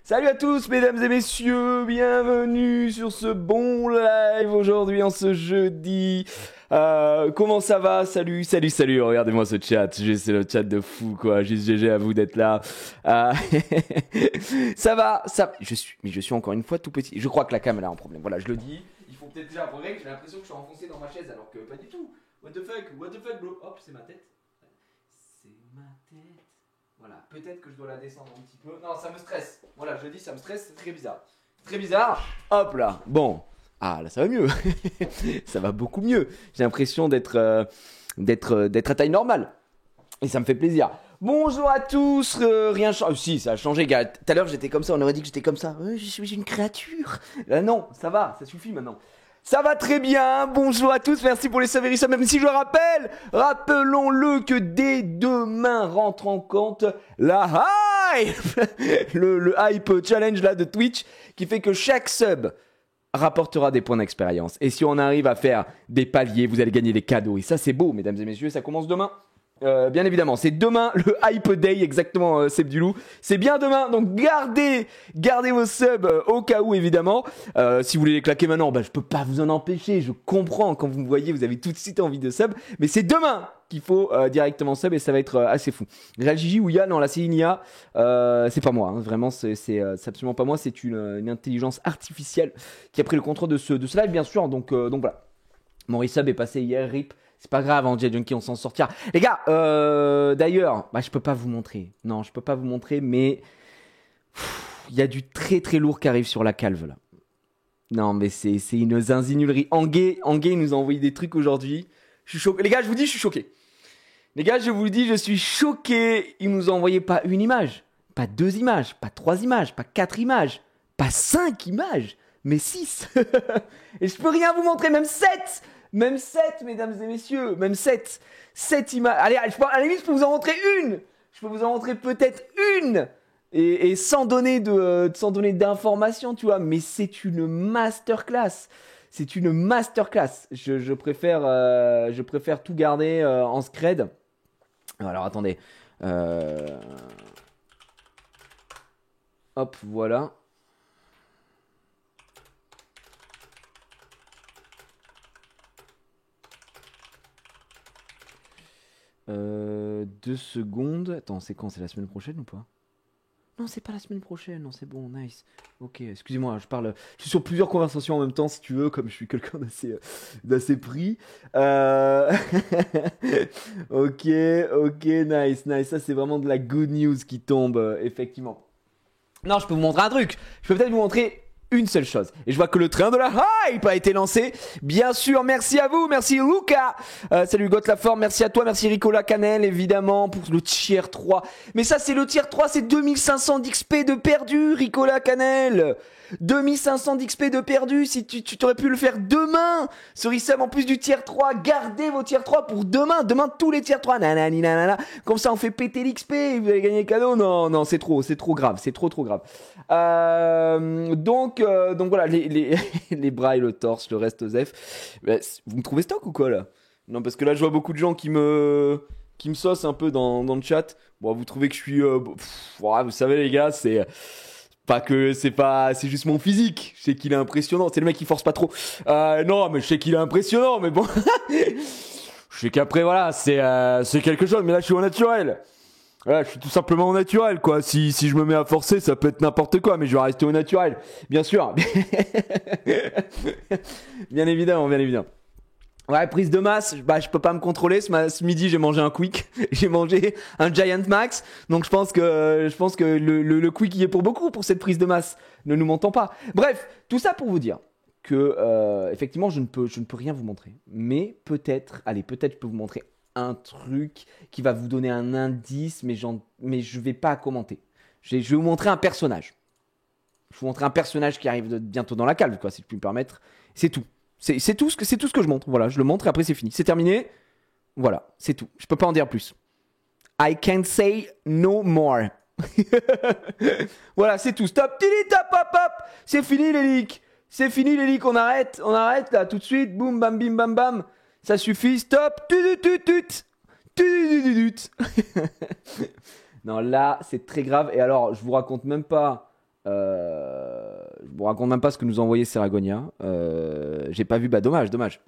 Salut à tous mesdames et messieurs, bienvenue sur ce bon live aujourd'hui en ce jeudi. Comment ça va? Salut, regardez-moi ce chat, c'est le chat de fou quoi, juste GG à vous d'être là. Ça va, je suis encore une fois tout petit, je crois que la cam elle a un problème, voilà je le dis. Il faut peut-être déjà avouer que j'ai l'impression que je suis enfoncé dans ma chaise alors que pas du tout. What the fuck bro, hop c'est ma tête. C'est ma tête. Voilà, peut-être que je dois la descendre un petit peu. Non, ça me stresse. Voilà, je dis ça me stresse, c'est très bizarre. Très bizarre. Hop là. Bon. Ah, là, ça va mieux. Ça va beaucoup mieux. J'ai l'impression d'être à taille normale. Et ça me fait plaisir. Bonjour à tous. Rien change. Si, ça a changé, gars. Tout à l'heure, j'étais comme ça. On aurait dit que j'étais comme ça. Je suis une créature. Là, non, ça va. Ça suffit maintenant. Ça va très bien, bonjour à tous, merci pour les savérissables, même si je rappelons-le que dès demain rentre en compte la hype, le hype challenge là de Twitch, qui fait que chaque sub rapportera des points d'expérience. Et si on arrive à faire des paliers, vous allez gagner des cadeaux. Et ça c'est beau, mesdames et messieurs, ça commence demain. Bien évidemment, c'est demain le Hype Day, exactement, Seb Dulou. C'est bien demain, donc gardez vos subs au cas où, évidemment. Si vous voulez les claquer maintenant, je peux pas vous en empêcher. Je comprends, quand vous me voyez, vous avez tout de suite envie de sub. Mais c'est demain qu'il faut directement sub et ça va être assez fou. Real Gigi ou Yann, non, là c'est Inia. C'est pas moi, hein, vraiment, c'est absolument pas moi. C'est une intelligence artificielle qui a pris le contrôle de ce live, bien sûr. Donc voilà. Mon resub est passé hier, RIP. C'est pas grave, hein, Junkie, on s'en sortira. Les gars, d'ailleurs, je peux pas vous montrer. Non, je peux pas vous montrer, mais il y a du très très lourd qui arrive sur la calve là. Non, mais c'est une zinzinulerie. Anguay nous a envoyé des trucs aujourd'hui. Je suis choqué. Les gars, je vous dis, je suis choqué. Les gars, je vous le dis, je suis choqué. Ils nous ont envoyé pas une image, pas deux images, pas trois images, pas quatre images, pas cinq images, mais 6. Et je peux rien vous montrer, même 7. Même 7, mesdames et messieurs, même 7. 7 images. Allez, à la limite, je peux vous en montrer une. Je peux vous en montrer peut-être une. Et sans donner d'informations, tu vois. Mais c'est une masterclass. C'est une masterclass. Je préfère tout garder en scred. Alors, attendez. Hop, voilà. Deux secondes. Attends, c'est quand? C'est la semaine prochaine ou pas? Non, c'est pas la semaine prochaine. Non, c'est bon, nice. Ok, excusez-moi, je suis sur plusieurs conversations en même temps, si tu veux, comme je suis quelqu'un d'assez pris. Ok, nice. Ça, c'est vraiment de la good news qui tombe, effectivement. Non, je peux vous montrer un truc. Je peux peut-être vous montrer une seule chose. Et je vois que le train de la hype a été lancé. Bien sûr, merci à vous, merci Luca. Salut Got la forme, merci à toi, merci Ricola Canel, évidemment, pour le tier 3. Mais ça, c'est le tier 3, c'est 2500 d'XP de perdu, Ricola Canel. 2500 d'XP de perdu, si tu t'aurais pu le faire demain. Ce resub en plus du tier 3, gardez vos tier 3 pour demain. Demain, tous les tier 3, nanani nanana. Comme ça, on fait péter l'XP et vous allez gagner le cadeau. Non, c'est trop grave, c'est trop grave. Donc voilà, les bras et le torse, le reste Osef. Vous me trouvez stock ou quoi là? Non, parce que là, je vois beaucoup de gens qui me saucent un peu dans le chat. Bon, vous trouvez que je suis... vous savez les gars, c'est juste mon physique. Je sais qu'il est impressionnant. C'est le mec qui force pas trop. Non, mais je sais qu'il est impressionnant, mais bon. Je sais qu'après, voilà, c'est quelque chose. Mais là, je suis au naturel. Voilà, je suis tout simplement au naturel, quoi. Si je me mets à forcer, ça peut être n'importe quoi, mais je vais rester au naturel. Bien sûr. Bien évidemment. Ouais, prise de masse, je peux pas me contrôler. Ce midi, j'ai mangé un quick. J'ai mangé un Giant Max. Donc, je pense que le quick y est pour beaucoup pour cette prise de masse. Ne nous mentons pas. Bref, tout ça pour vous dire que, effectivement, je ne peux rien vous montrer. Mais peut-être je peux vous montrer un truc qui va vous donner un indice, mais je vais pas commenter. Je vais vous montrer un personnage. Je vais vous montrer un personnage qui arrive bientôt dans la calve, quoi, si je puis me permettre. C'est tout. C'est tout ce que je montre. Voilà, je le montre et après c'est fini. C'est terminé. Voilà, c'est tout. Je peux pas en dire plus. I can't say no more. Voilà, c'est tout. Stop. Hop. C'est fini les leaks. On arrête là tout de suite. Boum, bam, bim, bam, bam. Ça suffit. Stop. Non, là, c'est très grave. Et alors, je vous raconte même pas. Je vous raconte même pas ce que nous a envoyé Seragonia. J'ai pas vu. Bah, dommage, dommage.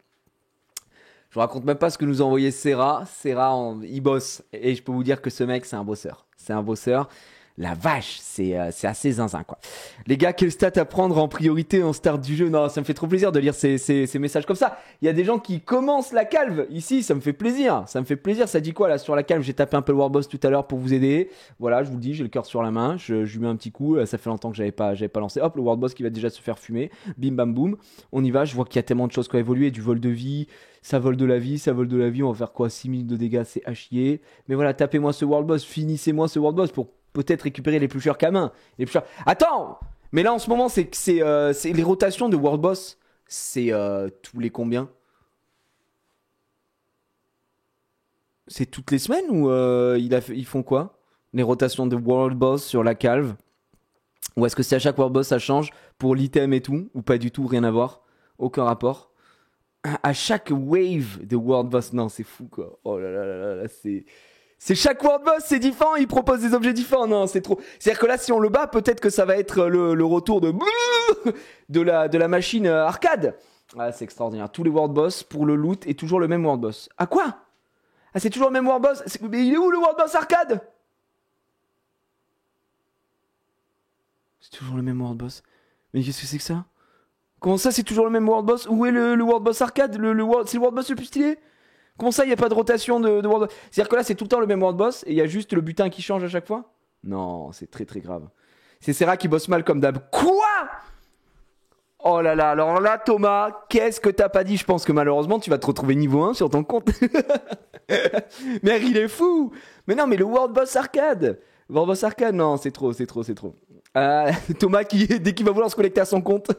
Je vous raconte même pas ce que nous a envoyé Serra. Il bosse. Et je peux vous dire que ce mec, c'est un bosseur. C'est un bosseur. La vache, c'est assez zinzin, quoi. Les gars, quelle stat à prendre en priorité en start du jeu? Non, ça me fait trop plaisir de lire ces messages comme ça. Il y a des gens qui commencent la calve. Ici, ça me fait plaisir. Ça me fait plaisir. Ça dit quoi, là, sur la calve? J'ai tapé un peu le World Boss tout à l'heure pour vous aider. Voilà, je vous le dis, j'ai le cœur sur la main. Je lui mets un petit coup. Ça fait longtemps que j'avais pas lancé. Hop, le World Boss qui va déjà se faire fumer. Bim, bam, boum. On y va. Je vois qu'il y a tellement de choses qui ont évolué. Du vol de vie. Ça vole de la vie, ça vole de la vie. On va faire quoi? 6000 de dégâts, c'est à chier. Mais voilà, tapez-moi ce World Boss. Finissez-moi ce World Boss pour peut-être récupérer les plus chers qu'à main. Les plus chers. Attends. Mais là, en ce moment, c'est les rotations de World Boss. C'est tous les combien? C'est toutes les semaines ou ils font quoi? Les rotations de World Boss sur la calve? Ou est-ce que c'est à chaque World Boss ça change pour l'item et tout? Ou pas du tout, rien à voir? Aucun rapport? À chaque wave de World Boss, non, c'est fou quoi. Oh là là là là, là c'est chaque World Boss, c'est différent, il propose des objets différents. Non, c'est trop. C'est-à-dire que là, si on le bat, peut-être que ça va être le retour de la machine arcade. Ah, c'est extraordinaire. Tous les World Boss pour le loot et toujours le même World Boss. Ah quoi? Ah, c'est toujours le même World Boss? Mais il est où le World Boss arcade? C'est toujours le même World Boss. Mais qu'est-ce que c'est que ça? Comment ça, c'est toujours le même World Boss? Où est le World Boss arcade? C'est le World Boss le plus stylé? Comment ça, il n'y a pas de rotation de World Boss? C'est-à-dire que là, c'est tout le temps le même World Boss et il y a juste le butin qui change à chaque fois? Non, c'est très très grave. C'est Serra qui bosse mal comme d'hab. Quoi? Oh là là, alors là, Thomas, qu'est-ce que t'as pas dit? Je pense que malheureusement, tu vas te retrouver niveau 1 sur ton compte. Mais il est fou! Mais non, mais le World Boss arcade! World Boss arcade, non, c'est trop, c'est trop, c'est trop. Thomas qui dès qu'il va vouloir se connecter à son compte,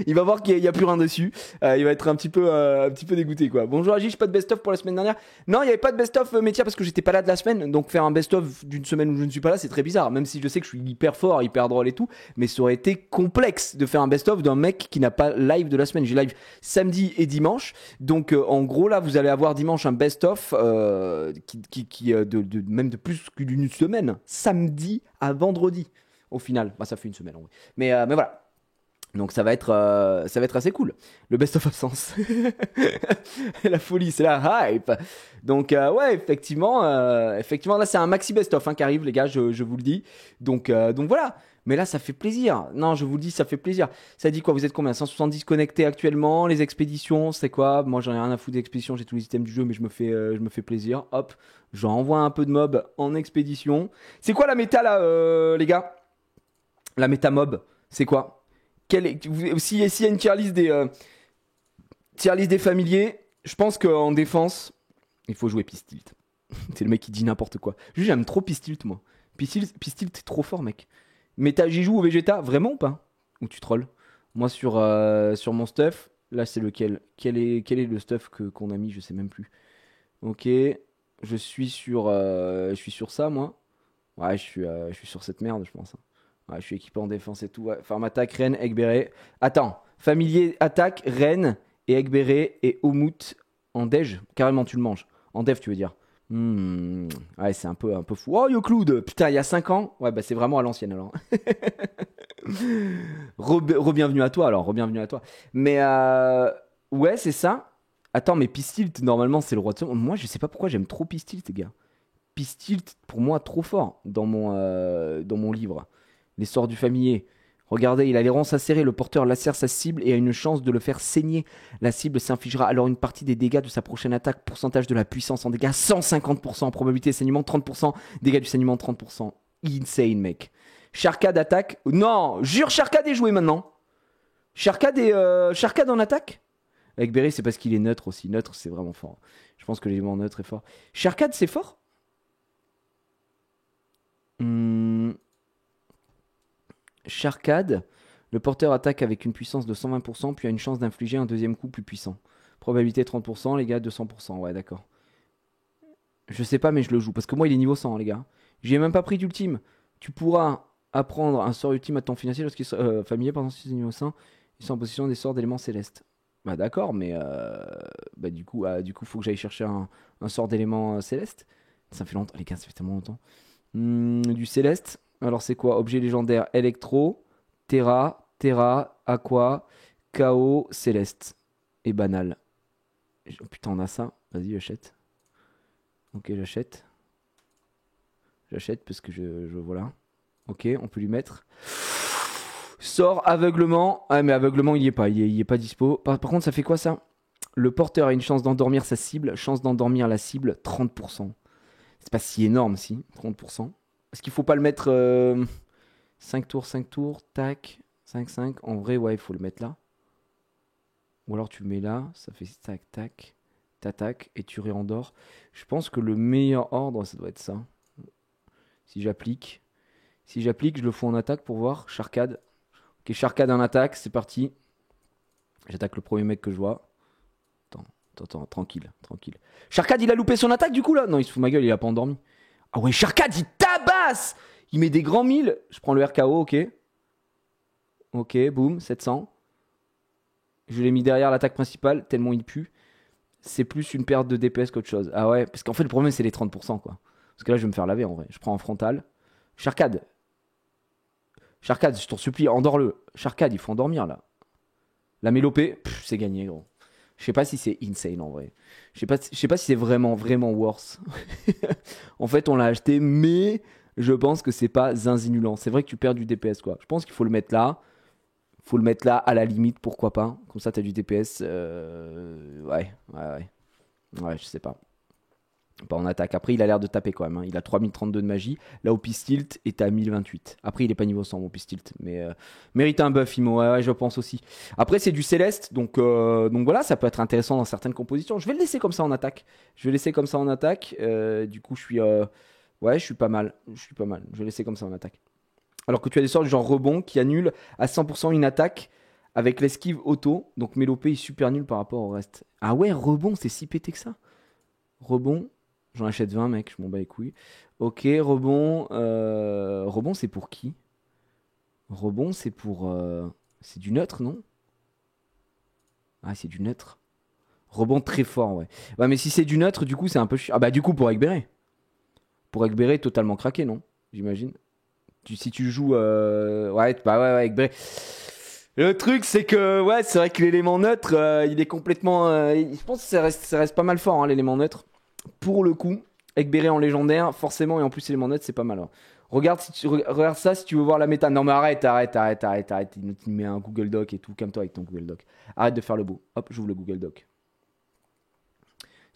il va voir qu'il n'y a plus rien dessus. Il va être un petit peu dégoûté quoi. Bonjour Agis, pas de best-of pour la semaine dernière. Non, il n'y avait pas de best-of métier parce que j'étais pas là de la semaine. Donc faire un best-of d'une semaine où je ne suis pas là, c'est très bizarre. Même si je sais que je suis hyper fort, hyper drôle et tout, mais ça aurait été complexe de faire un best-of d'un mec qui n'a pas live de la semaine. J'ai live samedi et dimanche. Donc en gros là, vous allez avoir dimanche un best-of même de plus qu'une semaine. Samedi à vendredi. Au final, bah, ça fait une semaine en vrai. Mais voilà. Donc ça va être assez cool. Le best of absence. La folie, c'est la hype. Donc ouais, effectivement là c'est un maxi best of qui arrive les gars, je vous le dis. Donc voilà. Mais là ça fait plaisir. Non, je vous le dis, ça fait plaisir. Ça dit quoi? Vous êtes combien? 170 connectés actuellement. Les expéditions, c'est quoi? Moi j'en ai rien à foutre des expéditions, j'ai tous les items du jeu, mais je me fais plaisir. Hop, j'envoie un peu de mobs en expédition. C'est quoi la méta là, les gars? La méta mob, c'est quoi? S'il y a une tier list des familiers, je pense qu'en défense, il faut jouer Pistilt. C'est le mec qui dit n'importe quoi. J'aime trop Pistilt, moi. Pistilt, t'es trop fort, mec. Mais j'y joue au Vegeta, vraiment ou pas? Ou tu trolls? Moi, sur mon stuff, là, c'est lequel? Quel est le stuff qu'on a mis? Je sais même plus. Ok, je suis sur ça, moi. Ouais, je suis sur cette merde, je pense. Ouais, je suis équipé en défense et tout. Ouais. Farm attaque, Rennes, Ekbere. Attends, familier attaque, Rennes et Ekbere et Omut en dej. Carrément, tu le manges. En dev, tu veux dire. Ouais, c'est un peu fou. Oh, Yocloud, putain, il y a 5 ans. Ouais, bah c'est vraiment à l'ancienne alors. Re-bienvenue à toi alors, re-bienvenue à toi. Mais ouais, c'est ça. Attends, mais Pistilt, normalement, c'est le roi de son. Moi, je sais pas pourquoi j'aime trop Pistilt, les gars. Pistilt, pour moi, trop fort dans mon livre. Les sorts du familier. Regardez, il a les ronces acérées, le porteur lacère sa cible et a une chance de le faire saigner. La cible s'infligera alors une partie des dégâts de sa prochaine attaque, pourcentage de la puissance en dégâts 150%, probabilité de saignement 30%, dégâts du saignement 30%. Insane, mec. Sharkad attaque. Non, jure, Sharkad est joué maintenant. Sharkad en attaque. Avec Berry, c'est parce qu'il est neutre aussi. Neutre, c'est vraiment fort. Je pense que l'élément neutre est fort. Sharkad, c'est fort. Sharkad, le porteur attaque avec une puissance de 120%, puis a une chance d'infliger un deuxième coup plus puissant. Probabilité 30%, les gars, 200%. Ouais, d'accord. Je sais pas, mais je le joue. Parce que moi, il est niveau 100, les gars. J'y ai même pas pris d'ultime. Tu pourras apprendre un sort ultime à ton financier lorsqu'il est familier, pardon, si c'est niveau 100. Ils sont en possession des sorts d'éléments célestes. Bah d'accord, mais bah, du coup, faut que j'aille chercher un sort d'éléments célestes. Ça fait longtemps, les gars, ça fait tellement longtemps. Du Céleste. Alors c'est quoi? Objet légendaire, Electro, Terra, Terra, Aqua, Chaos, Céleste. Et banal. Oh, putain, on a ça. Vas-y, j'achète. Ok, j'achète. J'achète parce que voilà. Ok, on peut lui mettre. Sort aveuglement. Ah, mais aveuglement, il y est pas. Il est pas dispo. Par contre, ça fait quoi ça? Le porteur a une chance d'endormir sa cible. Chance d'endormir la cible, 30%. C'est pas si énorme, si. 30%. Est-ce qu'il faut pas le mettre 5 tours, tac. 5. En vrai, ouais, il faut le mettre là. Ou alors tu le mets là. Ça fait tac, tac. T'attaques et tu réendors. Je pense que le meilleur ordre, ça doit être ça. Si j'applique. Si j'applique, je le fous en attaque pour voir. Charcade. Ok, Charcade en attaque, c'est parti. J'attaque le premier mec que je vois. Attends, tranquille. Charcade, il a loupé son attaque du coup là? Non, il se fout ma gueule, il a pas endormi. Ah ouais, Charcade, il tabasse! Il met des grands 1000. Je prends le RKO, ok. Ok, boum, 700. Je l'ai mis derrière l'attaque principale, tellement il pue. C'est plus une perte de DPS qu'autre chose. Ah ouais, parce qu'en fait, le problème, c'est les 30%, quoi. Parce que là, je vais me faire laver, en vrai. Je prends en frontal. Charcade, je t'en supplie, endors-le. Charcade, il faut endormir, là. La mélopée, c'est gagné, gros. Je sais pas si c'est insane, en vrai. Je sais pas si c'est vraiment worse. En fait, on l'a acheté, mais je pense que c'est pas zinzinulant. C'est vrai que tu perds du DPS, quoi. Je pense qu'il faut le mettre là. Faut le mettre là, à la limite, pourquoi pas. Comme ça, t'as du DPS. Ouais, je sais pas. Pas en attaque. Après, il a l'air de taper quand même. Hein. Il a 3032 de magie. Là, au Pistilt, est à 1028. Après, il est pas niveau 100, mon Pistilt. Mais mérite un buff, Imo. Ouais, je pense aussi. Après, c'est du Céleste. Donc voilà, ça peut être intéressant dans certaines compositions. Je vais le laisser comme ça en attaque. Du coup, je suis. Ouais, je suis pas mal. Je vais laisser comme ça en attaque. Alors que tu as des sorts du genre rebond qui annulent à 100% une attaque avec l'esquive auto. Donc Mélopée est super nul par rapport au reste. Ah ouais, rebond, c'est si pété que ça. Rebond, j'en achète 20, mec, je m'en bats les couilles. Ok, rebond. Rebond, c'est pour qui? Rebond, c'est pour. C'est du neutre, non? Ah, c'est du neutre. Rebond très fort, ouais. Ouais, mais si c'est du neutre, du coup, c'est un peu chiant. Ah bah, du coup, pour Ekberet. Pour Ekberet, totalement craqué, non? J'imagine. Si tu joues. Ouais, bah ouais, Ekberet. Le truc, c'est que, ouais, c'est vrai que l'élément neutre, il est complètement. Je pense que ça reste pas mal fort, hein, l'élément neutre. Pour le coup, Ekberet en légendaire, forcément, et en plus, l'élément neutre, c'est pas mal. Hein. Regarde ça si tu veux voir la méta. Non, mais arrête. Il te met un Google Doc et tout. Calme-toi avec ton Google Doc. Arrête de faire le beau. Hop, j'ouvre le Google Doc.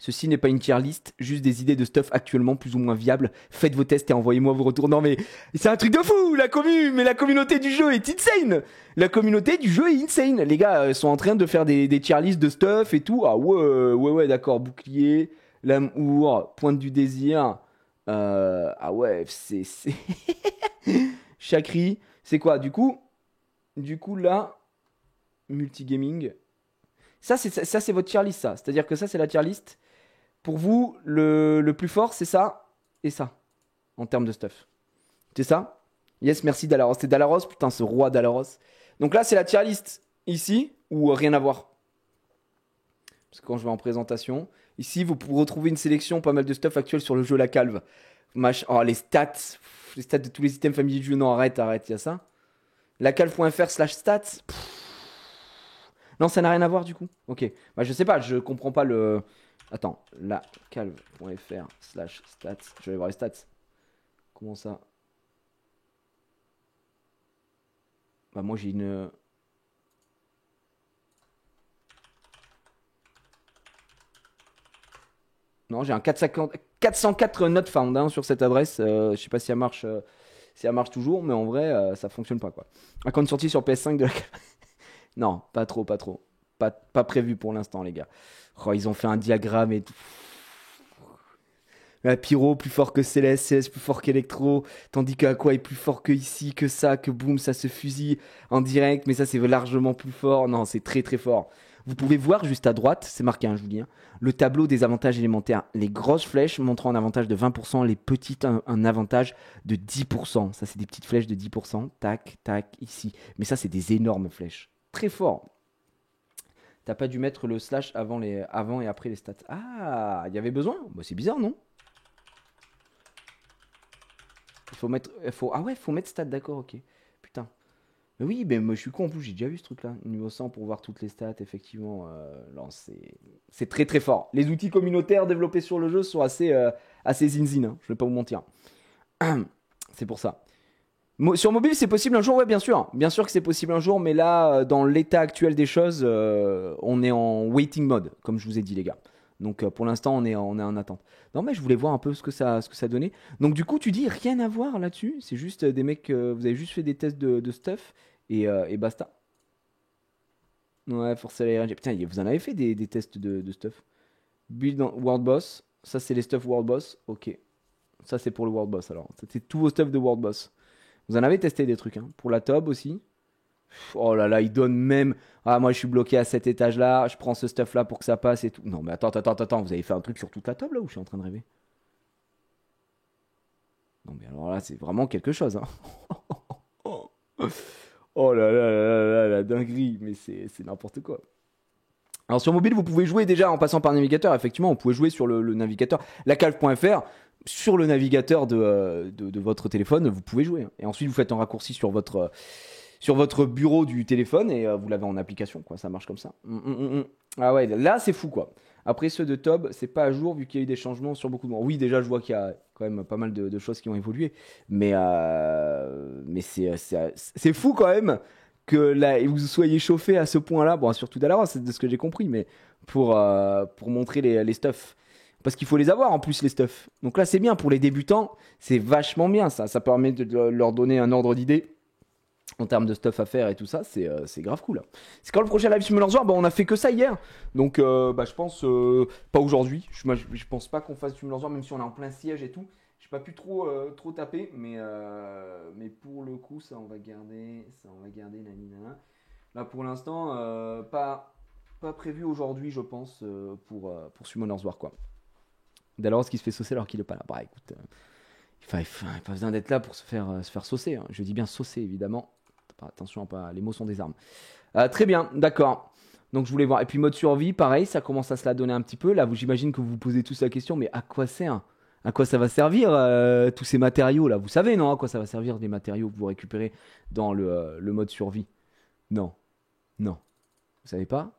Ceci n'est pas une tier list, juste des idées de stuff actuellement plus ou moins viables. Faites vos tests et envoyez-moi vos retours. Non mais c'est un truc de fou, la communauté du jeu est insane. La communauté du jeu est insane. Les gars sont en train de faire des tier lists de stuff et tout. Ah ouais, d'accord. Bouclier, l'amour, pointe du désir. Ah ouais, c'est Chakri. C'est quoi du coup là, multigaming. Ça c'est votre tier list ça. C'est-à-dire que ça c'est la tier list. Pour vous, le plus fort, c'est ça et ça, en termes de stuff. C'est ça? Yes, merci Dalaros. C'est Dalaros, putain, ce roi Dalaros. Donc là, c'est la tier list ici, ou rien à voir. Parce que quand je vais en présentation, ici, vous pouvez retrouver une sélection, pas mal de stuff actuel sur le jeu La Calve. Oh, les stats de tous les systèmes familiers du jeu. Non, arrête, il y a ça. Lacalve.fr/stats. Non, ça n'a rien à voir du coup. Ok. Bah, je sais pas, je comprends pas le. Attends, lacalve.fr/stats. Je vais aller voir les stats. Comment ça? Bah, moi j'ai une. Non, j'ai un 404 not found hein, sur cette adresse. Je sais pas si elle marche toujours, mais en vrai, ça fonctionne pas quoi. Un compte sorti sur PS5 de la. Non, pas trop. Pas prévu pour l'instant, les gars. Oh, ils ont fait un diagramme et tout. La Pyro plus fort que Céleste, Céleste plus fort qu'Electro, tandis que Aqua est plus fort que ici, que ça, que boum, ça se fusille en direct, mais ça c'est largement plus fort. Non, c'est très très fort. Vous pouvez voir juste à droite, c'est marqué, hein, je vous dis, hein, le tableau des avantages élémentaires. Les grosses flèches montrant un avantage de 20%, les petites un avantage de 10%. Ça c'est des petites flèches de 10%, tac, tac, ici. Mais ça c'est des énormes flèches. Très fort. T'as pas dû mettre le slash avant et après les stats. Ah, il y avait besoin? Bah, c'est bizarre, non? Ah ouais, faut mettre stats, d'accord, ok. Putain. Mais oui, mais moi je suis con en plus, j'ai déjà vu ce truc-là. Niveau 100 pour voir toutes les stats, effectivement. Non, c'est très très fort. Les outils communautaires développés sur le jeu sont assez zinzin, hein, je vais pas vous mentir. C'est pour ça. Sur mobile, c'est possible un jour, ouais, bien sûr. Bien sûr que c'est possible un jour, mais là, dans l'état actuel des choses, on est en waiting mode, comme je vous ai dit, les gars. Donc pour l'instant, on est en attente. Non, mais je voulais voir un peu ce que ça donnait. Donc du coup, tu dis rien à voir là-dessus. C'est juste des mecs, vous avez juste fait des tests de stuff et basta. Ouais, force à la RNG. Putain, vous en avez fait des tests de stuff. Build World Boss. Ça, c'est les stuff World Boss. Ok. Ça, c'est pour le World Boss alors. C'est tous vos stuff de World Boss. Vous en avez testé des trucs, hein. Pour la Tob aussi. Oh là là, il donne même. Ah, moi je suis bloqué à cet étage-là, je prends ce stuff-là pour que ça passe et tout. Non, mais attends, vous avez fait un truc sur toute la table là ou je suis en train de rêver? Non, mais alors là, c'est vraiment quelque chose, hein. Oh là là là là, la dinguerie, mais c'est n'importe quoi. Alors sur mobile, vous pouvez jouer déjà en passant par navigateur. Effectivement, vous pouvez jouer sur le navigateur lacalve.fr. Sur le navigateur de votre téléphone, vous pouvez jouer. Et ensuite, vous faites un raccourci sur votre bureau du téléphone et vous l'avez en application, quoi. Ça marche comme ça. Ah ouais, là, c'est fou, quoi. Après, ceux de Tob, c'est pas à jour vu qu'il y a eu des changements sur beaucoup de moments. Oui, déjà, je vois qu'il y a quand même pas mal de choses qui ont évolué. Mais c'est fou quand même que là, vous soyez chauffé à ce point-là. Bon, surtout d'Alara, c'est de ce que j'ai compris, mais pour montrer les stuffs. Parce qu'il faut les avoir en plus, les stuffs. Donc là, c'est bien pour les débutants. C'est vachement bien, ça. Ça permet de leur donner un ordre d'idée en termes de stuff à faire et tout ça. C'est grave cool. C'est quand le prochain live sur Multiverse? On a fait que ça hier. Donc, je pense pas aujourd'hui. Je pense pas qu'on fasse du Multiverse, même si on est en plein siège et tout. J'ai pas pu trop taper. Mais pour le coup, ça, on va garder. Nanina. Là, pour l'instant, pas prévu aujourd'hui, je pense, pour Summoner's War, quoi. Dalloros qui se fait saucer alors qu'il est pas là. Bah écoute, il n'y a pas besoin d'être là pour se faire saucer, hein. Je dis bien saucer, évidemment. Attention, les mots sont des armes. Très bien, d'accord. Donc je voulais voir. Et puis mode survie, pareil, ça commence à se la donner un petit peu. Là, j'imagine que vous vous posez tous la question, mais à quoi sert? À quoi ça va servir tous ces matériaux là? Vous savez, non? À quoi ça va servir des matériaux que vous récupérez dans le mode survie? Non. Vous savez pas?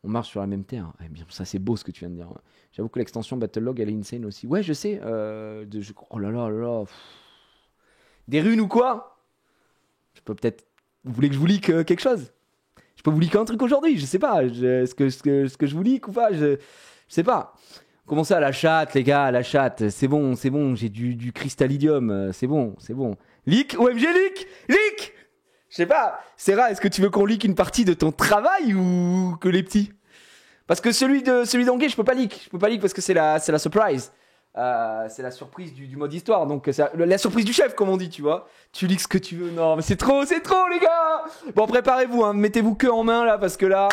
On marche sur la même terre. Eh bien, ça, c'est beau ce que tu viens de dire. J'avoue que l'extension Battlelog, elle est insane aussi. Ouais, je sais. Oh là là là là. Des runes ou quoi? Je peux peut-être. Vous voulez que je vous leak quelque chose? Je peux vous leak un truc aujourd'hui? Je sais pas. Ce que je vous leak ou pas? Je sais pas. Comment ça, la chatte, les gars? La chatte. C'est bon. J'ai du cristallidium. C'est bon. Leak? OMG, leak! Je sais pas, Serra, est-ce que tu veux qu'on leak une partie de ton travail ou que les petits? Parce que celui d'Anguay, je peux pas leak parce que c'est la surprise. C'est la surprise du mode histoire, donc c'est la surprise du chef, comme on dit, tu vois. Tu leaks ce que tu veux, non, mais c'est trop, les gars. Bon, préparez-vous, hein, mettez-vous que en main là, parce que là.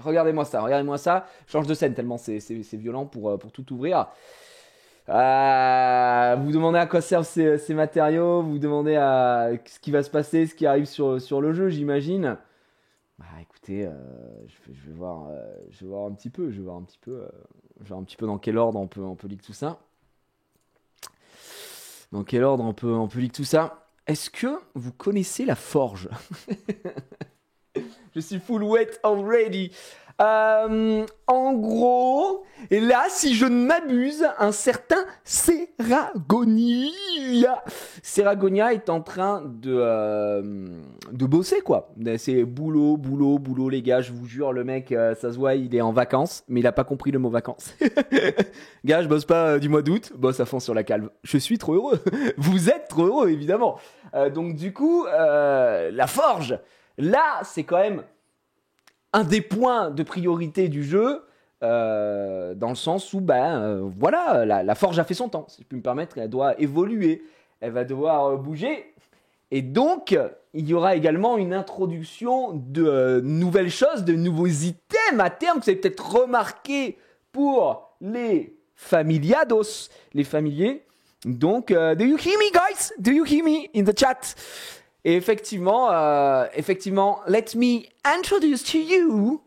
Regardez-moi ça. Change de scène tellement c'est violent pour tout ouvrir. Vous demandez à quoi servent ces matériaux, vous demandez à ce qui va se passer, ce qui arrive sur le jeu, j'imagine. Bah écoutez, je vais voir un petit peu, dans quel ordre on peut leak tout ça. Dans quel ordre on peut leak tout ça. Est-ce que vous connaissez la forge? Je suis full wet already. En gros, et là, si je ne m'abuse, un certain Seragonia est en train de bosser, quoi. C'est boulot, les gars, je vous jure, le mec, ça se voit, il est en vacances, mais il a pas compris le mot vacances. Gars, je bosse pas du mois d'août, bosse à fond sur la calve. Je suis trop heureux. Vous êtes trop heureux, évidemment. Donc du coup, la forge, là, c'est quand même un des points de priorité du jeu, dans le sens où, voilà, la forge a fait son temps, si je puis me permettre, elle doit évoluer, elle va devoir bouger, et donc, il y aura également une introduction de nouvelles choses, de nouveaux items à terme, que vous avez peut-être remarqué pour les familiados, les familiers. Donc, do you hear me, guys? Do you hear me in the chat? Et effectivement, let me introduce to you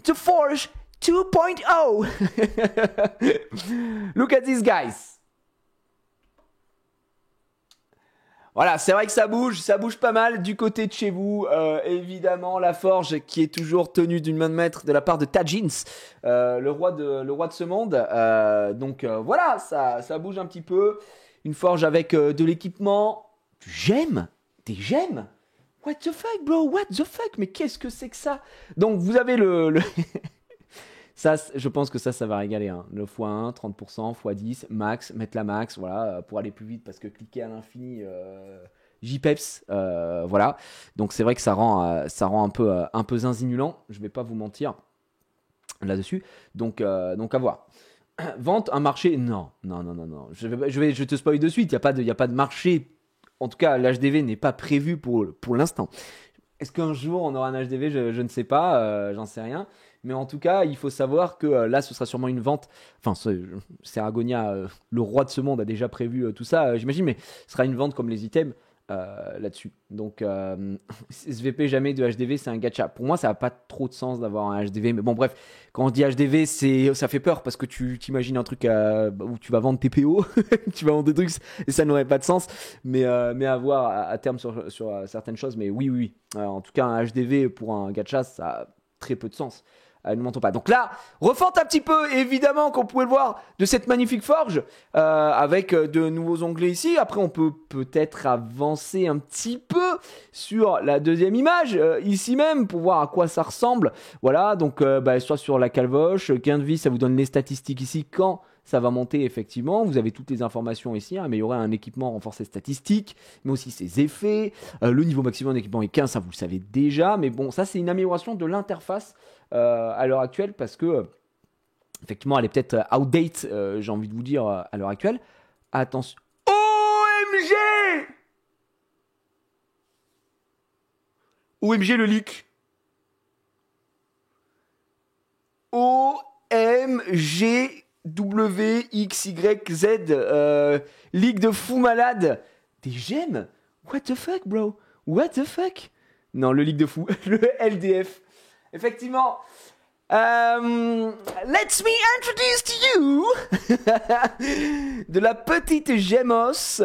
the Forge 2.0. Look at these guys. Voilà, c'est vrai que ça bouge pas mal du côté de chez vous. Évidemment, la forge qui est toujours tenue d'une main de maître de la part de Tajins, le roi de ce monde. Donc voilà, ça bouge un petit peu. Une forge avec de l'équipement. Des gemmes. What the fuck, bro? What the fuck? Mais qu'est-ce que c'est que ça? Donc vous avez le... Ça, je pense que ça va régaler. Hein. Le x1, 30%, x10, max, mettre la max, voilà, pour aller plus vite parce que cliquer à l'infini, JPEPS, voilà. Donc c'est vrai que ça rend un peu zinzinulant, je vais pas vous mentir là-dessus. Donc à voir. Vente, un marché, non. Je te spoil de suite, il n'y a pas de marché. En tout cas, l'HDV n'est pas prévu pour l'instant. Est-ce qu'un jour on aura un HDV? Je ne sais pas, j'en sais rien. Mais en tout cas, il faut savoir que là, ce sera sûrement une vente. Enfin, Seragonia, le roi de ce monde, a déjà prévu tout ça, j'imagine. Mais ce sera une vente comme les items là-dessus. Donc, SVP jamais de HDV, c'est un gacha. Pour moi, ça n'a pas trop de sens d'avoir un HDV. Mais bon, bref, quand on dit HDV, ça fait peur parce que tu t'imagines un truc où tu vas vendre tes PO, tu vas vendre des trucs et ça n'aurait pas de sens. Mais à voir à terme sur certaines choses. Mais oui. En tout cas, un HDV pour un gacha, ça a très peu de sens. Ne mentons pas. Donc là, refente un petit peu, évidemment, comme vous pouvez le voir, de cette magnifique forge, avec de nouveaux onglets ici. Après, on peut peut-être avancer un petit peu sur la deuxième image, ici même, pour voir à quoi ça ressemble. Voilà, donc soit sur la calvoche, gain de vie, ça vous donne les statistiques ici quand ça va monter effectivement. Vous avez toutes les informations ici, améliorer un équipement, renforcer statistiques, mais aussi ses effets. Le niveau maximum d'équipement est 15, ça vous le savez déjà. Mais bon, ça c'est une amélioration de l'interface à l'heure actuelle parce que effectivement elle est peut-être outdate, j'ai envie de vous dire à l'heure actuelle. Attention. OMG OMG le leak. OMG WXYZ, ligue de fou malade. Des gemmes? What the fuck, bro? What the fuck? Non, le ligue de fou, le LDF. Effectivement. Let me introduce to you de la petite Gemos.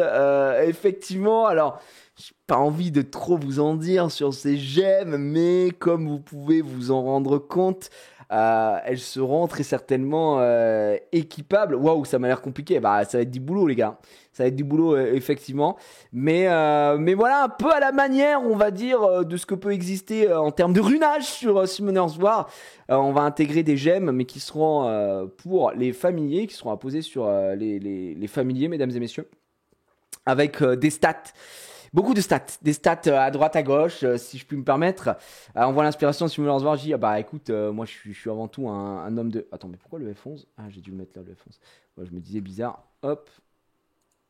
Effectivement, alors j'ai pas envie de trop vous en dire sur ces gemmes, mais comme vous pouvez vous en rendre compte, elles seront très certainement équipables. Waouh, ça m'a l'air compliqué. Bah, ça va être du boulot, les gars. Ça va être du boulot, effectivement. Mais voilà, un peu à la manière, on va dire, de ce que peut exister en termes de runage sur Summoner's War. On va intégrer des gemmes, mais qui seront pour les familiers, qui seront apposées sur les familiers, mesdames et messieurs, avec des stats. Beaucoup de stats, des stats à droite, à gauche, si je puis me permettre. On voit l'inspiration de Summoner's War. Je dis, bah écoute, moi je suis avant tout un homme de... Attends, mais pourquoi le F11? Ah, j'ai dû le mettre là, le F11. Ouais, je me disais bizarre. Hop.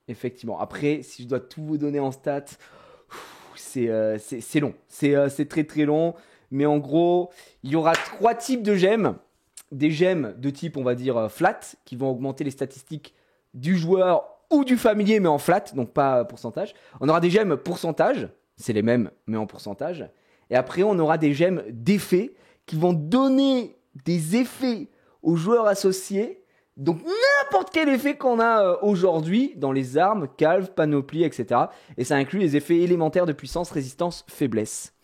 Effectivement. Après, si je dois tout vous donner en stats, c'est long. C'est très très long. Mais en gros, il y aura 3 types de gemmes. Des gemmes de type, on va dire, flat, qui vont augmenter les statistiques du joueur ou du familier, mais en flat, donc pas pourcentage. On aura des gemmes pourcentage, c'est les mêmes, mais en pourcentage. Et après, on aura des gemmes d'effets qui vont donner des effets aux joueurs associés. Donc n'importe quel effet qu'on a aujourd'hui dans les armes, calve, panoplie, etc. Et ça inclut les effets élémentaires de puissance, résistance, faiblesse.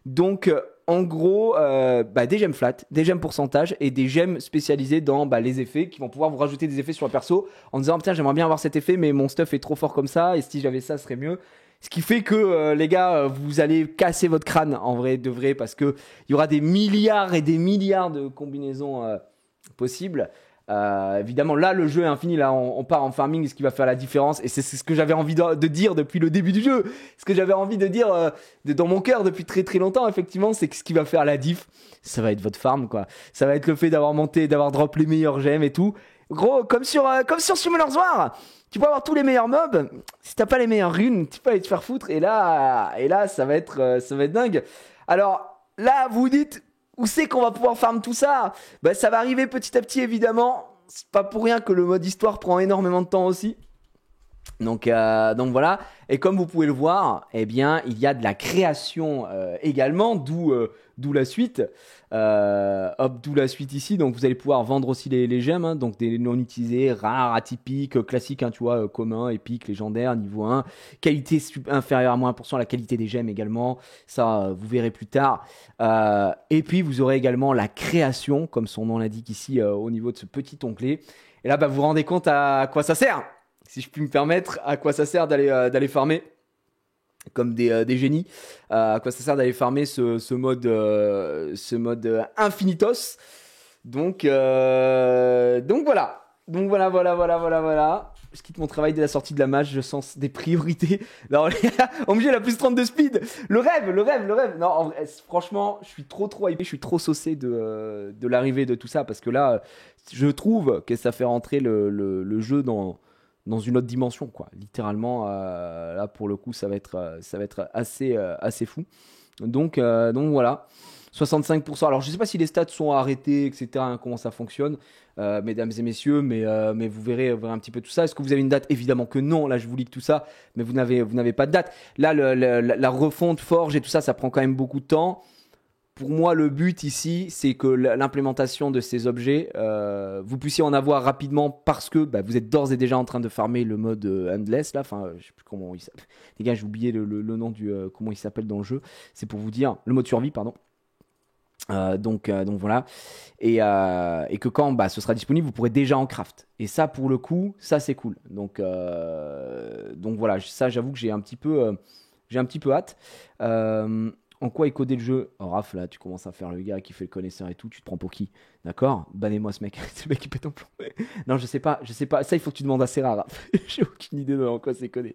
Donc en gros, des gemmes flat, des gemmes pourcentage et des gemmes spécialisées dans les effets qui vont pouvoir vous rajouter des effets sur le perso en disant tiens j'aimerais bien avoir cet effet mais mon stuff est trop fort comme ça et si j'avais ça ce serait mieux. Ce qui fait que les gars vous allez casser votre crâne en vrai de vrai parce que il y aura des milliards et des milliards de combinaisons possibles. Évidemment là le jeu est infini, là on part en farming, ce qui va faire la différence et c'est ce que j'avais envie de dire depuis le début du jeu, ce que j'avais envie de dire dans mon cœur depuis très très longtemps effectivement, c'est que ce qui va faire la diff ça va être votre farm quoi, ça va être le fait d'avoir monté, d'avoir drop les meilleurs gemmes et tout, gros comme sur Summoner's War, tu peux avoir tous les meilleurs mobs, si t'as pas les meilleures runes tu peux aller te faire foutre et là ça va être dingue. Alors là vous dites où c'est qu'on va pouvoir farm tout ça? Ça va arriver petit à petit évidemment. C'est pas pour rien que le mode histoire prend énormément de temps aussi. Donc voilà. Et comme vous pouvez le voir, eh bien, il y a de la création également, d'où la suite. D'où la suite ici. Donc, vous allez pouvoir vendre aussi les gemmes, hein, donc des non utilisés, rares, atypiques, classiques, hein, tu vois, communs, épiques, légendaires, niveau 1. Qualité inférieure à moins 1%, la qualité des gemmes également. Ça, vous verrez plus tard. Et puis, vous aurez également la création, comme son nom l'indique ici, au niveau de ce petit onglet. Et là, bah, vous vous rendez compte à quoi ça sert, si je puis me permettre, à quoi ça sert d'aller farmer comme des génies, à quoi ça sert d'aller farmer ce mode infinitos. Donc voilà. Donc voilà. Je quitte mon travail dès la sortie de la match, je sens des priorités. Non, OMG, la plus 30 de speed. Le rêve. Non, en vrai, franchement, je suis trop hypé, je suis trop saucé de l'arrivée de tout ça parce que là, je trouve que ça fait rentrer le jeu dans une autre dimension, quoi. Littéralement, là, pour le coup, ça va être assez fou. Donc voilà. 65%. Alors, je ne sais pas si les stats sont arrêtés, etc., hein, comment ça fonctionne, mesdames et messieurs, mais vous verrez un petit peu tout ça. Est-ce que vous avez une date? Évidemment que non. Là, je vous lis tout ça, mais vous n'avez pas de date. Là, la refonte Forge et tout ça, ça prend quand même beaucoup de temps. Pour moi, le but ici, c'est que l'implémentation de ces objets, vous puissiez en avoir rapidement parce que bah, vous êtes d'ores et déjà en train de farmer le mode Endless. Là, enfin, je sais plus comment il s'appelle. Les gars, j'ai oublié le nom du comment il s'appelle dans le jeu. C'est pour vous dire le mode survie, pardon. Donc voilà, et que quand bah, ce sera disponible, vous pourrez déjà en craft. Et ça, pour le coup, ça c'est cool. Donc voilà, ça j'avoue que j'ai un petit peu hâte. En quoi est codé le jeu? Oh, Raph, là, tu commences à faire le gars qui fait le connaisseur et tout. Tu te prends pour qui? D'accord? Bannez-moi ce mec. Ce mec qui pète en plomb. Non, je sais pas. Ça, il faut que tu demandes à Serra, Raph. J'ai aucune idée de en quoi c'est codé.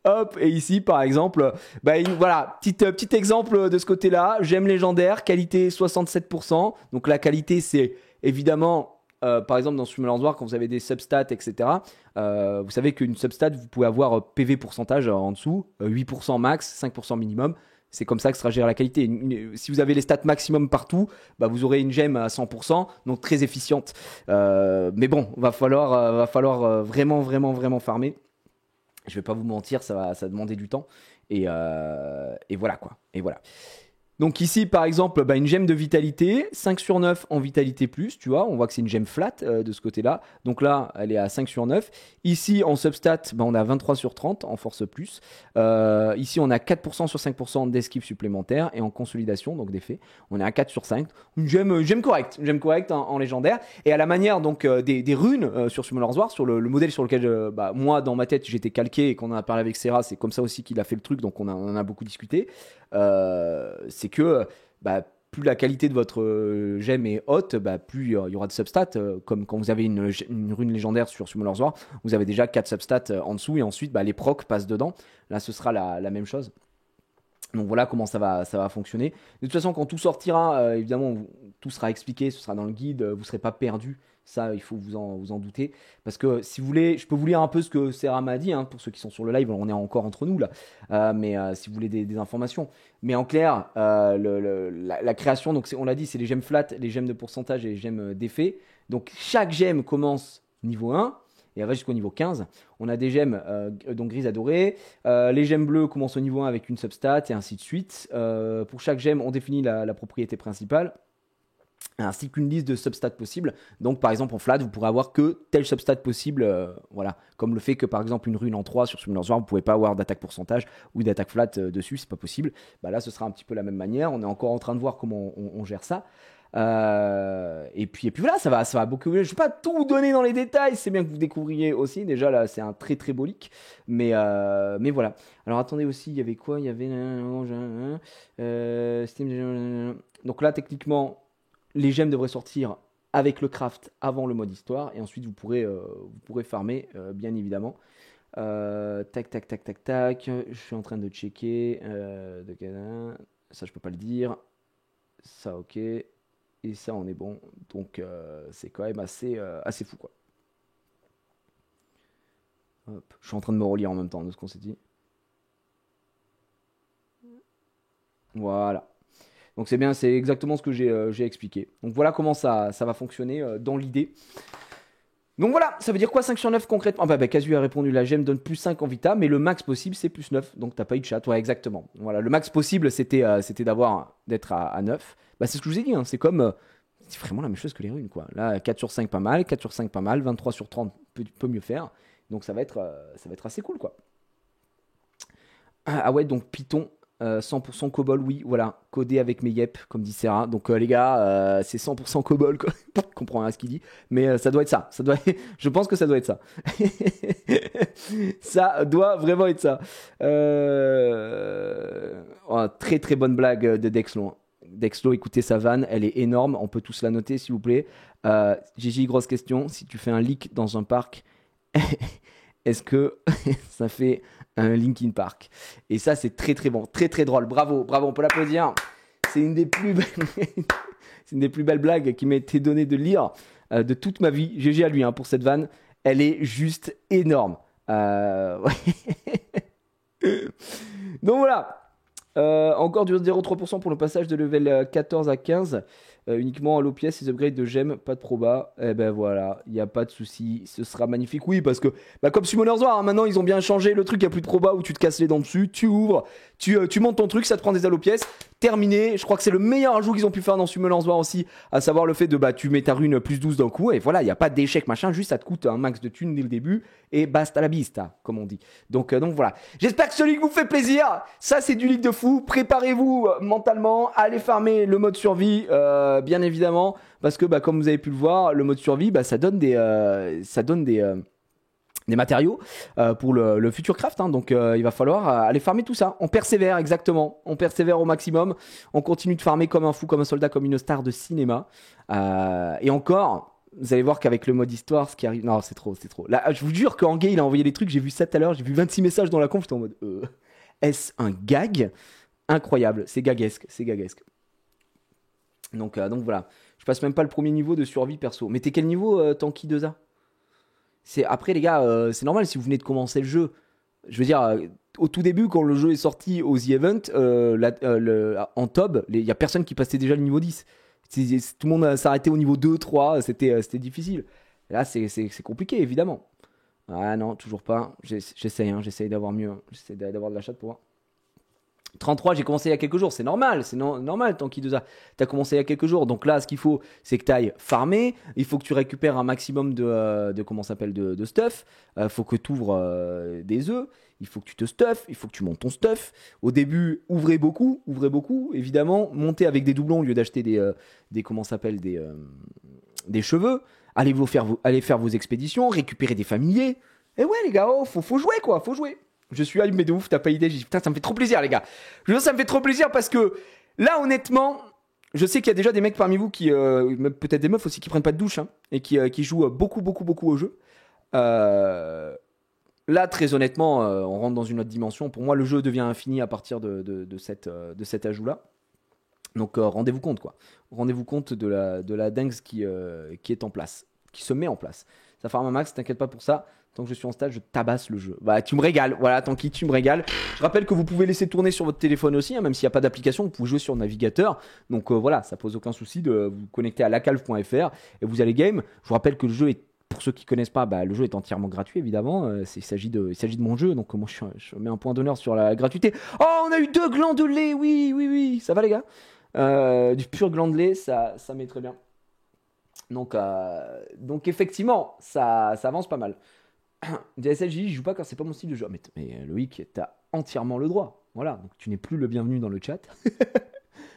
Hop, et ici par exemple, bah, voilà, petit exemple de ce côté-là. Gemme légendaire, qualité 67%. Donc la qualité, c'est évidemment, par exemple dans Summoners War, quand vous avez des substats, etc. Vous savez qu'une substat, vous pouvez avoir PV pourcentage en dessous, 8% max, 5% minimum. C'est comme ça que sera gérée la qualité. Si vous avez les stats maximum partout, bah vous aurez une gemme à 100%, donc très efficiente. Mais bon, va falloir vraiment farmer. Je vais pas vous mentir, ça va demander du temps. Et voilà quoi. Et voilà. Donc ici, par exemple, bah, une gemme de vitalité, 5 sur 9 en vitalité plus, tu vois, on voit que c'est une gemme flat de ce côté-là. Donc là, elle est à 5 sur 9. Ici, en substat, bah, on a 23 sur 30 en force plus. Ici, on a 4% sur 5% d'esquive supplémentaire. Et en consolidation, donc d'effet, on est à 4 sur 5. Une gemme correcte en légendaire. Et à la manière donc des runes sur Summoners War, sur le modèle sur lequel, bah, moi, dans ma tête, j'étais calqué et qu'on en a parlé avec Serra, c'est comme ça aussi qu'il a fait le truc, donc on en a beaucoup discuté. C'est que bah, plus la qualité de votre gemme est haute, bah, plus il y aura de substats. Comme quand vous avez une rune légendaire sur Summoners War, vous avez déjà 4 substats en dessous et ensuite bah, les procs passent dedans. Là, ce sera la même chose. Donc voilà comment ça va fonctionner. De toute façon, quand tout sortira, évidemment, tout sera expliqué, ce sera dans le guide, vous ne serez pas perdu. Ça, il faut vous en douter. Parce que si vous voulez, je peux vous lire un peu ce que Serra m'a dit, hein, pour ceux qui sont sur le live, on est encore entre nous là. Mais si vous voulez des informations. Mais en clair, la création, donc on l'a dit, c'est les gemmes flat, les gemmes de pourcentage et les gemmes d'effet. Donc chaque gemme commence niveau 1 et elle va jusqu'au niveau 15. On a des gemmes donc grises adorées. Les gemmes bleues commencent au niveau 1 avec une substat et ainsi de suite. Pour chaque gemme, on définit la propriété principale ainsi qu'une liste de substats possibles. Donc par exemple en flat, vous pourrez avoir que tel substat possible, voilà, comme le fait que par exemple une rune en 3 sur Summoners War, vous ne pouvez pas avoir d'attaque pourcentage ou d'attaque flat dessus, c'est pas possible. Bah là ce sera un petit peu la même manière, on est encore en train de voir comment on gère ça. Et puis voilà, ça va beaucoup. Je ne vais pas tout vous donner dans les détails, c'est bien que vous découvriez aussi. Déjà là, c'est un très très beau leak, mais voilà. Alors attendez aussi, il y avait quoi? Il y avait donc là techniquement, les gemmes devraient sortir avec le craft avant le mode histoire et ensuite vous pourrez farmer bien évidemment. Tac. Je suis en train de checker. Ça je peux pas le dire. Ça ok. Et ça on est bon. Donc c'est quand même assez fou quoi. Hop. Je suis en train de me relire en même temps de ce qu'on s'est dit. Voilà. Donc c'est bien, c'est exactement ce que j'ai expliqué. Donc voilà comment ça va fonctionner dans l'idée. Donc voilà, ça veut dire quoi 5 sur 9 concrètement? Casu a répondu, la gemme donne plus 5 en vita, mais le max possible c'est plus 9. Donc t'as pas eu de chat, ouais exactement. Voilà, le max possible c'était d'être à 9. C'est ce que je vous ai dit, hein. C'est comme... c'est vraiment la même chose que les runes, quoi. Là, 4 sur 5 pas mal, 4 sur 5 pas mal, 23 sur 30 peut mieux faire. Donc ça va être assez cool, quoi. Ah ouais, donc Python, 100% COBOL, oui, voilà, codé avec mes yep, comme dit Serra. Donc les gars, c'est 100% COBOL, quoi. Je comprends rien à ce qu'il dit, mais ça doit être ça. Je pense que ça doit être ça. Ça doit vraiment être ça. Très très bonne blague de Dexlo. Dexlo, écoutez sa vanne, elle est énorme. On peut tous la noter, s'il vous plaît. Gigi, grosse question. Si tu fais un leak dans un parc, est-ce que ça fait un Linkin Park? Et ça, c'est très très bon, très très drôle. Bravo, on peut l'applaudir. C'est une des plus belles blagues qui m'a été donnée de lire de toute ma vie. GG à lui pour cette vanne. Elle est juste énorme. Donc voilà. Encore du 0,3% pour le passage de level 14 à 15. Uniquement à l'OPS, les upgrades de gemmes, pas de proba. Eh ben voilà, il n'y a pas de souci, ce sera magnifique. Oui, parce que comme Summoner's War, maintenant ils ont bien changé le truc, il n'y a plus de proba où tu te casses les dents dessus, tu ouvres, tu montes ton truc, ça te prend des allopièces. Terminé, je crois que c'est le meilleur ajout qu'ils ont pu faire dans Summoner's War aussi, à savoir le fait de tu mets ta rune plus 12 d'un coup, et voilà, il n'y a pas d'échec machin, juste ça te coûte un max de thunes dès le début, et basta la vista, comme on dit. Donc voilà, j'espère que ce league vous fait plaisir, ça c'est du league de fou, préparez-vous mentalement, allez farmer le mode survie, bien évidemment, parce que comme vous avez pu le voir, le mode survie, ça donne des matériaux pour le futur craft, hein. Donc il va falloir aller farmer tout ça. On persévère, exactement, on persévère au maximum, on continue de farmer comme un fou, comme un soldat, comme une star de cinéma, et encore, vous allez voir qu'avec le mode histoire, ce qui arrive, non c'est trop, là je vous jure qu'Angay il a envoyé des trucs, j'ai vu ça tout à l'heure, j'ai vu 26 messages dans la conf, j'étais en mode est-ce un gag? Incroyable, c'est gaguesque. Donc voilà, je passe même pas le premier niveau de survie perso. Mais t'es quel niveau Tanky 2A? Après les gars, c'est normal si vous venez de commencer le jeu. Je veux dire, au tout début quand le jeu est sorti aux The Event, en Tob, il y a personne qui passait déjà le niveau 10. Tout le monde s'arrêtait au niveau 2, 3, c'était difficile. Là c'est compliqué évidemment. Ah non, toujours pas. J'essaye d'avoir mieux. J'essaie d'avoir de la chatte pour voir. 33, j'ai commencé il y a quelques jours, c'est normal, normal Tanky 2A. T'as commencé il y a quelques jours, donc là, ce qu'il faut, c'est que t'ailles farmer. Il faut que tu récupères un maximum de stuff. Faut que tu ouvres des œufs. Il faut que tu te stuff. Il faut que tu montes ton stuff. Au début, ouvrez beaucoup, évidemment. Montez avec des doublons au lieu d'acheter des cheveux. Allez faire vos expéditions, récupérer des familiers. Et ouais, les gars, faut jouer quoi, faut jouer. Je suis allumé de ouf, t'as pas idée. J'ai dit, putain, ça me fait trop plaisir, les gars. Je veux dire, ça me fait trop plaisir parce que là, honnêtement, je sais qu'il y a déjà des mecs parmi vous qui, peut-être des meufs aussi, qui prennent pas de douche hein, et qui jouent beaucoup au jeu. Là, très honnêtement, on rentre dans une autre dimension. Pour moi, le jeu devient infini à partir de cet ajout-là. Donc, rendez-vous compte, quoi. Rendez-vous compte de la dingue qui est en place, qui se met en place. Ça farm un max, t'inquiète pas pour ça. Tant que je suis en stage, je tabasse le jeu. Tu me régales. Voilà, Tanky, tu me régales. Je rappelle que vous pouvez laisser tourner sur votre téléphone aussi, hein, même s'il n'y a pas d'application, vous pouvez jouer sur navigateur. Donc voilà, ça pose aucun souci de vous connecter à lacalve.fr et vous allez game. Je vous rappelle que le jeu est, pour ceux qui connaissent pas, le jeu est entièrement gratuit évidemment. Il s'agit de mon jeu, donc moi je mets un point d'honneur sur la gratuité. Oh, on a eu 2 glands de lait. Oui, ça va les gars. Du pur gland de lait, ça met très bien. Donc effectivement, ça avance pas mal. DSLJ, je joue pas quand c'est pas mon style de jeu. Mais Loïc, t'as entièrement le droit. Voilà, donc tu n'es plus le bienvenu dans le chat.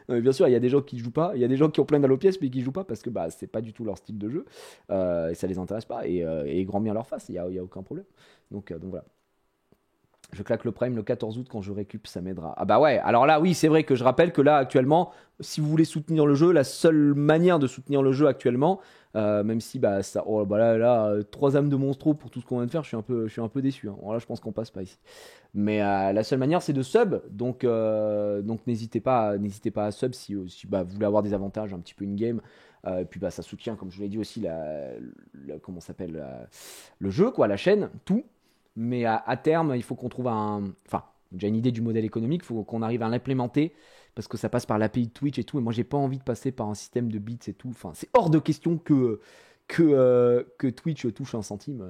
Non, mais bien sûr, il y a des gens qui jouent pas, il y a des gens qui ont plein d'allopièces mais qui jouent pas parce que c'est pas du tout leur style de jeu et ça les intéresse pas et grand bien leur face, il y a aucun problème. Donc voilà. Je claque le prime le 14 août quand je récup, ça m'aidera. Ah bah ouais, alors là oui, c'est vrai que je rappelle que là actuellement, si vous voulez soutenir le jeu, la seule manière de soutenir le jeu actuellement, même si ça, là 3 âmes de monstro pour tout ce qu'on vient de faire, je suis un peu déçu. Hein. Alors là, je pense qu'on passe pas ici. Mais la seule manière, c'est de sub. Donc n'hésitez pas à sub si vous voulez avoir des avantages un petit peu in game. Et puis ça soutient, comme je vous l'ai dit aussi, comment s'appelle le jeu, quoi, la chaîne, tout. Mais à terme, il faut qu'on trouve déjà une idée du modèle économique, il faut qu'on arrive à l'implémenter parce que ça passe par l'API de Twitch et tout. Et moi, j'ai pas envie de passer par un système de bits et tout. Enfin, c'est hors de question que que Twitch touche un centime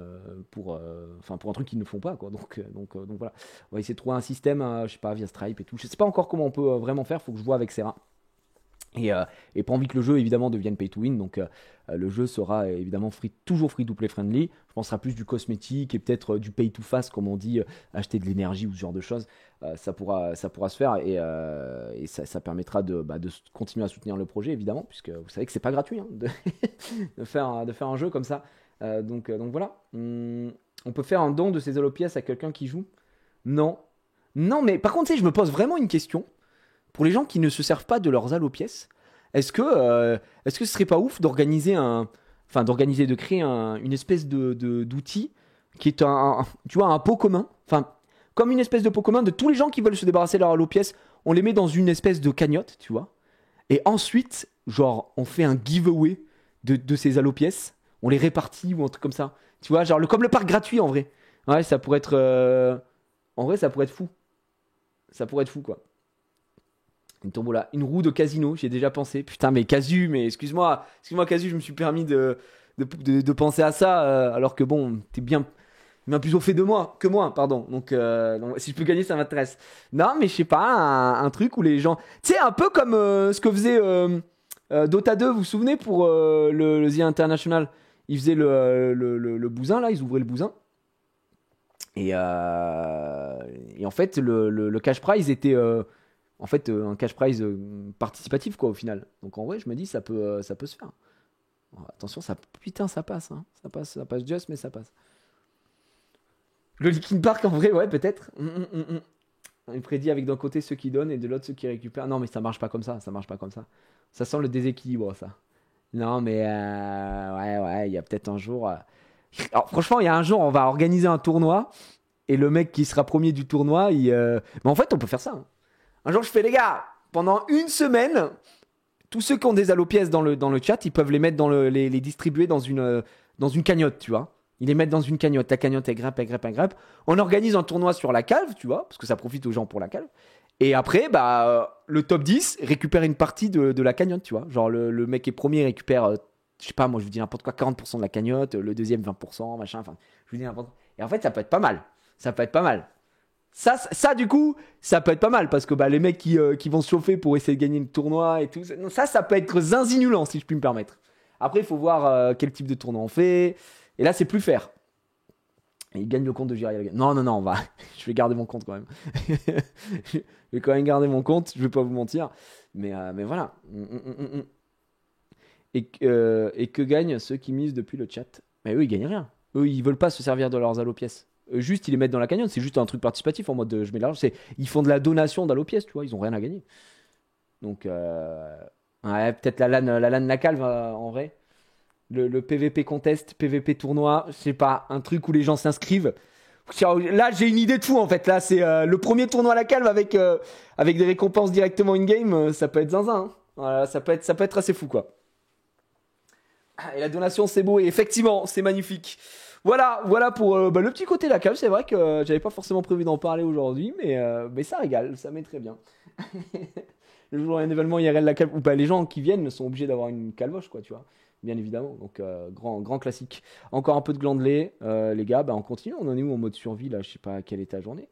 pour un truc qu'ils ne font pas, quoi. Donc voilà, on va essayer de trouver un système, je sais pas, via Stripe et tout. Je sais pas encore comment on peut vraiment faire, faut que je vois avec Serra. Et pas envie que le jeu évidemment devienne pay to win, donc le jeu sera évidemment toujours free to play friendly. Je pense que ce sera plus du cosmétique et peut-être du pay to fast, comme on dit, acheter de l'énergie ou ce genre de choses. Ça pourra se faire et ça permettra de continuer à soutenir le projet évidemment, puisque vous savez que c'est pas gratuit, hein, de faire un jeu comme ça. Donc voilà. On peut faire un don de ses holopièces à quelqu'un qui joue. Non, mais par contre, tu sais, je me pose vraiment une question. Pour les gens qui ne se servent pas de leurs allopièces, est-ce que ce serait pas ouf d'organiser de créer une espèce d'outil qui est tu vois, un pot commun, enfin, comme une espèce de pot commun de tous les gens qui veulent se débarrasser de leurs allopièces, on les met dans une espèce de cagnotte, tu vois, et ensuite, genre, on fait un giveaway de ces allopièces, on les répartit ou un truc comme ça, tu vois, genre, comme le parc gratuit en vrai. Ouais, ça pourrait être, en vrai, ça pourrait être fou. Ça pourrait être fou, quoi. Une tombola, une roue de casino, j'y ai déjà pensé. Putain, mais Casu, mais excuse-moi Casu, je me suis permis de penser à ça, alors que bon, t'es bien plus au fait que moi, pardon. Donc, si je peux gagner, ça m'intéresse. Non, mais je sais pas, un truc où les gens, tu sais, un peu comme ce que faisait Dota 2, vous vous souvenez, pour le The International, ils faisaient le bousin là, ils ouvraient le bousin. Et en fait, le cash prize était en fait un cash prize participatif, quoi, au final. Donc en vrai, je me dis ça peut se faire. Oh, attention, putain, ça passe, hein. Ça passe just, mais ça passe. Le Linkin Park, en vrai, ouais, peut-être. Il prédit avec d'un côté ceux qui donnent et de l'autre ceux qui récupèrent. Non, mais ça marche pas comme ça. Ça marche pas comme ça. Ça sent le déséquilibre, ça. Non, mais ouais, il y a peut-être un jour. Alors, franchement, il y a un jour, on va organiser un tournoi et le mec qui sera premier du tournoi, mais en fait, on peut faire ça, hein. Un jour, je fais, les gars, pendant une semaine, tous ceux qui ont des allopièces dans le chat, ils peuvent les mettre les distribuer dans une cagnotte, tu vois. Ils les mettent dans une cagnotte. La cagnotte, elle grimpe, elle grimpe, elle grimpe. On organise un tournoi sur la calve, tu vois, parce que ça profite aux gens pour la calve. Et après, le top 10 récupère une partie de la cagnotte, tu vois. Genre, le mec qui est premier récupère, je sais pas, moi, je vous dis n'importe quoi, 40% de la cagnotte, le deuxième 20%, machin, enfin, je vous dis n'importe quoi. Et en fait, ça peut être pas mal. Ça peut être pas mal. Ça, du coup, ça peut être pas mal parce que les mecs qui vont se chauffer pour essayer de gagner le tournoi et tout, ça peut être zinzinulant si je puis me permettre. Après, il faut voir quel type de tournoi on fait. Et là, c'est plus faire. Et il gagne le compte de Jirai. Non, on va. Je vais garder mon compte quand même. Je vais quand même garder mon compte, je vais pas vous mentir. Mais voilà. Et que gagnent ceux qui misent depuis le chat? Mais eux, ils gagnent rien. Eux, ils veulent pas se servir de leurs allopièces. Juste, ils les mettent dans la cagnotte. C'est juste un truc participatif en mode je mets de l'argent. Ils font de la donation d'allopièces, tu vois. Ils ont rien à gagner. Donc, ouais, peut-être la calve en vrai. Le PVP contest, PVP tournoi, je sais pas, un truc où les gens s'inscrivent. Là, j'ai une idée de fou en fait. Là, c'est le premier tournoi à la calve avec des récompenses directement in-game. Ça peut être zinzin, hein. Voilà, ça peut être assez fou, quoi. Et la donation, c'est beau. Et effectivement, c'est magnifique. Voilà pour le petit côté de la cave. C'est vrai que j'avais pas forcément prévu d'en parler aujourd'hui, mais ça régale, ça met très bien. Le jour où il y a un événement IRL la cave, ou les gens qui viennent sont obligés d'avoir une calvoche, quoi, tu vois. Bien évidemment. Donc, grand classique. Encore un peu de glandelé. Les gars, on continue. On en est où en mode survie, là? Je sais pas à quel état j'en ai.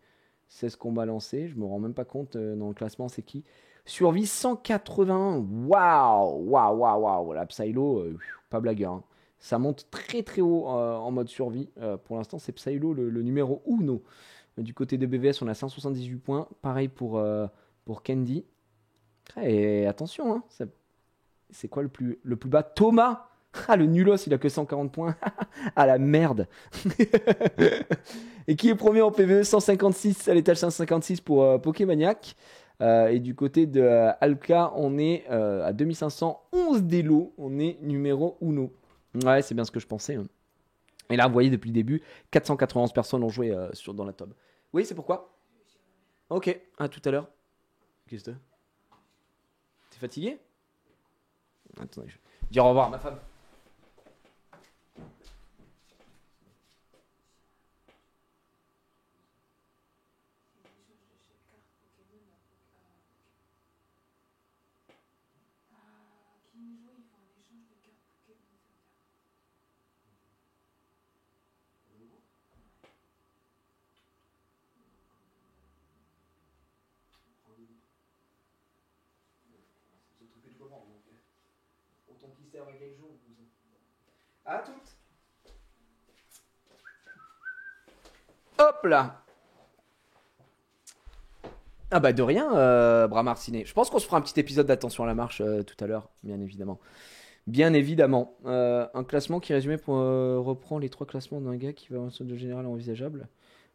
16 combats lancés. Je me rends même pas compte dans le classement, c'est qui? Survie 181. Waouh. La Psylo, pas blagueur, hein. Ça monte très très haut en mode survie. Pour l'instant, c'est Psylo le numéro 1. Du côté de BVS, on a 178 points. Pareil pour Candy. Et attention, hein, c'est quoi le plus bas? Thomas. Ah, le nulos, il a que 140 points. Ah, la merde. Et qui est premier en PvE? 156 à l'étage 156 pour Pokémaniac. Et du côté de Alka, on est à 2511 d'élo. On est numéro 1. Ouais, c'est bien ce que je pensais, hein. Et là, vous voyez, depuis le début, 491 personnes ont joué dans la top. Oui, c'est pourquoi? Ok, à tout à l'heure. Qu'est-ce que t'es fatigué? Attendez, je vais dire au revoir à ma femme. ton qui sert à quel jour, cousin. À toutes. Hop là. Ah bah de rien, bras marciné. Je pense qu'on se fera un petit épisode d'attention à la marche tout à l'heure, bien évidemment. Bien évidemment. Un classement qui résumé pour reprend les 3 classements d'un gars qui va en de général envisageable.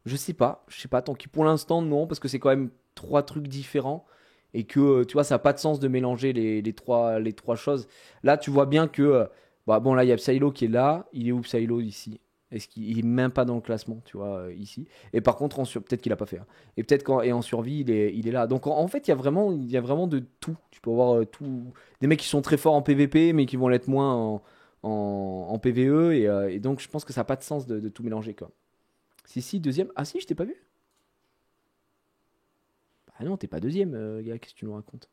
Je sais pas. Tant que pour l'instant non, parce que c'est quand même 3 trucs différents et que tu vois ça n'a pas de sens de mélanger les trois choses. Là tu vois bien que bah bon là il y a Psylo qui est là. Il est où Psylo ici? Est-ce qu'il est même pas dans le classement, tu vois, ici. Et par contre, peut-être qu'il a pas fait. Hein. Et peut-être en survie, il est là. Donc en fait, il y a vraiment de tout. Tu peux avoir tout. Des mecs qui sont très forts en PVP, mais qui vont l'être moins en PVE. Et donc, je pense que ça n'a pas de sens de tout mélanger, quoi. Si, deuxième. Ah si, je t'ai pas vu. Ah non, t'es pas deuxième, gars. Qu'est-ce que tu nous racontes?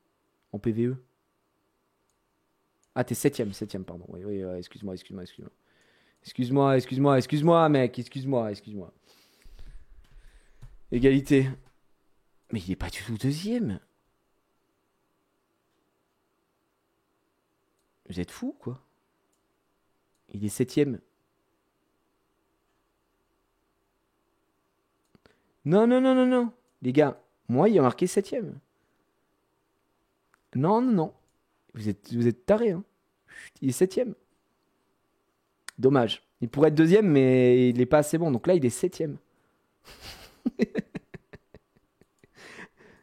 En PVE. Ah, t'es septième, pardon. Oui, excuse-moi. Excuse-moi, mec, excuse-moi. Égalité. Mais il est pas du tout deuxième. Vous êtes fous, quoi. Il est septième. Non. Les gars, moi, il a marqué septième. Non. Vous êtes tarés, hein. Il est septième. Dommage. Il pourrait être deuxième, mais il n'est pas assez bon. Donc là, il est septième.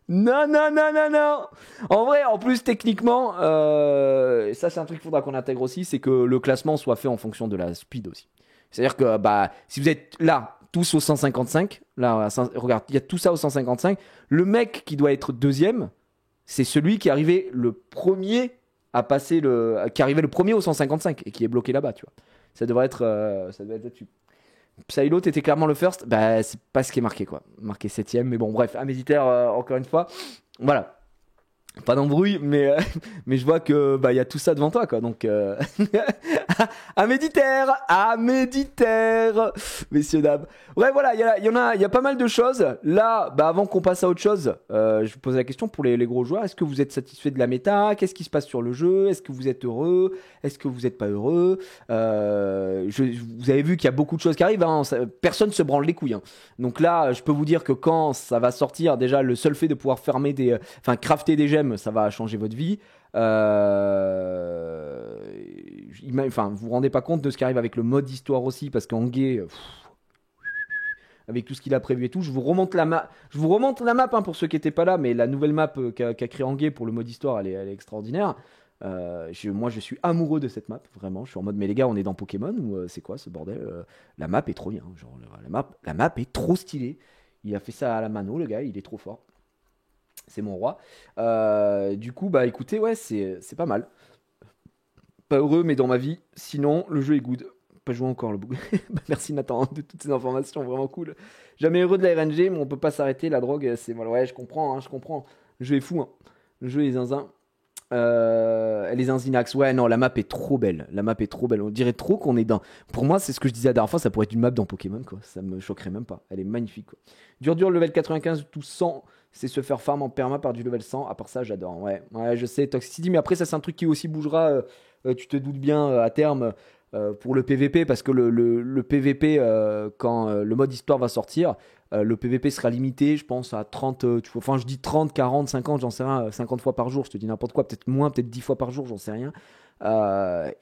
Non. En vrai, en plus, techniquement, ça, c'est un truc qu'il faudra qu'on intègre aussi, c'est que le classement soit fait en fonction de la speed aussi. C'est-à-dire que bah, si vous êtes là, tous au 155, là, regarde, il y a tout ça au 155, le mec qui doit être deuxième, c'est celui qui est arrivé le premier à passer qui est arrivé le premier au 155 et qui est bloqué là-bas, tu vois. Ça devrait être là-dessus. Psylo, t'étais clairement le first. Bah, c'est pas ce qui est marqué, quoi. Marqué 7ème, mais bon, bref, Améditer, encore une fois. Voilà. Pas d'embrouille, mais je vois que bah il y a tout ça devant toi, quoi. Donc Améditer, messieurs dames. Ouais, voilà, il y a pas mal de choses. Là, bah avant qu'on passe à autre chose, je vous pose la question pour les gros joueurs. Est-ce que vous êtes satisfait de la méta? Qu'est-ce qui se passe sur le jeu? Est-ce que vous êtes heureux? Est-ce que vous n'êtes pas heureux? Vous avez vu qu'il y a beaucoup de choses qui arrivent. Hein. Personne se branle les couilles. Hein. Donc là, je peux vous dire que quand ça va sortir, déjà le seul fait de pouvoir crafter des gemmes, ça va changer votre vie. Vous vous rendez pas compte de ce qui arrive avec le mode histoire aussi, parce qu'Anguet, avec tout ce qu'il a prévu et tout, je vous remonte la map hein, pour ceux qui n'étaient pas là, mais la nouvelle map qu'a créé Anguet pour le mode histoire, elle est extraordinaire. Moi je suis amoureux de cette map, vraiment. Je suis en mode mais les gars, on est dans Pokémon ou c'est quoi ce bordel? La map est trop bien, genre la map est trop stylée. Il a fait ça à la mano, le gars, il est trop fort. C'est mon roi. Du coup, bah écoutez, ouais, c'est pas mal. Pas heureux, mais dans ma vie. Sinon, le jeu est good. Pas joué encore le bout. Bah, merci Nathan de toutes ces informations, vraiment cool. Jamais heureux de la RNG, mais on peut pas s'arrêter. La drogue, c'est voilà, ouais, je comprends. Le jeu est fou. Hein. Le jeu est zinzin. Elle est zinzinax. Ouais, non, la map est trop belle. On dirait trop qu'on est dans. Pour moi, c'est ce que je disais la dernière fois, ça pourrait être une map dans Pokémon, quoi. Ça me choquerait même pas. Elle est magnifique, quoi. Dur, level 95, tout 100. C'est se faire farm en perma par du level 100. À part ça, j'adore. Ouais, je sais, Toxicity. Mais après, ça, c'est un truc qui aussi bougera. Tu te doutes bien à terme pour le PVP. Parce que le PVP, quand le mode histoire va sortir, le PVP sera limité, je pense, à 30. Je dis 30, 40, 50, j'en sais rien. 50 fois par jour, je te dis n'importe quoi. Peut-être moins, peut-être 10 fois par jour, j'en sais rien.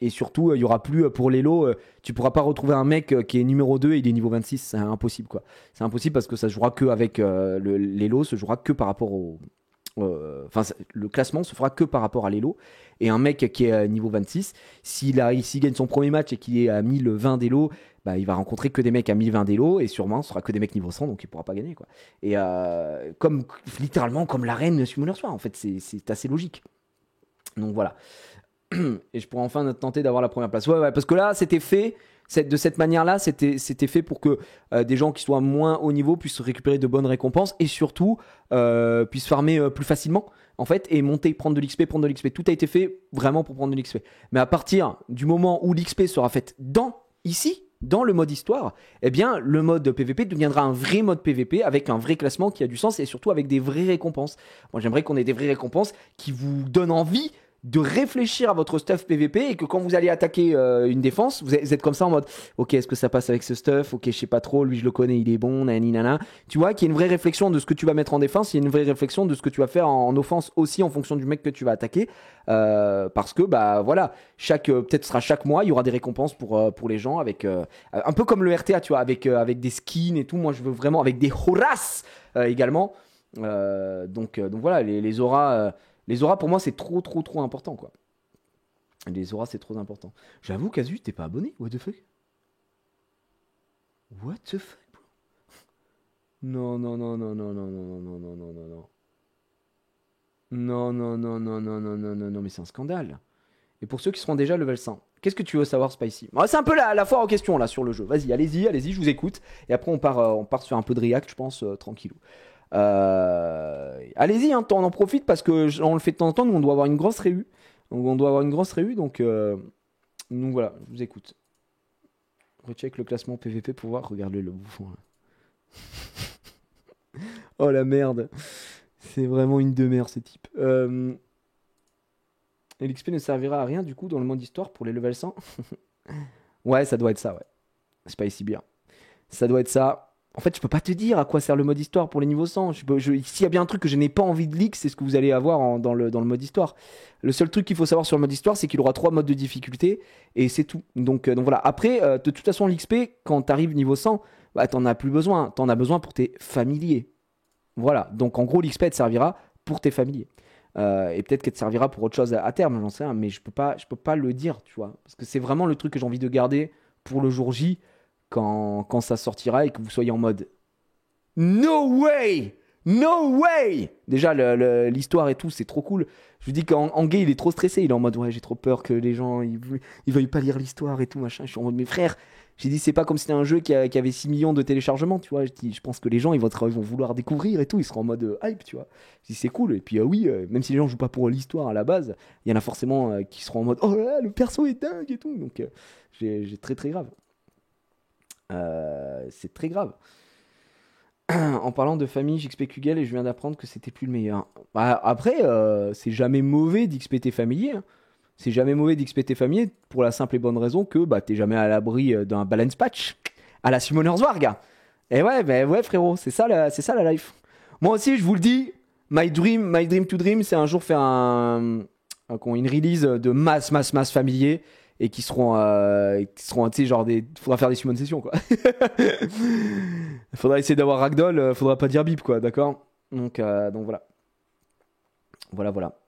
Et surtout, il y aura plus pour les lots. Tu pourras pas retrouver un mec qui est numéro 2 et il est niveau 26. C'est impossible, quoi. C'est impossible parce que ça se jouera que avec les lots, se jouera que par rapport au. Le classement se fera que par rapport à l'élo. Et un mec qui est niveau 26, s'il gagne son premier match et qu'il est à 1020 d'élo, bah, il va rencontrer que des mecs à 1020 d'élo et sûrement ce sera que des mecs niveau 100, donc il pourra pas gagner, quoi. Et littéralement comme l'arène Summoner Soir, en fait, c'est assez logique. Donc voilà. Et je pourrais enfin tenter d'avoir la première place. Ouais, parce que là, c'était fait. De cette manière-là, c'était fait pour que des gens qui soient moins haut niveau puissent récupérer de bonnes récompenses et surtout puissent farmer plus facilement, en fait, et monter, prendre de l'XP. Tout a été fait vraiment pour prendre de l'XP. Mais à partir du moment où l'XP sera faite dans le mode histoire, eh bien, le mode PVP deviendra un vrai mode PVP avec un vrai classement qui a du sens et surtout avec des vraies récompenses. Moi, j'aimerais qu'on ait des vraies récompenses qui vous donnent envie de réfléchir à votre stuff PVP et que quand vous allez attaquer une défense, vous êtes comme ça en mode ok, est-ce que ça passe avec ce stuff, ok, je sais pas trop, lui je le connais, il est bon, nani nana. Tu vois qu'il y a une vraie réflexion de ce que tu vas mettre en défense, il y a une vraie réflexion de ce que tu vas faire en offense aussi en fonction du mec que tu vas attaquer, parce que bah voilà, peut-être sera chaque mois il y aura des récompenses pour les gens avec un peu comme le RTA, tu vois, avec des skins et tout. Moi je veux vraiment avec des horas également. Donc voilà, les auras. Les auras, pour moi, c'est trop important, quoi. Les auras, c'est trop important. J'avoue, Casu, t'es pas abonné? What the fuck? What the fuck, bro? Non, non, non, non, non, non, non, non, non, non, non, non. Non, non, non, non, non, non, non, non, non, mais c'est un scandale. Et pour ceux qui seront déjà level 100, qu'est-ce que tu veux savoir, Spicy? C'est un peu la foire aux questions, là, sur le jeu. Vas-y, allez-y, je vous écoute. Et après, on part sur un peu de react, je pense, tranquillou. Allez-y, hein, on en profite parce que on le fait de temps en temps. Nous, on doit avoir une grosse réu. Donc voilà, je vous écoute. Recheck le classement PVP pour voir. Regardez le bouffon. Oh la merde. C'est vraiment une demeure ce type. L'XP ne servira à rien du coup dans le mode histoire pour les level 100. Ouais, ça doit être ça, ouais. C'est pas ici bien. Ça doit être ça. En fait, je peux pas te dire à quoi sert le mode histoire pour les niveaux 100. S'il y a bien un truc que je n'ai pas envie de leak, c'est ce que vous allez avoir dans le mode histoire. Le seul truc qu'il faut savoir sur le mode histoire, c'est qu'il aura 3 modes de difficulté et c'est tout. Donc voilà. Après, de toute façon, l'XP, quand tu arrives niveau 100, bah, t'en as plus besoin. T'en as besoin pour tes familiers. Voilà. Donc en gros, l'XP te servira pour tes familiers. Et peut-être qu'elle te servira pour autre chose à terme, j'en sais rien, mais je peux pas le dire, tu vois. Parce que c'est vraiment le truc que j'ai envie de garder pour le jour J. Quand ça sortira et que vous soyez en mode No way! No way! Déjà, l'histoire et tout, c'est trop cool. Je vous dis qu'en gay, il est trop stressé. Il est en mode ouais, j'ai trop peur que les gens ils veuillent pas lire l'histoire et tout, machin. Je suis en mode mes frères. J'ai dit, c'est pas comme si c'était un jeu qui avait 6 millions de téléchargements, tu vois. Je pense que les gens, ils vont vouloir découvrir et tout. Ils seront en mode hype, tu vois. Je dis, c'est cool. Et puis, oui, même si les gens jouent pas pour l'histoire à la base, il y en a forcément qui seront en mode oh là là, le perso est dingue et tout. Donc, j'ai très grave. C'est très grave. En parlant de famille, j'XP Kugel et je viens d'apprendre que c'était plus le meilleur. Bah, après, c'est jamais mauvais d'XP familier. Hein. C'est jamais mauvais d'XP familier pour la simple et bonne raison que bah, t'es jamais à l'abri d'un balance patch à la Summoner's War, gars. Et ouais, bah, ouais, frérot, c'est ça la life. Moi aussi, je vous le dis, my dream to dream, c'est un jour faire une release de masse familier. Et qui seront tu sais, genre faudra faire des summon sessions, quoi. Faudra essayer d'avoir Ragdoll, faudra pas dire bip, quoi, d'accord. Donc voilà. Voilà.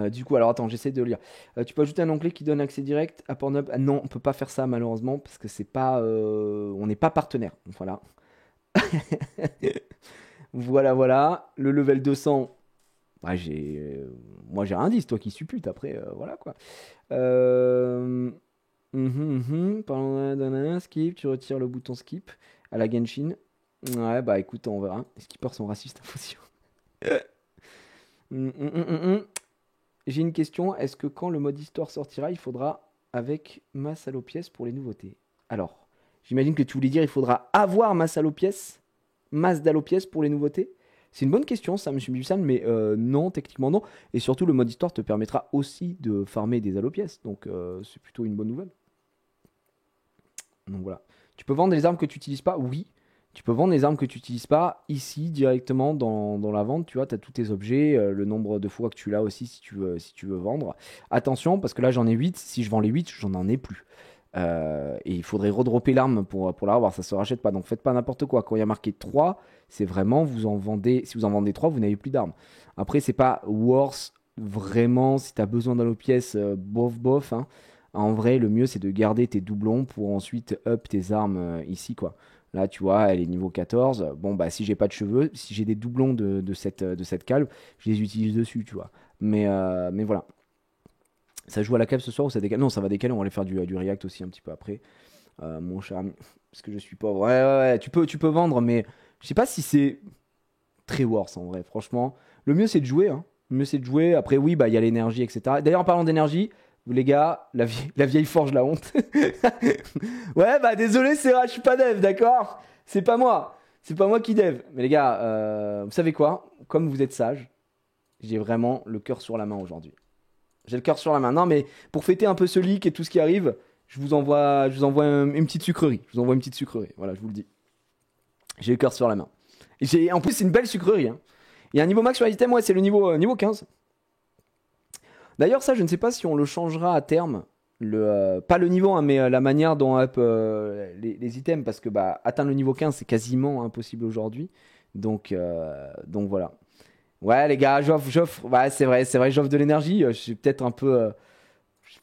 Du coup, alors attends, j'essaie de lire. Tu peux ajouter un onglet qui donne accès direct à Pornhub. Non, on peut pas faire ça, malheureusement, parce que c'est pas... on n'est pas partenaire. Voilà. Voilà. Le level 200... Bah, moi, j'ai rien dit, c'est toi qui supputes. Après, voilà, quoi. Pendant d'un skip, tu retires le bouton skip à la Genshin. Ouais, bah écoute, on verra. Les skippers sont racistes, info. J'ai une question. Est-ce que quand le mode histoire sortira, il faudra avec masse à pièce pour les nouveautés? Alors, j'imagine que tu voulais dire il faudra avoir masse d'allopièces pour les nouveautés. C'est une bonne question, ça, monsieur Busan, mais non, techniquement non. Et surtout, le mode histoire te permettra aussi de farmer des allopièces. Donc, c'est plutôt une bonne nouvelle. Donc voilà. Tu peux vendre des armes que tu n'utilises pas? Oui. Tu peux vendre des armes que tu n'utilises pas ici, directement dans la vente. Tu vois, tu as tous tes objets, le nombre de fois que tu l'as aussi si tu veux vendre. Attention, parce que là, j'en ai 8. Si je vends les 8, j'en en ai plus. Et il faudrait redropper l'arme pour la revoir, ça se rachète pas, donc faites pas n'importe quoi. Quand il y a marqué 3, c'est vraiment si vous en vendez 3, vous n'avez plus d'armes. Après, c'est pas worth vraiment si tu as besoin d'allopièces, bof hein. En vrai, le mieux c'est de garder tes doublons pour ensuite up tes armes ici, quoi. Là, tu vois, elle est niveau 14. Bon, bah, si j'ai pas de cheveux, si j'ai des doublons de cette calve, je les utilise dessus, tu vois. Mais voilà. Ça joue à la cave ce soir ou ça décale? Non, ça va décaler, on va aller faire du react aussi un petit peu après. Mon cher ami, parce que je suis pauvre. Ouais, tu peux vendre, mais je sais pas si c'est très worse en vrai, franchement. Le mieux c'est de jouer, hein. Le mieux c'est de jouer. Après, oui, bah il y a l'énergie, etc. D'ailleurs, en parlant d'énergie, vous les gars, la vieille forge la honte. Ouais, bah désolé, je suis pas dev, d'accord? C'est pas moi qui dev. Mais les gars, vous savez quoi? Comme vous êtes sages, j'ai vraiment le cœur sur la main aujourd'hui. J'ai le cœur sur la main. Non, mais pour fêter un peu ce leak et tout ce qui arrive, je vous envoie une petite sucrerie. Je vous envoie une petite sucrerie. Voilà, je vous le dis. J'ai le cœur sur la main. En plus, c'est une belle sucrerie. Hein. Il y a un niveau max sur l'item, ouais, c'est le niveau 15. D'ailleurs, ça, je ne sais pas si on le changera à terme. Pas le niveau, hein, mais la manière dont on up les items. Parce que atteindre le niveau 15, c'est quasiment impossible aujourd'hui. Donc voilà. Ouais, les gars, j'offre. Ouais, c'est vrai, j'offre de l'énergie. Je suis peut-être un peu.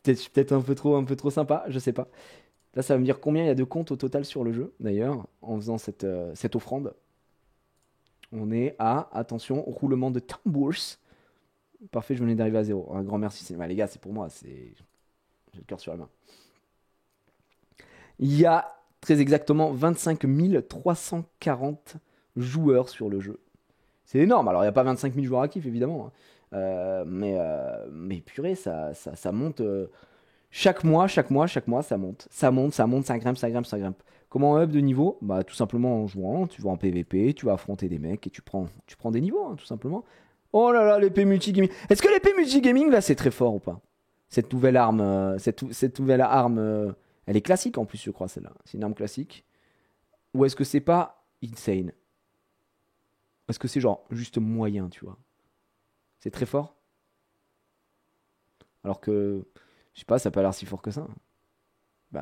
Je suis peut-être un peu trop sympa, je sais pas. Là, ça va me dire combien il y a de comptes au total sur le jeu, d'ailleurs, en faisant cette offrande. On est à, attention, roulement de tambours. Parfait, je venais d'arriver à 0. Un grand merci. Les gars, c'est pour moi. J'ai le cœur sur la main. Il y a très exactement 25 340 joueurs sur le jeu. C'est énorme. Alors, il n'y a pas 25 000 joueurs actifs, évidemment. Mais purée, ça monte. Chaque mois, ça monte. Ça grimpe. Comment up de niveau? Tout simplement en jouant. Tu vas en PVP, tu vas affronter des mecs et tu prends des niveaux, hein, tout simplement. Oh là là, l'épée multigaming. Est-ce que l'épée multigaming, là, c'est très fort ou pas? Cette nouvelle arme, elle est classique en plus, je crois, celle-là. C'est une arme classique. Ou est-ce que c'est pas insane? Est-ce que c'est genre juste moyen, tu vois? C'est très fort? Alors que, je sais pas, ça a pas l'air si fort que ça.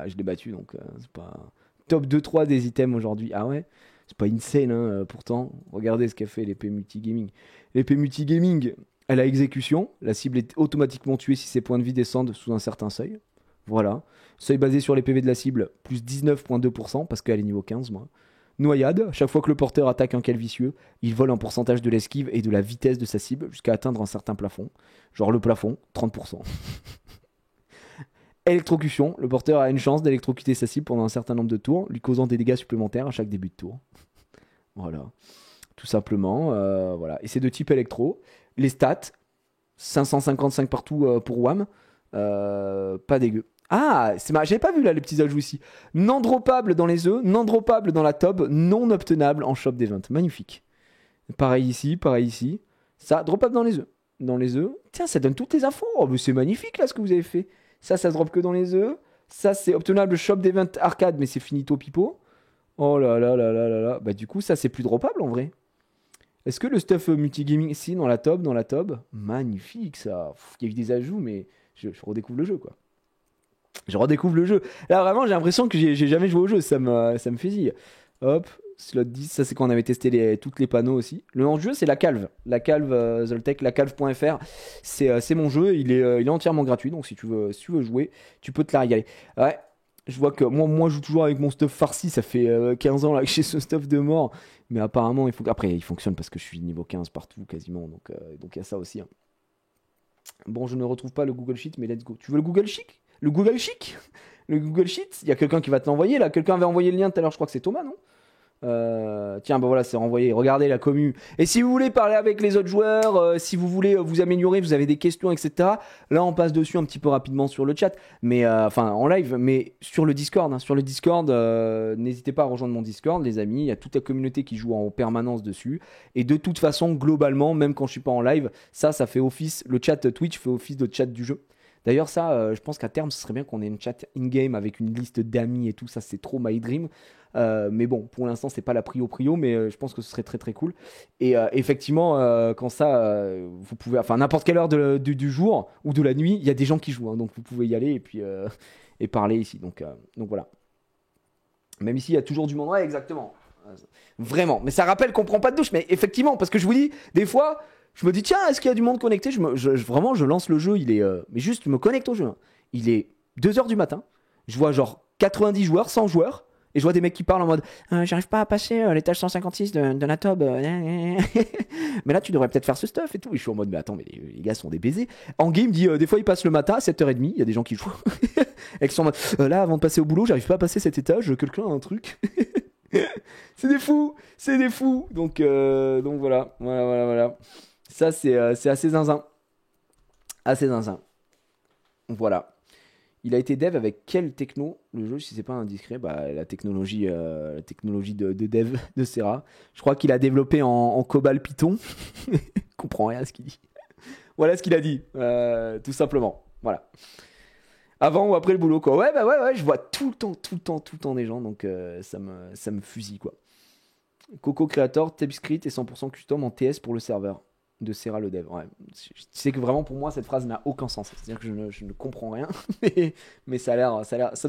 Je l'ai battu, donc c'est pas... Top 2-3 des items aujourd'hui. Ah ouais? C'est pas insane, hein, pourtant. Regardez ce qu'a fait l'épée multigaming. L'épée multigaming, elle a exécution. La cible est automatiquement tuée si ses points de vie descendent sous un certain seuil. Voilà. Seuil basé sur les PV de la cible, plus 19,2%, parce qu'elle est niveau 15, moi. Noyade, chaque fois que le porteur attaque un cal vicieux, il vole un pourcentage de l'esquive et de la vitesse de sa cible jusqu'à atteindre un certain plafond. Genre le plafond, 30%. Électrocution, le porteur a une chance d'électrocuter sa cible pendant un certain nombre de tours, lui causant des dégâts supplémentaires à chaque début de tour. Voilà, tout simplement. Voilà. Et c'est de type électro. Les stats, 555 partout pour WAM. Pas dégueu. Ah, c'est j'avais pas vu là les petits ajouts ici. Non droppable dans les œufs, non droppable dans la tob, non obtenable en shop d'event. Magnifique. Pareil ici. Ça, droppable dans les œufs. Dans les œufs. Tiens, ça donne toutes les infos. Oh, mais c'est magnifique là ce que vous avez fait. Ça se drop que dans les œufs. Ça, c'est obtenable shop d'event arcade, mais c'est finito pipo. Oh là là là là là là. Du coup, ça, c'est plus droppable en vrai. Est-ce que le stuff multigaming ici, dans la tob, magnifique ça. Il y a eu des ajouts, mais je redécouvre le jeu, quoi. Je redécouvre le jeu. Là, vraiment, j'ai l'impression que j'ai jamais joué au jeu. Ça me fait zille. Hop, slot 10. Ça, c'est quand on avait testé toutes les panneaux aussi. Le nom du jeu, c'est La Calve. La Calve, Zoltec, lacalve.fr. C'est mon jeu. Il est entièrement gratuit. Donc, si tu veux jouer, tu peux te la régaler. Ouais. Je vois que moi, je joue toujours avec mon stuff farci. Ça fait 15 ans là, que j'ai ce stuff de mort. Mais apparemment, après, il fonctionne parce que je suis niveau 15 partout quasiment. Donc, il y a ça aussi. Hein. Bon, je ne retrouve pas le Google Sheet, mais let's go. Tu veux le Google Sheet? Le Google Sheet? Le Google Sheet? Il y a quelqu'un qui va te l'envoyer là. Quelqu'un avait envoyé le lien tout à l'heure. Je crois que c'est Thomas, non? Tiens, voilà, c'est renvoyé. Regardez la commu. Et si vous voulez parler avec les autres joueurs, si vous voulez vous améliorer, vous avez des questions, etc. Là, on passe dessus un petit peu rapidement sur le chat, mais en live, mais sur le Discord. Hein, sur le Discord, n'hésitez pas à rejoindre mon Discord, les amis. Il y a toute la communauté qui joue en permanence dessus. Et de toute façon, globalement, même quand je suis pas en live, ça fait office. Le chat Twitch fait office de chat du jeu. D'ailleurs, ça, je pense qu'à terme, ce serait bien qu'on ait une chat in-game avec une liste d'amis et tout. Ça, c'est trop my dream. Mais bon, pour l'instant, c'est pas la prio, mais je pense que ce serait très très cool. Et effectivement, quand ça, vous pouvez, n'importe quelle heure du jour ou de la nuit, il y a des gens qui jouent. Hein, donc vous pouvez y aller et puis et parler ici. Donc voilà. Même ici, il y a toujours du monde. Ouais, exactement. Vraiment. Mais ça rappelle qu'on prend pas de douche. Mais effectivement, parce que je vous dis, des fois. Je me dis, tiens, est-ce qu'il y a du monde connecté? Vraiment, je lance le jeu. Mais juste, je me connecte au jeu. Hein. Il est 2h du matin. Je vois genre 90 joueurs, 100 joueurs. Et je vois des mecs qui parlent en mode j'arrive pas à passer l'étage 156 de la tob. Mais là, tu devrais peut-être faire ce stuff et tout. Et je suis en mode, mais attends, mais les gars sont des baisers. En game, dit des fois, ils passent le matin à 7h30. Il y a des gens qui jouent. Et qui sont en mode là, avant de passer au boulot, j'arrive pas à passer cet étage. Quelqu'un a un truc. C'est des fous. Donc voilà. Ça, c'est assez zinzin. Voilà. Il a été dev avec quelle techno? Le jeu, si c'est pas indiscret, la technologie de dev de Serra. Je crois qu'il a développé en Cobalt Python. Je comprends rien à ce qu'il dit. Voilà ce qu'il a dit, tout simplement. Voilà. Avant ou après le boulot, quoi. Ouais, je vois tout le temps des gens, donc ça me fusille, quoi. Coco Creator, TypeScript et 100% custom en TS pour le serveur de Serra le dev. Ouais. Tu sais que vraiment pour moi cette phrase n'a aucun sens. C'est-à-dire que je ne comprends rien, mais ça doit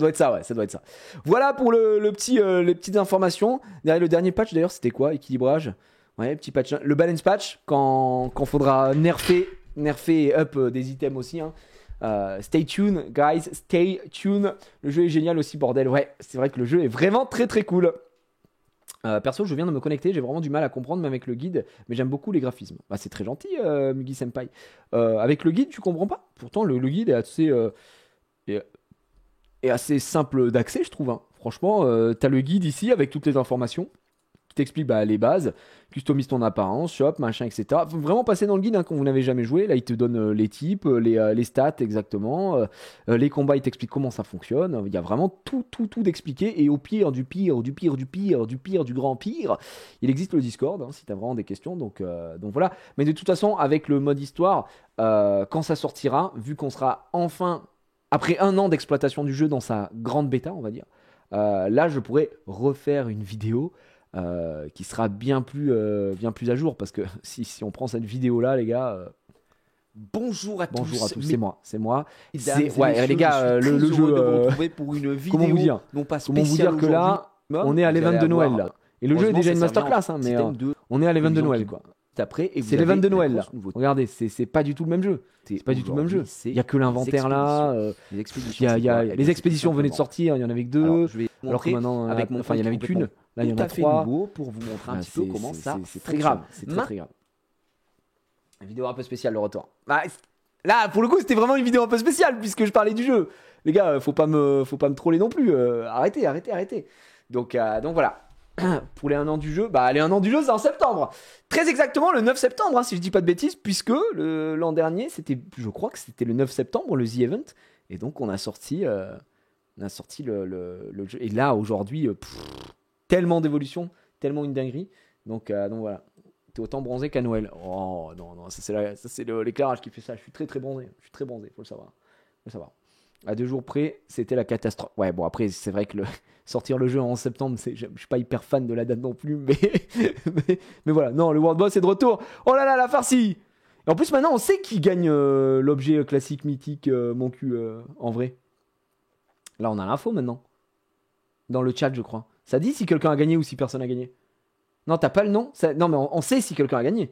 être ça, ouais, ça doit être ça. Voilà pour les petites informations. Derrière le dernier patch d'ailleurs, c'était quoi? Équilibrage. Ouais, petit patch. Le balance patch quand faudra nerfer et up des items aussi. Hein. Stay tuned, guys. Stay tuned. Le jeu est génial aussi, bordel. Ouais, c'est vrai que le jeu est vraiment très très cool. Perso, je viens de me connecter, j'ai vraiment du mal à comprendre même avec le guide, mais j'aime beaucoup les graphismes. Bah, c'est très gentil, Mugi Senpai. Avec le guide, tu comprends pas. Pourtant, le guide est assez simple d'accès, je trouve. Hein. Franchement, t'as le guide ici avec toutes les informations qui t'explique les bases, customise ton apparence, shop, machin, etc. Faut vraiment passer dans le guide hein, quand vous n'avez jamais joué. Là, il te donne les types, les stats exactement, les combats, il t'explique comment ça fonctionne. Il y a vraiment tout d'expliqué. Et au pire, du grand pire, il existe le Discord hein, si tu as vraiment des questions. Donc voilà. Mais de toute façon, avec le mode histoire, quand ça sortira, vu qu'on sera enfin, après 1 an d'exploitation du jeu dans sa grande bêta, on va dire, là, je pourrais refaire une vidéo qui sera bien plus à jour parce que si on prend cette vidéo là les gars bonjour à tous, c'est moi ouais, les gars le jeu pour une vidéo comment vous dire non pas comment vous dire que là on est à l'event de Noël là et le jeu est déjà une masterclass hein, mais on est à l'event de Noël quoi après c'est l'event de Noël là regardez c'est pas du tout le même jeu c'est pas du tout le même jeu il y a que l'inventaire là les expéditions venaient de sortir il y en avait que 2 alors que maintenant il y en avait qu'une. Là, il y en a 3 pour vous montrer un petit peu comment ça. C'est très grave. C'est très grave. Une vidéo un peu spéciale, le retour. Là, pour le coup, c'était vraiment une vidéo un peu spéciale puisque je parlais du jeu. Les gars, faut pas me troller non plus. Arrêtez. Donc voilà. Pour les 1 an du jeu, les 1 an du jeu, c'est en septembre. Très exactement le 9 septembre, hein, si je dis pas de bêtises, puisque l'an dernier, je crois que c'était le 9 septembre, le The Event. Et donc, on a sorti le jeu. Et là, aujourd'hui, tellement d'évolution, tellement une dinguerie. Donc voilà. T'es autant bronzé qu'à Noël. Oh non, ça c'est l'éclairage qui fait ça. Je suis très bronzé. Faut le savoir. À 2 jours près, c'était la catastrophe. Ouais, bon après c'est vrai que sortir le jeu en septembre, je suis pas hyper fan de la date non plus, mais voilà. Non, le World Boss est de retour. Oh là là, la farcie. Et en plus maintenant, on sait qui gagne l'objet classique mythique mon cul en vrai. Là, on a l'info maintenant. Dans le chat, je crois. Ça dit si quelqu'un a gagné ou si personne a gagné. Non, t'as pas le nom non, mais on sait si quelqu'un a gagné.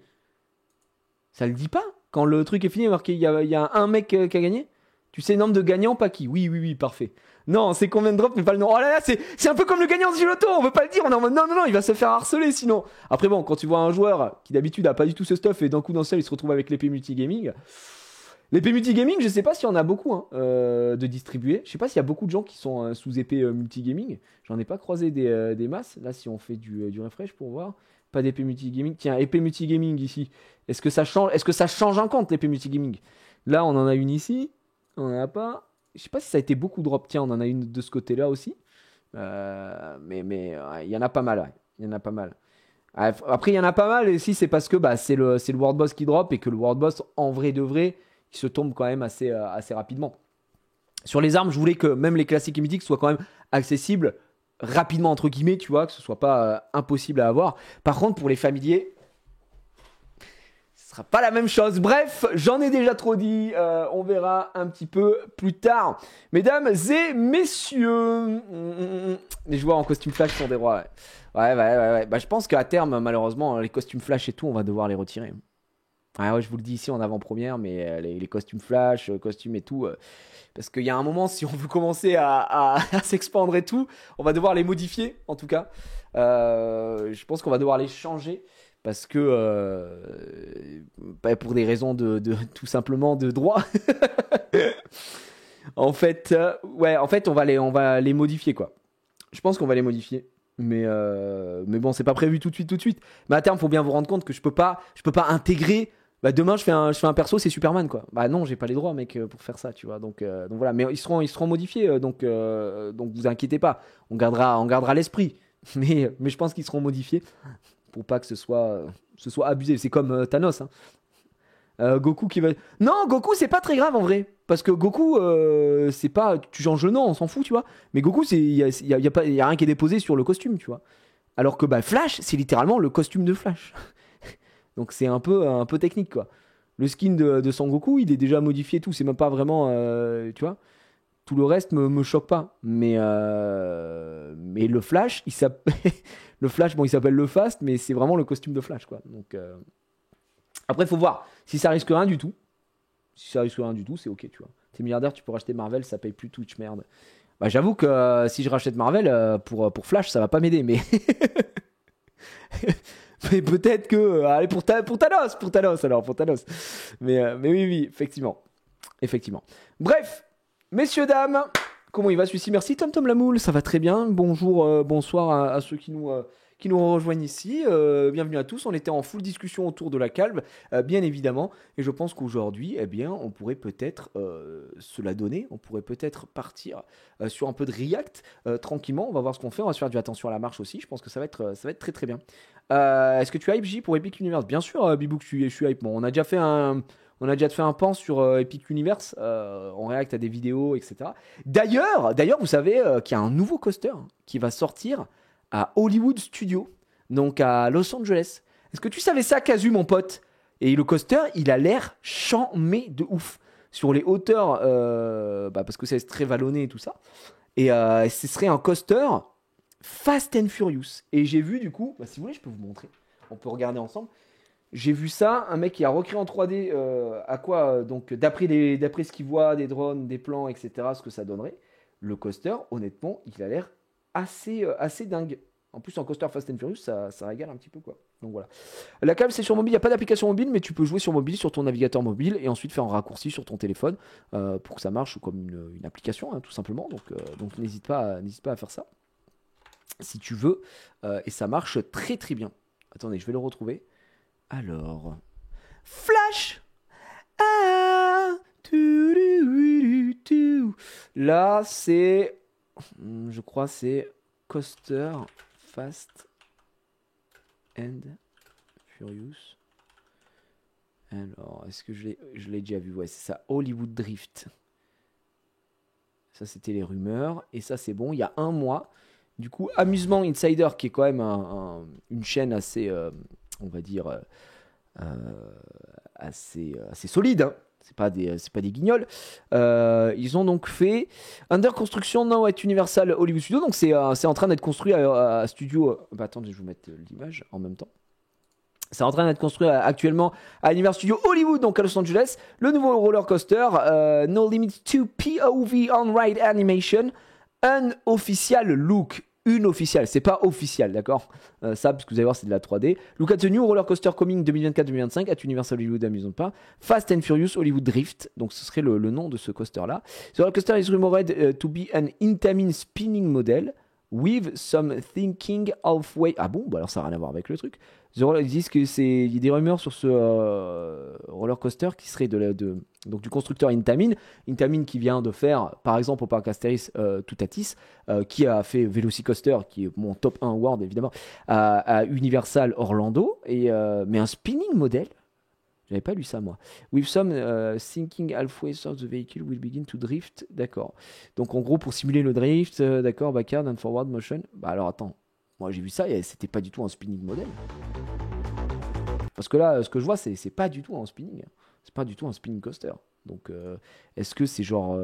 Ça le dit pas. Quand le truc est fini, il y a marqué il y a un mec qui a gagné. Tu sais le nombre de gagnants, pas qui. Oui, parfait. Non, c'est combien de drops, mais pas le nom. Oh là là, c'est un peu comme le gagnant du loto. On veut pas le dire. On est en mode non, il va se faire harceler sinon. Après, bon, quand tu vois un joueur qui d'habitude a pas du tout ce stuff et d'un coup d'un seul il se retrouve avec l'épée multigaming. L'épée multigaming, je sais pas s'il y en a beaucoup hein, de distribués. Je sais pas s'il y a beaucoup de gens qui sont sous épée multigaming. J'en ai pas croisé des masses. Là, si on fait du refresh pour voir. Pas d'épée multigaming. Tiens, épée multigaming ici. Est-ce que ça change un compte l'épée multigaming? Là, on en a une ici. On en a pas. Je sais pas si ça a été beaucoup drop. Tiens, on en a une de ce côté-là aussi. Mais il y en a pas mal. Ouais. Il y en a pas mal. Après, il y en a pas mal. Et si c'est parce que c'est le World Boss qui drop et que le World Boss, en vrai de vrai, il se tombe quand même assez rapidement. Sur les armes, je voulais que même les classiques et mythiques soient quand même accessibles rapidement, entre guillemets, tu vois, que ce soit pas impossible à avoir. Par contre, pour les familiers, ce sera pas la même chose. Bref, j'en ai déjà trop dit. On verra un petit peu plus tard. Mesdames et messieurs, les joueurs en costume flash sont des rois. Ouais. Je pense qu'à terme, malheureusement, les costumes flash et tout, on va devoir les retirer. Ouais, je vous le dis ici en avant-première, mais les costumes flash, costumes et tout, parce qu'il y a un moment, si on veut commencer à s'expandre et tout, on va devoir les modifier, en tout cas. Je pense qu'on va devoir les changer, parce que, pour des raisons tout simplement de droit. en fait, on va les modifier, quoi. Je pense qu'on va les modifier. Mais bon, c'est pas prévu tout de suite. Mais à terme, faut bien vous rendre compte que je peux pas intégrer. Demain, je fais un perso, c'est Superman, quoi. Non, j'ai pas les droits, mec, pour faire ça, tu vois. Donc voilà. Mais ils seront modifiés, donc vous inquiétez pas. On gardera l'esprit. Mais je pense qu'ils seront modifiés pour pas que ce soit abusé. C'est comme Thanos. Hein. Goku qui va... Non, Goku, c'est pas très grave en vrai. Parce que Goku, c'est pas... Tu changes le nom, on s'en fout, tu vois. Mais Goku, il y a rien qui est déposé sur le costume, tu vois. Alors que Flash, c'est littéralement le costume de Flash. Donc c'est un peu technique, quoi. Le skin de Son Goku, il est déjà modifié, tout. C'est même pas vraiment... tu vois. Tout le reste me choque pas. Mais le Flash, le Flash, bon, il s'appelle le Fast, mais c'est vraiment le costume de Flash, quoi. Donc... Après, faut voir. Si ça risque rien du tout, c'est ok, tu vois. T'es milliardaire, tu peux racheter Marvel, ça paye plus Twitch, merde. J'avoue que si je rachète Marvel, pour Flash, ça va pas m'aider, mais... mais peut-être que... allez, pour Thanos, alors, pour Thanos. Mais oui, effectivement. Bref, messieurs, dames, comment il va celui-ci? Merci, Tom Lamoule, ça va très bien. Bonjour, bonsoir à ceux qui nous rejoignent ici. Bienvenue à tous. On était en full discussion autour de la calme, bien évidemment. Et je pense qu'aujourd'hui, eh bien, on pourrait peut-être se la donner. On pourrait peut-être partir sur un peu de React tranquillement. On va voir ce qu'on fait. On va se faire du attention à la marche aussi. Je pense que ça va être très très bien. Est-ce que tu es hype, J, pour Epic Universe? Bien sûr, Bibouk, je suis hype. Bon, on a déjà fait un pan sur Epic Universe. On réacte à des vidéos, etc. D'ailleurs, vous savez qu'il y a un nouveau coaster qui va sortir à Hollywood Studios, donc à Los Angeles. Est-ce que tu savais ça, Kazu, mon pote? Et le coaster, il a l'air chamé de ouf. Sur les hauteurs, parce que c'est très vallonné et tout ça. Et ce serait un coaster Fast and Furious. Et j'ai vu, du coup, si vous voulez, je peux vous montrer. On peut regarder ensemble. J'ai vu ça, un mec qui a recréé en 3D donc d'après ce qu'il voit, des drones, des plans, etc., ce que ça donnerait. Le coaster, honnêtement, il a l'air assez dingue. En plus, en coaster Fast and Furious, ça régale un petit peu, quoi. Donc voilà. La cam, c'est sur mobile. Il n'y a pas d'application mobile, mais tu peux jouer sur mobile, sur ton navigateur mobile, et ensuite faire un raccourci sur ton téléphone pour que ça marche comme une application, hein, tout simplement. Donc n'hésite pas à faire ça si tu veux. Et ça marche très très bien. Attendez, je vais le retrouver. Alors, Flash. Là, c'est... Je crois c'est Coaster Fast and Furious. Alors, est-ce que je l'ai déjà vu? Ouais, c'est ça, Hollywood Drift. Ça, c'était les rumeurs. Et ça, c'est bon, il y a un mois. Du coup, Amusement Insider, qui est quand même une chaîne assez, on va dire, assez solide, hein. C'est pas des guignols. Ils ont donc fait Under Construction now at Universal Hollywood Studios. Donc c'est en train d'être construit à studio. Attendez, je vais vous mettre l'image en même temps. C'est en train d'être construit actuellement à Universal Studios Hollywood, donc à Los Angeles. Le nouveau roller coaster No Limit to POV on-ride animation, un official look. Une officielle, c'est pas officiel, d'accord, ça, parce que vous allez voir, c'est de la 3D. Look at the new roller coaster coming 2024-2025 at Universal Hollywood Amusement Park. Fast and Furious Hollywood Drift, donc ce serait le nom de ce coaster-là. The roller coaster is rumored to be an Intamin spinning model with some thinking halfway. Ah bon, alors ça n'a rien à voir avec le truc. Ils disent qu'il y a des rumeurs sur ce roller coaster qui serait donc du constructeur Intamin. Intamin qui vient de faire, par exemple, au parc Astérix, Toutatis, qui a fait Velocicoaster, qui est mon top 1 award évidemment, à Universal Orlando, mais un spinning model. J'avais pas lu ça, moi. With some thinking halfway so the vehicle will begin to drift. D'accord. Donc en gros, pour simuler le drift, d'accord, backward and forward motion. Alors attends. Moi j'ai vu ça et c'était pas du tout un spinning model. Parce que là, ce que je vois, c'est pas du tout un spinning. C'est pas du tout un spinning coaster. Donc est-ce que c'est genre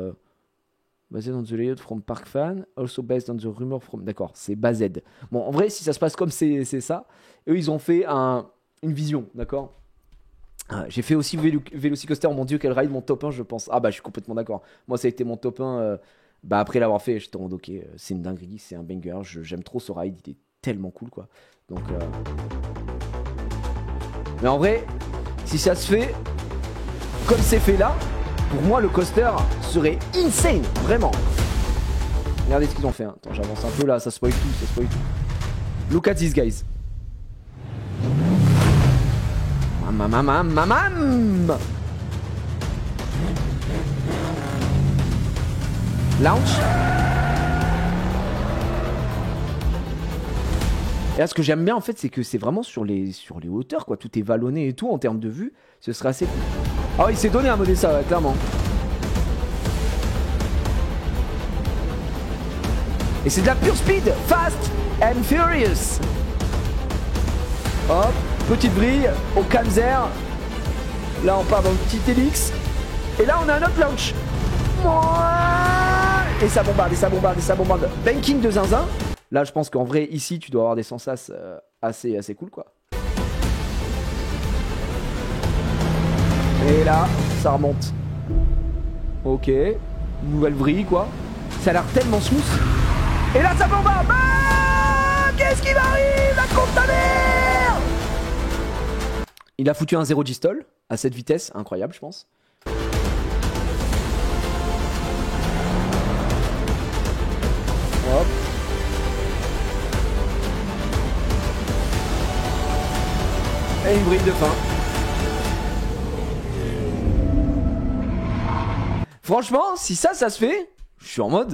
based on the layout from Park Fan, also based on the rumor from... D'accord, c'est based. Bon, en vrai, si ça se passe comme c'est ça, eux ils ont fait une vision, d'accord. J'ai fait aussi Velocicoaster, mon dieu, quel ride, mon top 1, je pense. Je suis complètement d'accord. Moi, ça a été mon top 1. Après l'avoir fait, j'étais en mode ok, c'est une dinguerie, c'est un banger. J'aime trop ce ride, il est tellement cool, quoi. Donc, mais en vrai, si ça se fait comme c'est fait là, pour moi, le coaster serait insane, vraiment. Regardez ce qu'ils ont fait. Hein. Attends, j'avance un peu là, ça spoil tout. Look at these guys. Mamam. Launch. Et là, ce que j'aime bien en fait, c'est que c'est vraiment sur les hauteurs, quoi. Tout est vallonné et tout en termes de vue. Ce serait assez cool. Ah oui, il s'est donné à modder ça, ouais, clairement. Et c'est de la pure speed, Fast and Furious. Hop, petite brille au Kamzer. Là, on part dans le petit Helix. Et là, on a un autre launch. Et ça bombarde, et ça bombarde, et ça bombarde. Banking de zinzin. Là, je pense qu'en vrai, ici, tu dois avoir des sensas assez cool, quoi. Et là, ça remonte. Ok. Nouvelle vrille, quoi. Ça a l'air tellement smooth. Et là, ça bombarde. Ah, qu'est-ce qui m'arrive? La compte ta mère! Il a foutu un 0 G-stall à cette vitesse. Incroyable, je pense. Hop. Et une brille de fin. Franchement, si ça se fait, je suis en mode...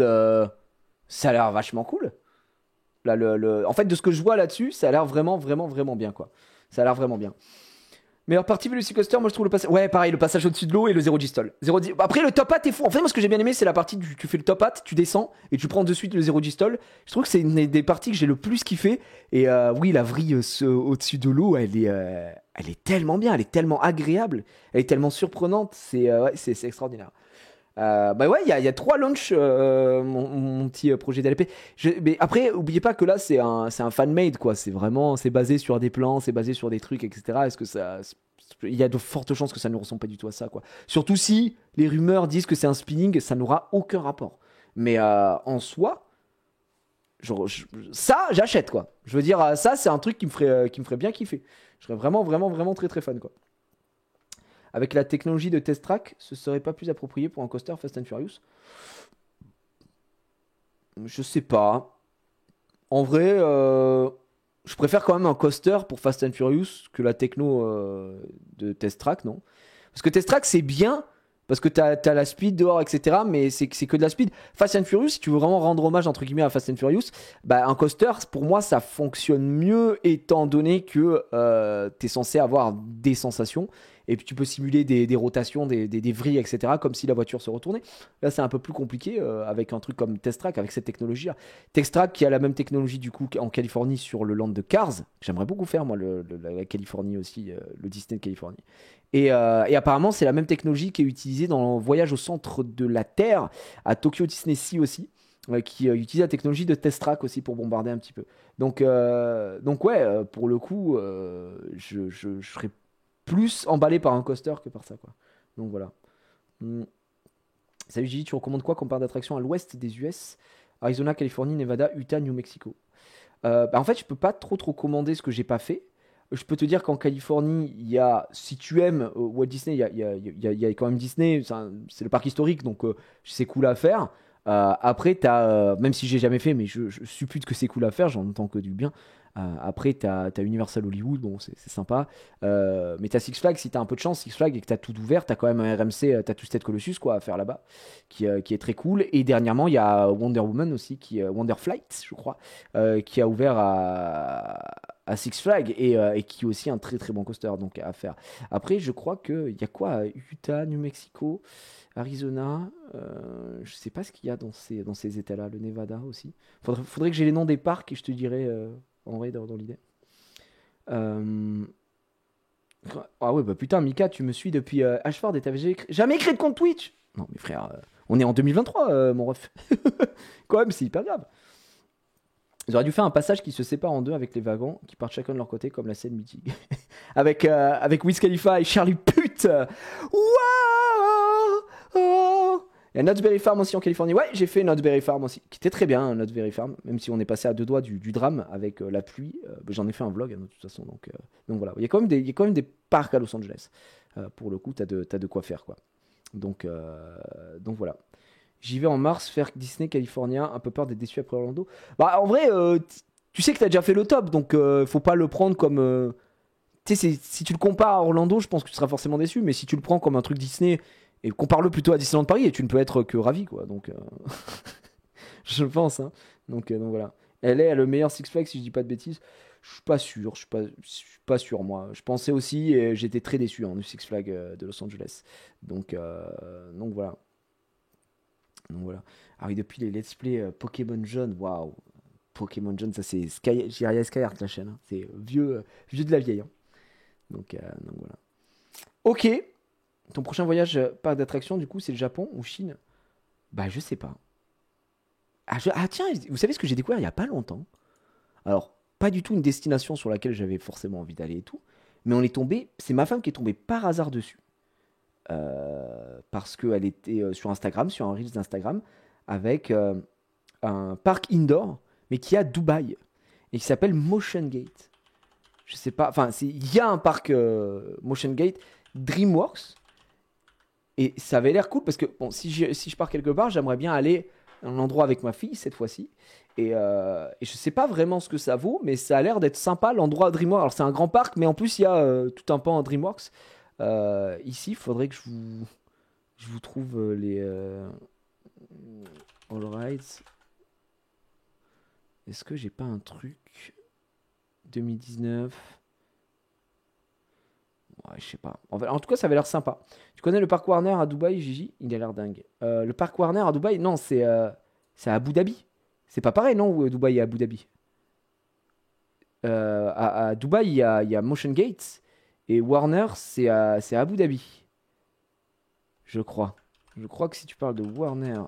ça a l'air vachement cool. Là, en fait, de ce que je vois là-dessus, ça a l'air vraiment bien, quoi. Ça a l'air vraiment bien. Meilleure partie Velocicoaster, moi je trouve le passage... Ouais, pareil, le passage au-dessus de l'eau et le 0 G-stall. Après, le top hat est fou. En fait, moi, ce que j'ai bien aimé, c'est la partie où tu fais le top hat, tu descends et tu prends de suite le 0 G-stall. Je trouve que c'est une des parties que j'ai le plus kiffé. Et oui, la vrille au-dessus de l'eau, elle est tellement bien, elle est tellement agréable, elle est tellement surprenante. C'est extraordinaire. Bah ouais, il y a 3 launchs, mon petit projet d'LP. Mais après, oubliez pas que là, c'est un fan-made, quoi. C'est basé sur des plans, c'est basé sur des trucs, etc. Est-ce que ça... Il y a de fortes chances que ça ne ressemble pas du tout à ça, quoi. Surtout si les rumeurs disent que c'est un spinning, ça n'aura aucun rapport. Mais en soi, ça, j'achète, quoi. Je veux dire, ça, c'est un truc qui me ferait bien kiffer. Je serais vraiment très fan, quoi. Avec la technologie de test track, ce serait pas plus approprié pour un coaster Fast and Furious? Je sais pas. En vrai, je préfère quand même un coaster pour Fast and Furious que la techno de test track, non? Parce que test track, c'est bien, parce que t'as la speed dehors, etc. Mais c'est que de la speed. Fast and Furious, si tu veux vraiment rendre hommage, entre guillemets, à Fast and Furious, bah, un coaster, pour moi, ça fonctionne mieux, étant donné que t'es censé avoir des sensations. Et puis tu peux simuler des rotations, des vrilles, etc. Comme si la voiture se retournait. Là, c'est un peu plus compliqué avec un truc comme Test Track, avec cette technologie-là. Test Track qui a la même technologie du coup en Californie sur le land de Cars. J'aimerais beaucoup faire, moi, la Californie aussi, le Disney de Californie. Et apparemment, c'est la même technologie qui est utilisée dans le voyage au centre de la Terre, à Tokyo Disney Sea aussi, qui utilise la technologie de Test Track aussi pour bombarder un petit peu. Donc ouais, pour le coup, je serais plus emballé par un coaster que par ça, quoi. Donc voilà. Salut Gigi, tu recommandes quoi comme parc d'attraction à l'ouest des US? Arizona, Californie, Nevada, Utah, New Mexico. En fait, je peux pas trop te recommander ce que j'ai pas fait. Je peux te dire qu'en Californie, il y a, si tu aimes Walt Disney, il y a quand même Disney, c'est le parc historique, donc c'est cool à faire. Après, même si j'ai jamais fait, mais je suppute que c'est cool à faire, j'en entends que du bien. Après, t'as Universal Hollywood, bon, c'est sympa. Mais t'as Six Flags, si t'as un peu de chance, Six Flags, et que t'as tout ouvert, t'as quand même un RMC, t'as Twisted Colossus, quoi, à faire là-bas, qui est très cool. Et dernièrement, il y a Wonder Woman aussi, Wonder Flight, je crois, qui a ouvert à Six Flags, et qui est aussi un très très bon coaster, donc à faire. Après, je crois qu'il y a quoi? Utah, New Mexico, Arizona, je sais pas ce qu'il y a dans ces états-là, le Nevada aussi. Faudrait que j'ai les noms des parcs et je te dirai en vrai dans l'idée. Ah ouais, bah putain, Mika, tu me suis depuis Ashford et t'avais jamais créé de compte Twitch? Non, mais frère, on est en 2023, mon ref. Quand même, c'est hyper grave. Ils auraient dû faire un passage qui se sépare en deux avec les wagons qui partent chacun de leur côté comme la scène mythique. avec Wiz Khalifa et Charlie Pute. Wow, oh. Il y a Knott's Berry Farm aussi en Californie. Ouais, j'ai fait Knott's Berry Farm aussi, qui était très bien, Knott's Berry Farm, même si on est passé à 2 doigts du drame avec la pluie. J'en ai fait un vlog, de toute façon. Donc voilà, il y a quand même des parcs à Los Angeles. Pour le coup, t'as de quoi faire, quoi. Donc voilà. J'y vais en mars faire Disney Californien, un peu peur d'être déçu après Orlando. Bah en vrai, tu sais que t'as déjà fait le top, donc faut pas le prendre comme... tu sais, si tu le compares à Orlando, je pense que tu seras forcément déçu, mais si tu le prends comme un truc Disney, et compare-le plutôt à Disneyland Paris, et tu ne peux être que ravi, quoi. Donc, je pense, hein. Donc voilà. Elle est le meilleur Six Flags, si je dis pas de bêtises. Je suis pas sûr, je suis pas sûr moi. Je pensais aussi et j'étais très déçu du Six Flags de Los Angeles. Donc voilà. Donc voilà. Ah oui, depuis les let's play Pokémon Jaune, waouh. Pokémon Jaune, ça c'est Skyheart la chaîne, hein. C'est vieux de la vieille, hein. Donc voilà. Ok. Ton prochain voyage parc d'attraction, du coup, c'est le Japon ou Chine? Bah, je sais pas. Ah tiens, vous savez ce que j'ai découvert il y a pas longtemps? Alors, pas du tout une destination sur laquelle j'avais forcément envie d'aller et tout, mais on est tombé, c'est ma femme qui est tombée par hasard dessus. Parce qu'elle était sur Instagram, sur un Reels d'Instagram, avec un parc indoor, mais qui est à Dubaï, et qui s'appelle Motion Gate. Je sais pas, enfin, il y a un parc Motion Gate, DreamWorks, et ça avait l'air cool, parce que bon, si je pars quelque part, j'aimerais bien aller à un endroit avec ma fille, cette fois-ci, et je sais pas vraiment ce que ça vaut, mais ça a l'air d'être sympa, l'endroit DreamWorks. Alors, c'est un grand parc, mais en plus, il y a tout un pan en DreamWorks. Ici, il faudrait que je vous trouve les All Right. Est-ce que j'ai pas un truc 2019? Ouais, je sais pas. En tout cas, ça avait l'air sympa. Tu connais le parc Warner à Dubaï, Gigi? Il a l'air dingue. Le parc Warner à Dubaï, non, c'est à Abu Dhabi. C'est pas pareil, non, ou Dubaï et Abu Dhabi. À Dubaï, il y a Motion Gates et Warner, c'est à Abu Dhabi. Je crois. Je crois que si tu parles de Warner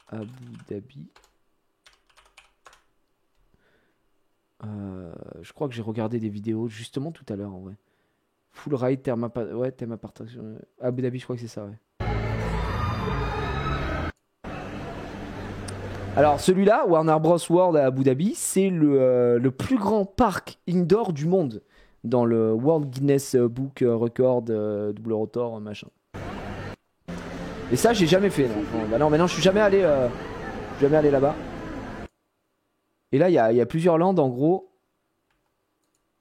Abu Dhabi, je crois que j'ai regardé des vidéos justement tout à l'heure en vrai. Full Ride, thème appartention. Abu Dhabi, je crois que c'est ça, ouais. Alors celui-là, Warner Bros. World à Abu Dhabi, c'est le plus grand parc indoor du monde dans le World Guinness Book Record, double rotor, machin. Et ça, j'ai jamais fait. Non. Bah non, maintenant je suis jamais allé là-bas. Et là, il y a plusieurs landes en gros.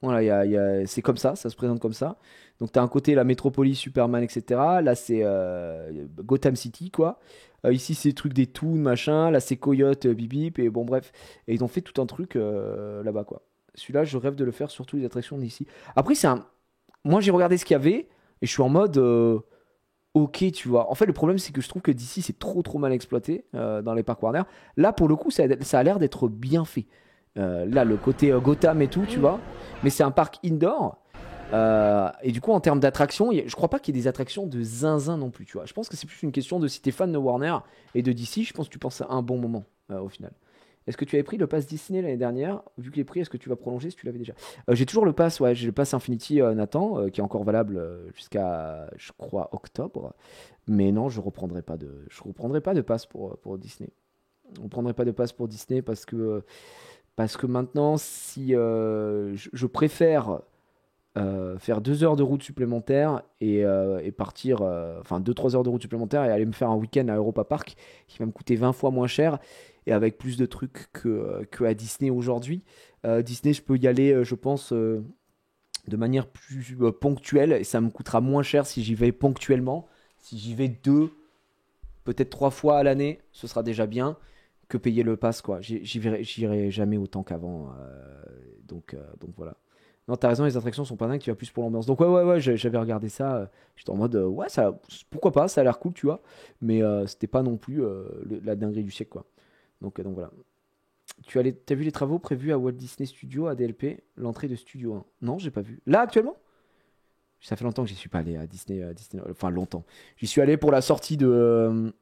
Voilà, c'est comme ça se présente comme ça. Donc t'as un côté la métropolis, Superman, etc. Là c'est Gotham City quoi. Ici c'est le truc des Toons, machin. Là c'est Coyote, Bip Bip. Et bon bref. Et ils ont fait tout un truc là-bas quoi. Celui-là je rêve de le faire sur toutes les attractions d'ici. Après moi j'ai regardé ce qu'il y avait. Et je suis en mode ok tu vois. En fait le problème c'est que je trouve que d'ici c'est trop mal exploité dans les parcs Warner. Là pour le coup ça a l'air d'être bien fait. Là le côté Gotham et tout tu vois. Mais c'est un parc indoor. Et du coup, en termes d'attractions, je crois pas qu'il y ait des attractions de zinzin non plus, tu vois. Je pense que c'est plus une question de si t'es fan de Warner et de DC, je pense que tu penses à un bon moment au final. Est-ce que tu avais pris le pass Disney l'année dernière? Vu que les prix, est-ce que tu vas prolonger si tu l'avais déjà? J'ai toujours le pass, ouais, j'ai le pass Infinity Nathan, qui est encore valable jusqu'à, je crois, octobre. Mais non, je reprendrai pas de pass pour Disney. Je reprendrai pas de pass pour Disney parce que maintenant, si je préfère faire 2 heures de route supplémentaire et partir, enfin 2-3 heures de route supplémentaire et aller me faire un week-end à Europa Park qui va me coûter 20 fois moins cher et avec plus de trucs que à Disney aujourd'hui. Disney, je peux y aller, je pense, de manière plus ponctuelle et ça me coûtera moins cher si j'y vais ponctuellement. Si j'y vais 2, peut-être 3 fois à l'année, ce sera déjà bien que payer le pass quoi. J'irai jamais autant qu'avant. Donc voilà. Non, t'as raison, les attractions sont pas dingues, tu vas plus pour l'ambiance. Donc ouais, j'avais regardé ça. J'étais en mode ouais, ça, pourquoi pas, ça a l'air cool, tu vois. Mais c'était pas non plus la dinguerie du siècle quoi. Donc voilà. T'as vu les travaux prévus à Walt Disney Studio, à DLP, l'entrée de Studio 1? Non, j'ai pas vu. Là actuellement? Ça fait longtemps que j'y suis pas allé à Disney, enfin longtemps. J'y suis allé pour la sortie de.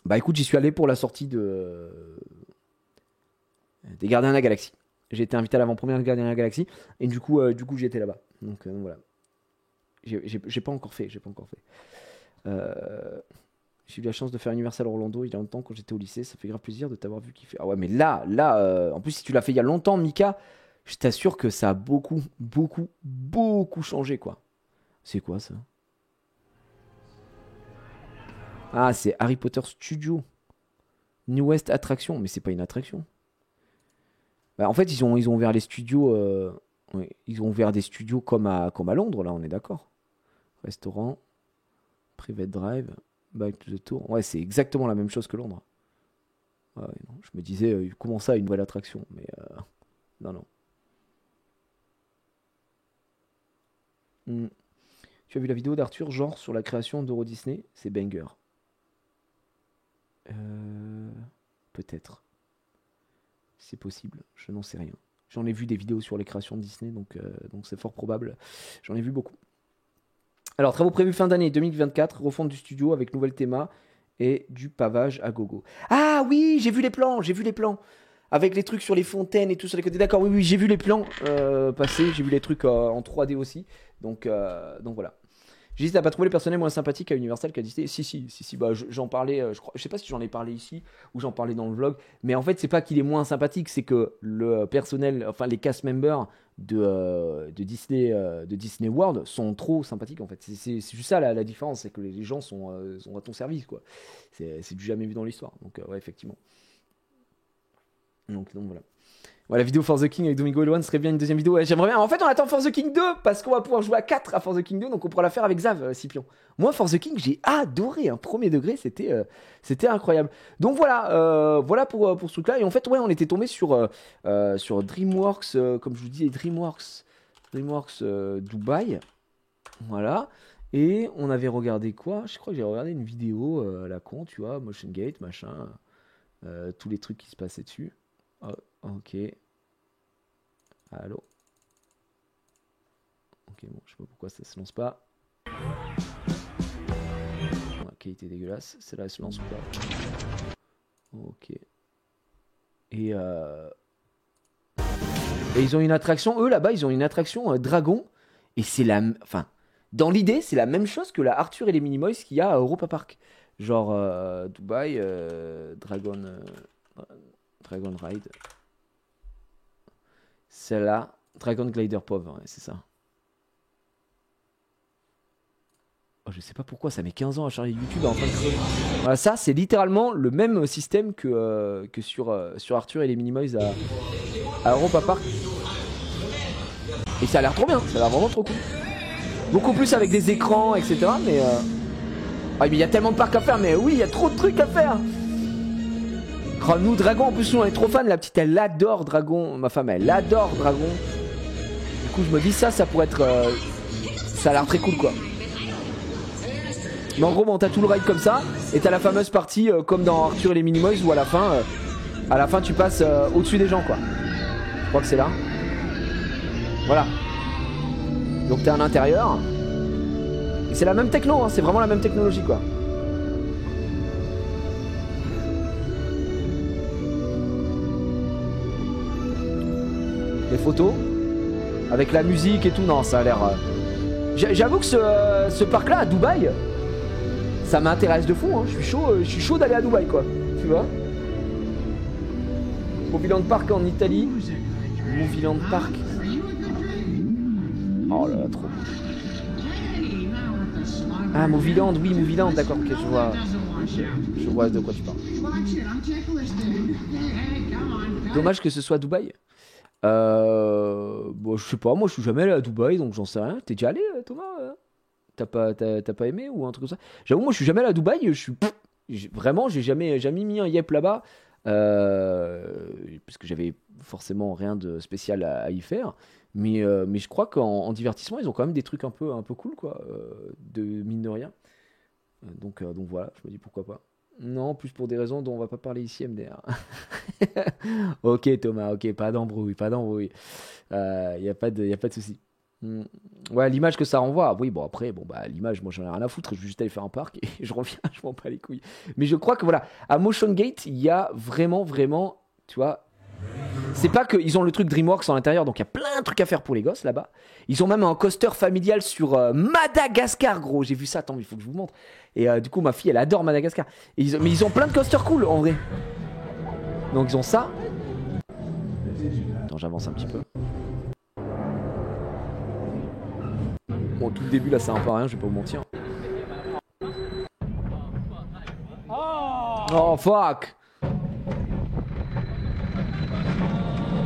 Bah écoute, j'y suis allé pour la sortie des Gardiens de la Galaxie. J'ai été invité à l'avant-première de Gardiens de la Galaxie et du coup j'étais là-bas. Donc voilà. J'ai pas encore fait. J'ai eu la chance de faire Universal Orlando il y a longtemps quand j'étais au lycée. Ça fait grave plaisir de t'avoir vu kiffer. Ah ouais, mais là, en plus si tu l'as fait il y a longtemps, Mika, je t'assure que ça a beaucoup changé quoi. C'est quoi ça? Ah, c'est Harry Potter Studio. New West Attraction, mais c'est pas une attraction. Bah, en fait, ils ont ouvert les studios. Ouais, ils ont ouvert des studios comme à Londres, là, on est d'accord. Restaurant, Private Drive, Back to the Tour. Ouais, c'est exactement la même chose que Londres. Ouais, non, je me disais, comment ça, une nouvelle attraction? Mais non, non. Hmm. Tu as vu la vidéo d'Arthur, genre sur la création d'Euro Disney? C'est banger. Peut-être. C'est possible, je n'en sais rien. J'en ai vu des vidéos sur les créations de Disney, donc c'est fort probable. J'en ai vu beaucoup. Alors, travaux prévus fin d'année 2024, refonte du studio avec nouvelle théma et du pavage à gogo. Ah oui, j'ai vu les plans, j'ai vu les plans. Avec les trucs sur les fontaines et tout sur les côtés. D'accord, oui, oui, j'ai vu les plans passer, j'ai vu les trucs en 3D aussi. Donc voilà. J'hésite à pas trouver les personnages moins sympathiques à Universal qu'à Disney. Si, bah, j'en parlais, je sais pas si j'en ai parlé ici ou j'en parlais dans le vlog, mais en fait, c'est pas qu'il est moins sympathique, c'est que le personnel, enfin les cast members de Disney World sont trop sympathiques en fait. C'est juste ça la différence, c'est que les gens sont à ton service quoi. C'est du jamais vu dans l'histoire, donc ouais, effectivement. Donc voilà. Ouais, la vidéo For the King avec Domingo et Loan serait bien une deuxième vidéo. Ouais, j'aimerais bien. En fait, on attend For the King 2 parce qu'on va pouvoir jouer à 4 à For the King 2, donc on pourra la faire avec Zav, Scipion. Moi, For the King, j'ai adoré. Premier degré, c'était incroyable. Donc voilà, voilà pour ce truc-là. Et en fait, ouais, on était tombé sur DreamWorks, comme je vous disais, DreamWorks Dubaï. Voilà. Et on avait regardé quoi? Je crois que j'ai regardé une vidéo à la con, tu vois, Motion Gate, machin, tous les trucs qui se passaient dessus. Oh, ok. Allô. Ok, bon, je sais pas pourquoi ça se lance pas. La qualité dégueulasse. Celle-là, elle se lance ou pas? Ok. Et ils ont une attraction. Eux, là-bas, ils ont une attraction dragon. Et c'est la... Enfin, dans l'idée, c'est la même chose que la Arthur et les Minimoys qu'il y a à Europa Park. Genre, Dubaï, Dragon Ride. Celle-là, Dragon Glider pauvre, ouais, c'est ça. Oh, je sais pas pourquoi, ça met 15 ans à charger YouTube en train de crever. Voilà, ça, c'est littéralement le même système que sur Arthur et les Minimoys à Europa Park. Et ça a l'air trop bien, ça a l'air vraiment trop cool. Beaucoup plus avec des écrans, etc. Mais ah, mais il y a tellement de parcs à faire, mais oui, il y a trop de trucs à faire. Oh, nous, Dragon, en plus, nous, on est trop fans. La petite, elle adore Dragon. Ma femme, elle adore Dragon. Du coup, je me dis, ça pourrait être... ça a l'air très cool, quoi. Mais en gros, bon, t'as tout le ride comme ça. Et t'as la fameuse partie, comme dans Arthur et les Minimoys, où à la fin, tu passes au-dessus des gens, quoi. Je crois que c'est là. Voilà. Donc, t'es à l'intérieur. Et c'est la même techno, hein. C'est vraiment la même technologie, quoi. Les photos avec la musique et tout, non, ça a l'air j'avoue que ce parc là à Dubaï, ça m'intéresse de fond, hein. Je suis chaud d'aller à Dubaï, quoi, tu vois. Movieland Park en Italie. Movieland Park. Oh là là, trop. Ah, Movieland, oui, Movieland, d'accord, ok, je vois de quoi tu parles. Dommage que ce soit Dubaï. Bon, je sais pas, moi je suis jamais allé à Dubaï, donc j'en sais rien. T'es déjà allé, Thomas? T'as pas aimé ou un truc comme ça? J'avoue, moi je suis jamais allé à Dubaï, vraiment, j'ai jamais mis un yep là-bas, parce que j'avais forcément rien de spécial à y faire. Mais je crois qu'en divertissement, ils ont quand même des trucs un peu cool, quoi, de mine de rien. Donc voilà, je me dis pourquoi pas. Non, plus pour des raisons dont on va pas parler ici, MDR. Ok Thomas, ok, pas d'embrouille. Y a pas de souci. Ouais, l'image que ça renvoie. Oui, bon après, l'image, moi j'en ai rien à foutre. Je vais juste aller faire un parc et je reviens, je m'en bats les couilles. Mais je crois que voilà, à Motion Gate, il y a vraiment, tu vois. C'est pas qu'ils ont le truc DreamWorks en l'intérieur, donc il y a plein de trucs à faire pour les gosses là-bas. Ils ont même un coaster familial sur Madagascar, gros. J'ai vu ça, attends, il faut que je vous montre. Et du coup, ma fille, elle adore Madagascar. Mais ils ont plein de coasters cool en vrai. Donc ils ont ça. Attends, j'avance un petit peu. Bon, tout le début là, c'est un peu rien, je vais pas vous mentir. Oh fuck!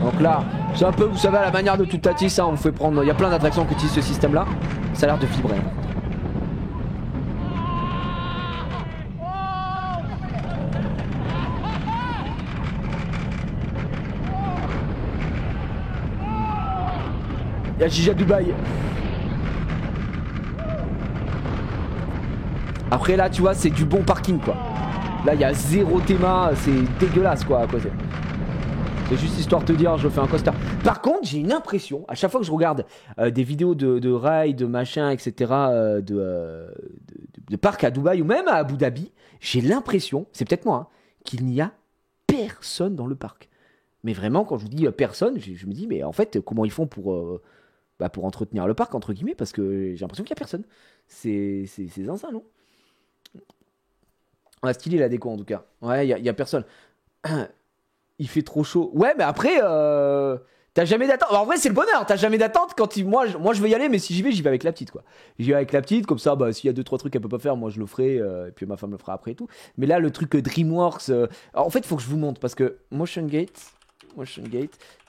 Donc là, c'est un peu, vous savez, à la manière de Toutatis, ça, on fait prendre. Il y a plein d'attractions qui utilisent ce système-là. Ça a l'air de vibrer. Il y a Gigi à Dubaï. Après là tu vois c'est du bon parking quoi. Là il y a zéro théma, c'est dégueulasse quoi à côté. C'est juste histoire de te dire je fais un coaster. Par contre j'ai une impression, à chaque fois que je regarde des vidéos de rails, de machin, etc. De parcs à Dubaï ou même à Abu Dhabi, j'ai l'impression, c'est peut-être moi, hein, qu'il n'y a personne dans le parc. Mais vraiment quand je vous dis personne, je me dis mais en fait comment ils font pour entretenir le parc entre guillemets parce que j'ai l'impression qu'il n'y a personne. C'est zinzin non? Ah, stylé la déco en tout cas. Ouais, y a personne. Il fait trop chaud. Ouais, mais après, t'as jamais d'attente. En vrai, c'est le bonheur. T'as jamais d'attente quand moi, je veux y aller, mais si j'y vais avec la petite, quoi. J'y vais avec la petite, comme ça, bah, s'il y a 2-3 trucs qu'elle peut pas faire, moi je le ferai, et puis ma femme le fera après et tout. Mais là, le truc DreamWorks. En fait, il faut que je vous montre parce que Motion Gate,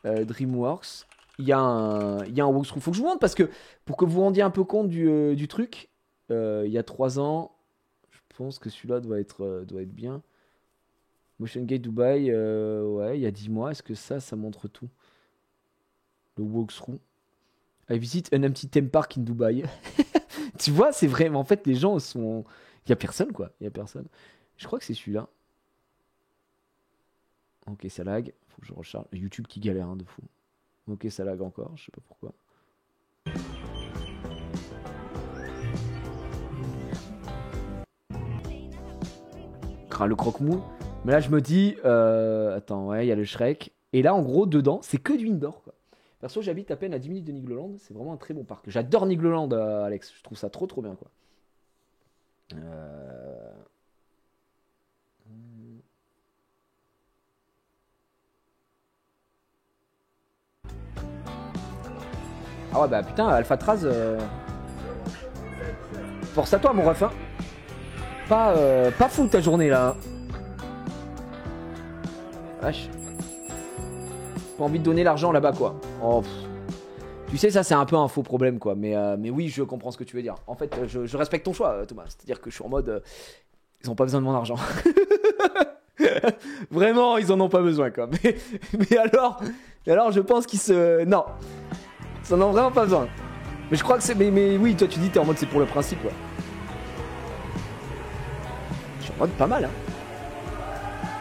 DreamWorks, il y a un walkthrough. Faut que je vous montre parce que pour que vous vous rendiez un peu compte du truc, il y a 3 ans. Je pense que celui-là doit être bien. Motion Gate Dubaï, ouais, il y a 10 mois. Est-ce que ça montre tout? Le walkthrough. I visit an empty theme park in Dubaï. Tu vois, c'est vraiment. En fait, les gens sont. Il y a personne, quoi. Il y a personne. Je crois que c'est celui-là. Ok, ça lag. Faut que je recharge. YouTube qui galère, hein, de fou. Ok, ça lag encore. Je sais pas pourquoi. Le croque-mou. Mais là, je me dis, attends, ouais, il y a le Shrek. Et là, en gros, dedans, c'est que du indoor, quoi. Perso, j'habite à peine à 10 minutes de Nigloland. C'est vraiment un très bon parc. J'adore Nigloland, Alex. Je trouve ça trop, trop bien, quoi. Ah ouais, bah putain, Alphatraz. Force à toi, mon ref, hein. Pas fou ta journée là. Vache. Pas envie de donner l'argent là-bas quoi. Oh, tu sais ça c'est un peu un faux problème quoi. Mais oui je comprends ce que tu veux dire. En fait je respecte ton choix Thomas. C'est-à-dire que je suis en mode ils ont pas besoin de mon argent. Vraiment ils en ont pas besoin quoi. Mais alors je pense qu'ils se... Non. Ils en ont vraiment pas besoin. Mais je crois que c'est... Mais oui toi tu dis t'es en mode c'est pour le principe quoi. Pas mal hein.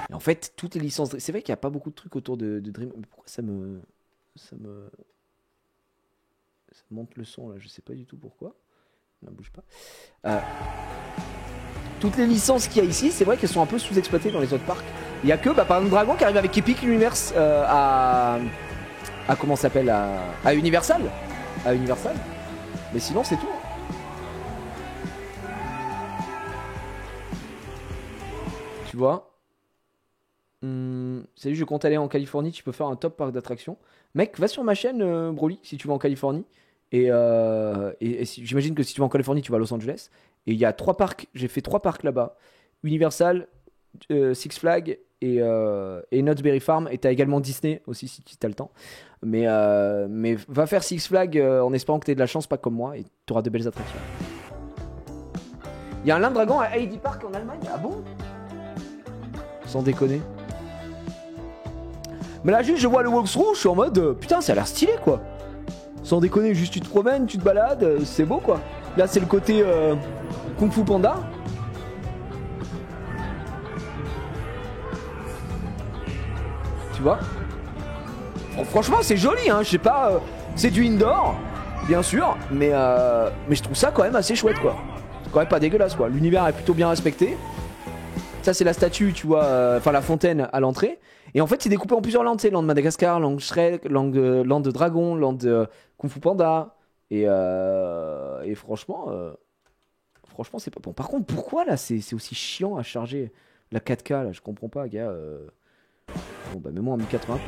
Et en fait toutes les licences c'est vrai qu'il n'y a pas beaucoup de trucs autour de Dream. Mais pourquoi ça monte le son là, je sais pas du tout pourquoi. Ne bouge pas. Toutes les licences qu'il y a ici c'est vrai qu'elles sont un peu sous-exploitées dans les autres parcs. Il y a que par exemple Dragon qui arrive avec Epic Universe à comment ça s'appelle à Universal. Mais sinon c'est tout. Tu vois, salut, je compte aller en Californie, tu peux faire un top parc d'attractions. Mec, va sur ma chaîne, Broly, si tu vas en Californie. Et j'imagine que si tu vas en Californie, tu vas à Los Angeles. Et il y a 3 parcs, j'ai fait 3 parcs là-bas. Universal, Six Flags et Knott's Berry Farm. Et t'as également Disney aussi si t'as le temps. Mais va faire Six Flags en espérant que t'aies de la chance, pas comme moi, et t'auras de belles attractions. Il y a un Land Dragon à Heidi Park en Allemagne, ah bon? Sans déconner. Mais là juste je vois le walkthrough, je suis en mode putain ça a l'air stylé quoi. Sans déconner, juste tu te promènes, tu te balades, c'est beau quoi. Là c'est le côté Kung Fu Panda. Tu vois. Franchement c'est joli hein, je sais pas, c'est du indoor, bien sûr, mais je trouve ça quand même assez chouette quoi. C'est quand même pas dégueulasse quoi, l'univers est plutôt bien respecté. Ça c'est la statue tu vois, enfin la fontaine à l'entrée. Et en fait c'est découpé en plusieurs landes, tu sais, land Madagascar, land Shrek, land de Dragon, land Kung Fu Panda. Et franchement c'est pas bon. Par contre pourquoi là c'est aussi chiant à charger la 4K là, je comprends pas gars. Bon bah mets-moi en 1080p.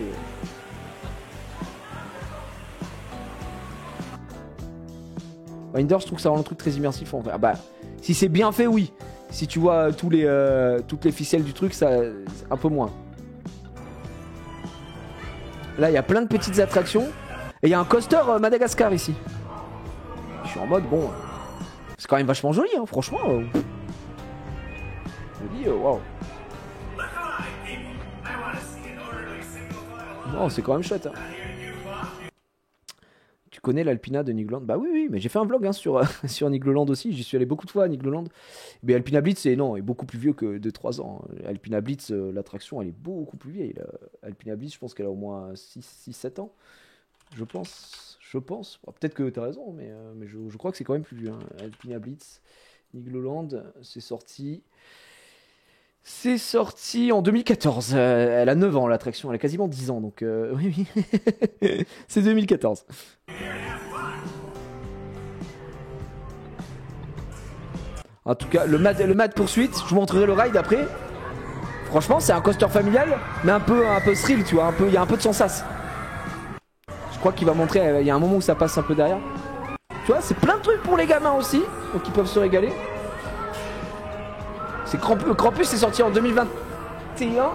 Indoor je trouve que ça rend le truc très immersif en vrai. Ah bah si c'est bien fait oui. Si tu vois toutes les ficelles du truc, ça un peu moins. Là, il y a plein de petites attractions. Et il y a un coaster Madagascar ici. Je suis en mode, bon... C'est quand même vachement joli, hein, franchement. Je me dis, waouh. Non, c'est quand même chouette. Hein. Tu connais l'Alpina de Nigloland? Bah oui, oui, mais j'ai fait un vlog hein, sur, sur Nigloland aussi. J'y suis allé beaucoup de fois à Nigloland. Mais Alpina Blitz, non, est beaucoup plus vieux que de 3 ans. Alpina Blitz, l'attraction, elle est beaucoup plus vieille. Alpina Blitz, je pense qu'elle a au moins 6-7 ans. Je pense. Bon, peut-être que t'as raison, mais je crois que c'est quand même plus vieux. Hein. Alpina Blitz, Nigloland, c'est sorti. C'est sorti en 2014. Elle a 9 ans l'attraction, elle a quasiment 10 ans, donc oui, oui. C'est 2014. En tout cas, le mad poursuite, je vous montrerai le ride après. Franchement, c'est un coaster familial, mais un peu thrill, tu vois, il y a un peu de sensas. Je crois qu'il va montrer, il y a un moment où ça passe un peu derrière. Tu vois, c'est plein de trucs pour les gamins aussi, donc ils peuvent se régaler. C'est Krampus c'est sorti en 2021. Donc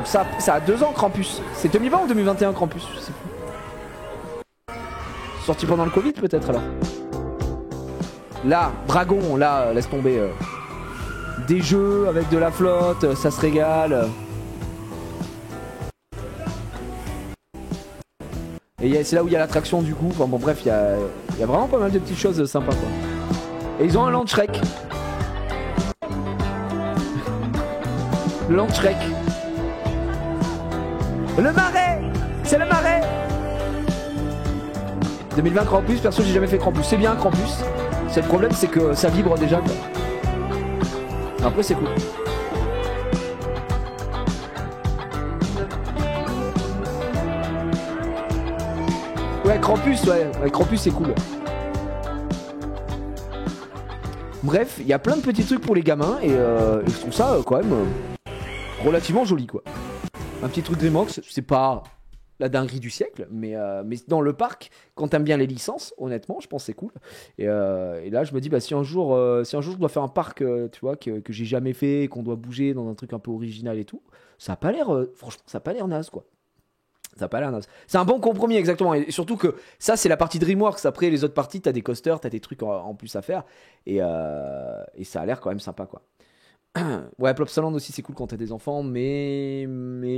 ça a 2 ans Krampus. C'est 2020 ou 2021 Krampus? Je sais plus. Sorti pendant le Covid peut-être alors. Là, Dragon, là, laisse tomber. Des jeux avec de la flotte, ça se régale. Et c'est là où il y a l'attraction du coup. Enfin bon bref, il y a vraiment pas mal de petites choses sympas quoi. Et ils ont un Land Shrek. Le Land Shrek. Le marais. C'est le marais. 2020 Krampus, perso j'ai jamais fait Krampus. C'est bien Krampus. Le problème c'est que ça vibre déjà quoi. Après c'est cool. Ouais Krampus, Krampus c'est cool. Bref, il y a plein de petits trucs pour les gamins et je trouve ça quand même relativement joli quoi. Un petit truc DreamWorks, c'est pas la dinguerie du siècle, mais dans le parc, quand t'aimes bien les licences, honnêtement, je pense que c'est cool. Et là, je me dis, bah, si un jour je dois faire un parc, tu vois, que j'ai jamais fait, qu'on doit bouger dans un truc un peu original et tout, ça a pas l'air, franchement, ça a pas l'air naze, quoi. Ça a pas l'air naze. C'est un bon compromis, exactement. Et surtout que ça, c'est la partie DreamWorks. Après, les autres parties, t'as des coasters, t'as des trucs en plus à faire. Et ça a l'air quand même sympa, quoi. Ouais, Plopsaland aussi c'est cool quand t'as des enfants, mais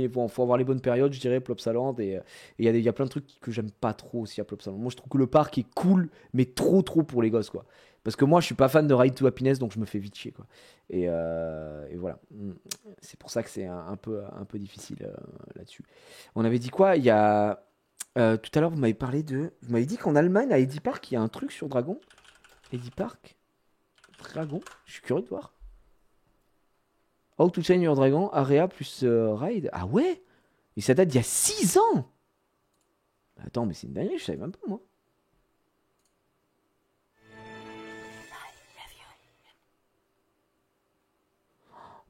bon, faut avoir les bonnes périodes, je dirais, Plopsaland. Et il y a plein de trucs que j'aime pas trop aussi à Plopsaland. Moi, je trouve que le parc est cool, mais trop pour les gosses, quoi. Parce que moi, je suis pas fan de Ride to Happiness, donc je me fais vite chier, quoi. Et voilà. C'est pour ça que c'est un peu difficile là-dessus. On avait dit quoi? Il y a. Tout à l'heure, vous m'avez parlé de. Vous m'avez dit qu'en Allemagne, à Eddy Park, il y a un truc sur Dragon. Eddy Park Dragon. Je suis curieux de voir. How to Train Your Dragon, Area plus Ride. Ah ouais? Et ça date d'il y a 6 ans! Attends, mais c'est une dinguerie, je savais même pas, moi.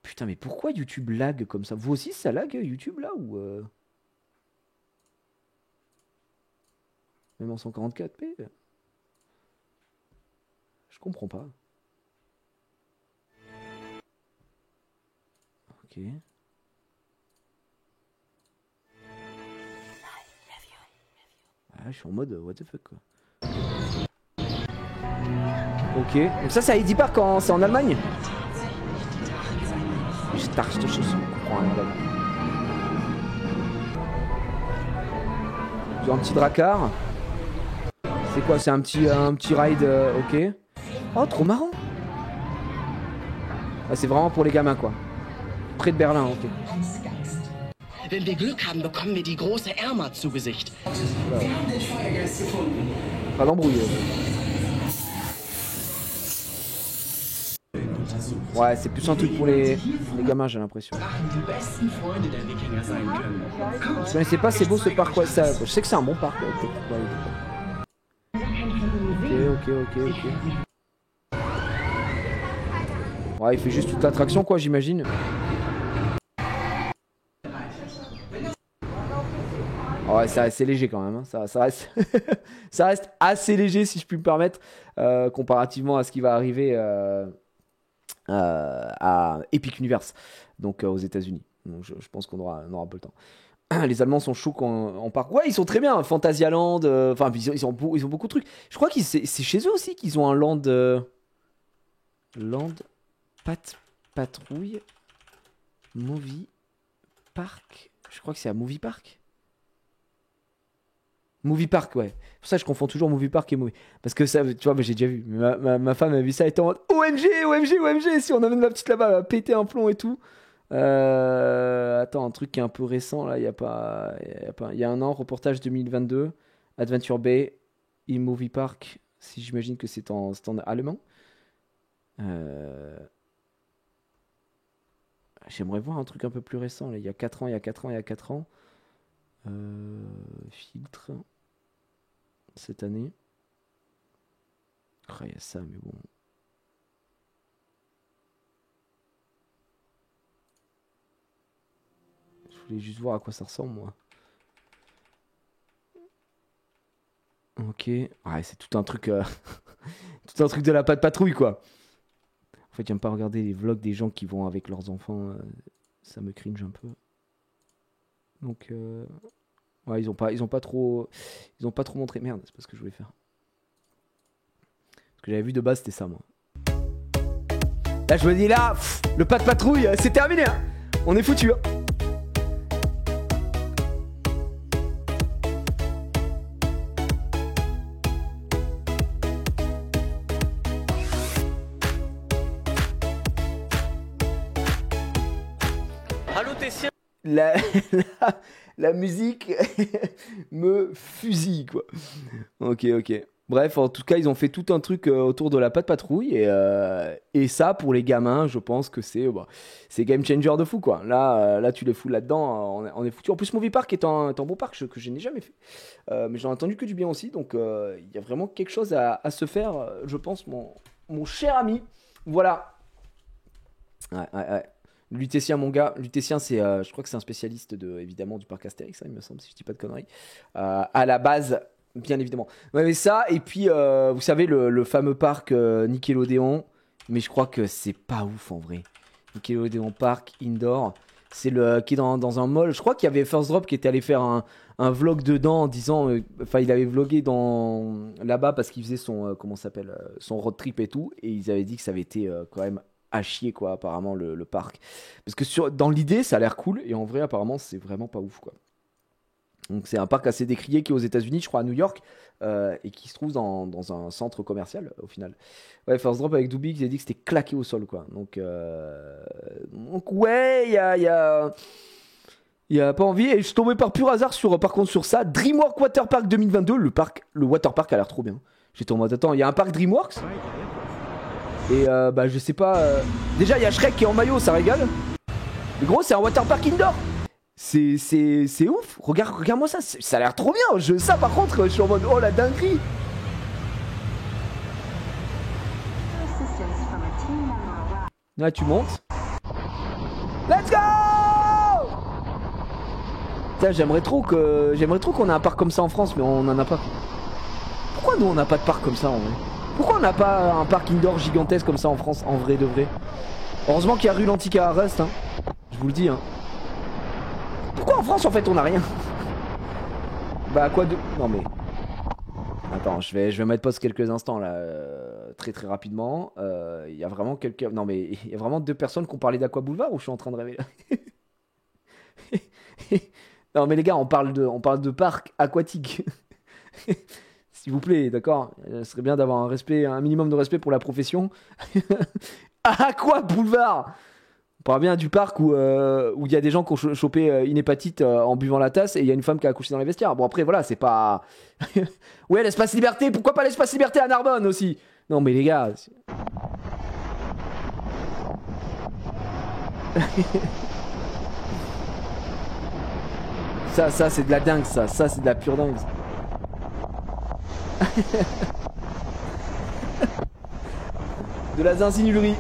Putain, mais pourquoi YouTube lag comme ça? Vous aussi, ça lag YouTube là ou même en 144p? Je comprends pas. Ok. Ah, je suis en mode what the fuck quoi. Ok. Donc ça, c'est à Eddy Park quand c'est en Allemagne? Je comprends rien là. Ils ont un petit dracar. C'est quoi? C'est un petit ride, ok. Oh, trop marrant. Ah, c'est vraiment pour les gamins quoi. Près de Berlin, ok. Wenn wir Glück haben, bekommen wir die große Erma zu Gesicht. Pas d'embrouille. Ouais, c'est plus un truc pour les gamins, j'ai l'impression. Je connaissais pas, c'est beau ce parc, ouais, ça. Je sais que c'est un bon parc. Ok. Ouais, il fait juste toute l'attraction, quoi, j'imagine. Ouais, c'est assez léger quand même. Hein. Ça reste, ça reste assez léger, si je puis me permettre, comparativement à ce qui va arriver à Epic Universe, donc aux États-Unis. Donc je pense qu'on aura un peu le temps. Les Allemands sont chauds en parc. Ouais, ils sont très bien. Phantasialand, enfin, ils ont beaucoup de trucs. Je crois que c'est chez eux aussi qu'ils ont un land. Land Patrouille Movie Park. Je crois que c'est à Movie Park. Movie Park, ouais. Pour ça, je confonds toujours Movie Park et Movie. Parce que ça, tu vois, mais j'ai déjà vu. Ma femme a vu ça, elle était en mode OMG, OMG, OMG. Si on amène ma petite là-bas, elle va péter un plomb et tout. Attends, un truc qui est un peu récent, là, il y a un an, reportage 2022, Adventure Bay, Movie Park. Si j'imagine que c'est en allemand. J'aimerais voir un truc un peu plus récent, là. Il y a 4 ans. Filtre. Cette année. Il y a ça, mais bon. Je voulais juste voir à quoi ça ressemble, moi. Ok. Ouais, c'est tout un truc. Tout un truc de la patte patrouille, quoi. En fait, j'aime pas regarder les vlogs des gens qui vont avec leurs enfants. Ça me cringe un peu. Donc. Ouais, ils ont pas trop montré. Merde, c'est pas ce que je voulais faire. Ce que j'avais vu de base, c'était ça, moi. Là, je me dis, là, le pas de patrouille, c'est terminé, hein. On est foutu, hein. Allô, Tessia? La musique me fusille, quoi. Ok. Bref, en tout cas, ils ont fait tout un truc autour de la patte patrouille. Et ça, pour les gamins, je pense que c'est game changer de fou, quoi. Là, tu les fous là-dedans, on est foutu. En plus, Movie Park est un beau parc que je n'ai jamais fait. Mais j'en ai entendu que du bien aussi. Donc, il y a vraiment quelque chose à se faire, je pense, mon cher ami. Voilà. Ouais. Lutétien, mon gars. Lutétien, je crois que c'est un spécialiste évidemment du parc Astérix, il me semble, si je dis pas de conneries. À la base, bien évidemment. Ouais, mais ça, et puis, vous savez, le fameux parc Nickelodeon, mais je crois que c'est pas ouf en vrai. Nickelodeon Park Indoor, c'est qui est dans un mall. Je crois qu'il y avait First Drop qui était allé faire un vlog dedans en disant, il avait vlogué là-bas parce qu'il faisait son road trip et tout, et ils avaient dit que ça avait été quand même à chier, quoi, apparemment, le parc. Parce que dans l'idée, ça a l'air cool, et en vrai, apparemment, c'est vraiment pas ouf, quoi. Donc, c'est un parc assez décrié qui est aux États-Unis, je crois, à New York, et qui se trouve dans un centre commercial, au final. Ouais, First Drop avec Doobie, ils avaient dit que c'était claqué au sol, quoi. Donc ouais, il y a pas envie. Et je suis tombé par pur hasard, par contre, sur ça. DreamWorks Water Park 2022, le Water Park a l'air trop bien. J'étais en mode, attends, il y a un parc DreamWorks. Et je sais pas. Déjà, il y a Shrek qui est en maillot, ça régale. Mais gros, c'est un waterpark indoor. C'est ouf. Regarde-moi ça. Ça a l'air trop bien. Ça, par contre, je suis en mode, oh la dinguerie. Là, tu montes. Let's go. Putain, j'aimerais trop qu'on ait un parc comme ça en France, mais on en a pas. Pourquoi nous on n'a pas de parc comme ça en vrai? Pourquoi on n'a pas un parc indoor gigantesque comme ça en France, en vrai de vrai? Heureusement qu'il y a rue l'Antica à Rust, hein. Je vous le dis, hein. Pourquoi en France, en fait, on n'a rien? Bah, quoi de... Non, mais... Attends, je vais mettre pause quelques instants, là. Très, très rapidement. Il y a vraiment quelqu'un... Non, mais il y a vraiment 2 personnes qui ont parlé d'Aqua Boulevard ou je suis en train de rêver, là? Non, mais les gars, on parle de parc aquatique. S'il vous plaît, d'accord? Ce serait bien d'avoir un minimum de respect pour la profession. Aqua Boulevard! On parle bien du parc où il y a des gens qui ont chopé une hépatite en buvant la tasse et il y a une femme qui a accouché dans les vestiaires. Bon, après, voilà, c'est pas... Ouais, l'espace liberté, pourquoi pas l'espace liberté à Narbonne aussi? Non, mais les gars... Ça, c'est de la dingue, ça. Ça, c'est de la pure dingue, ça. De la zinzinulerie.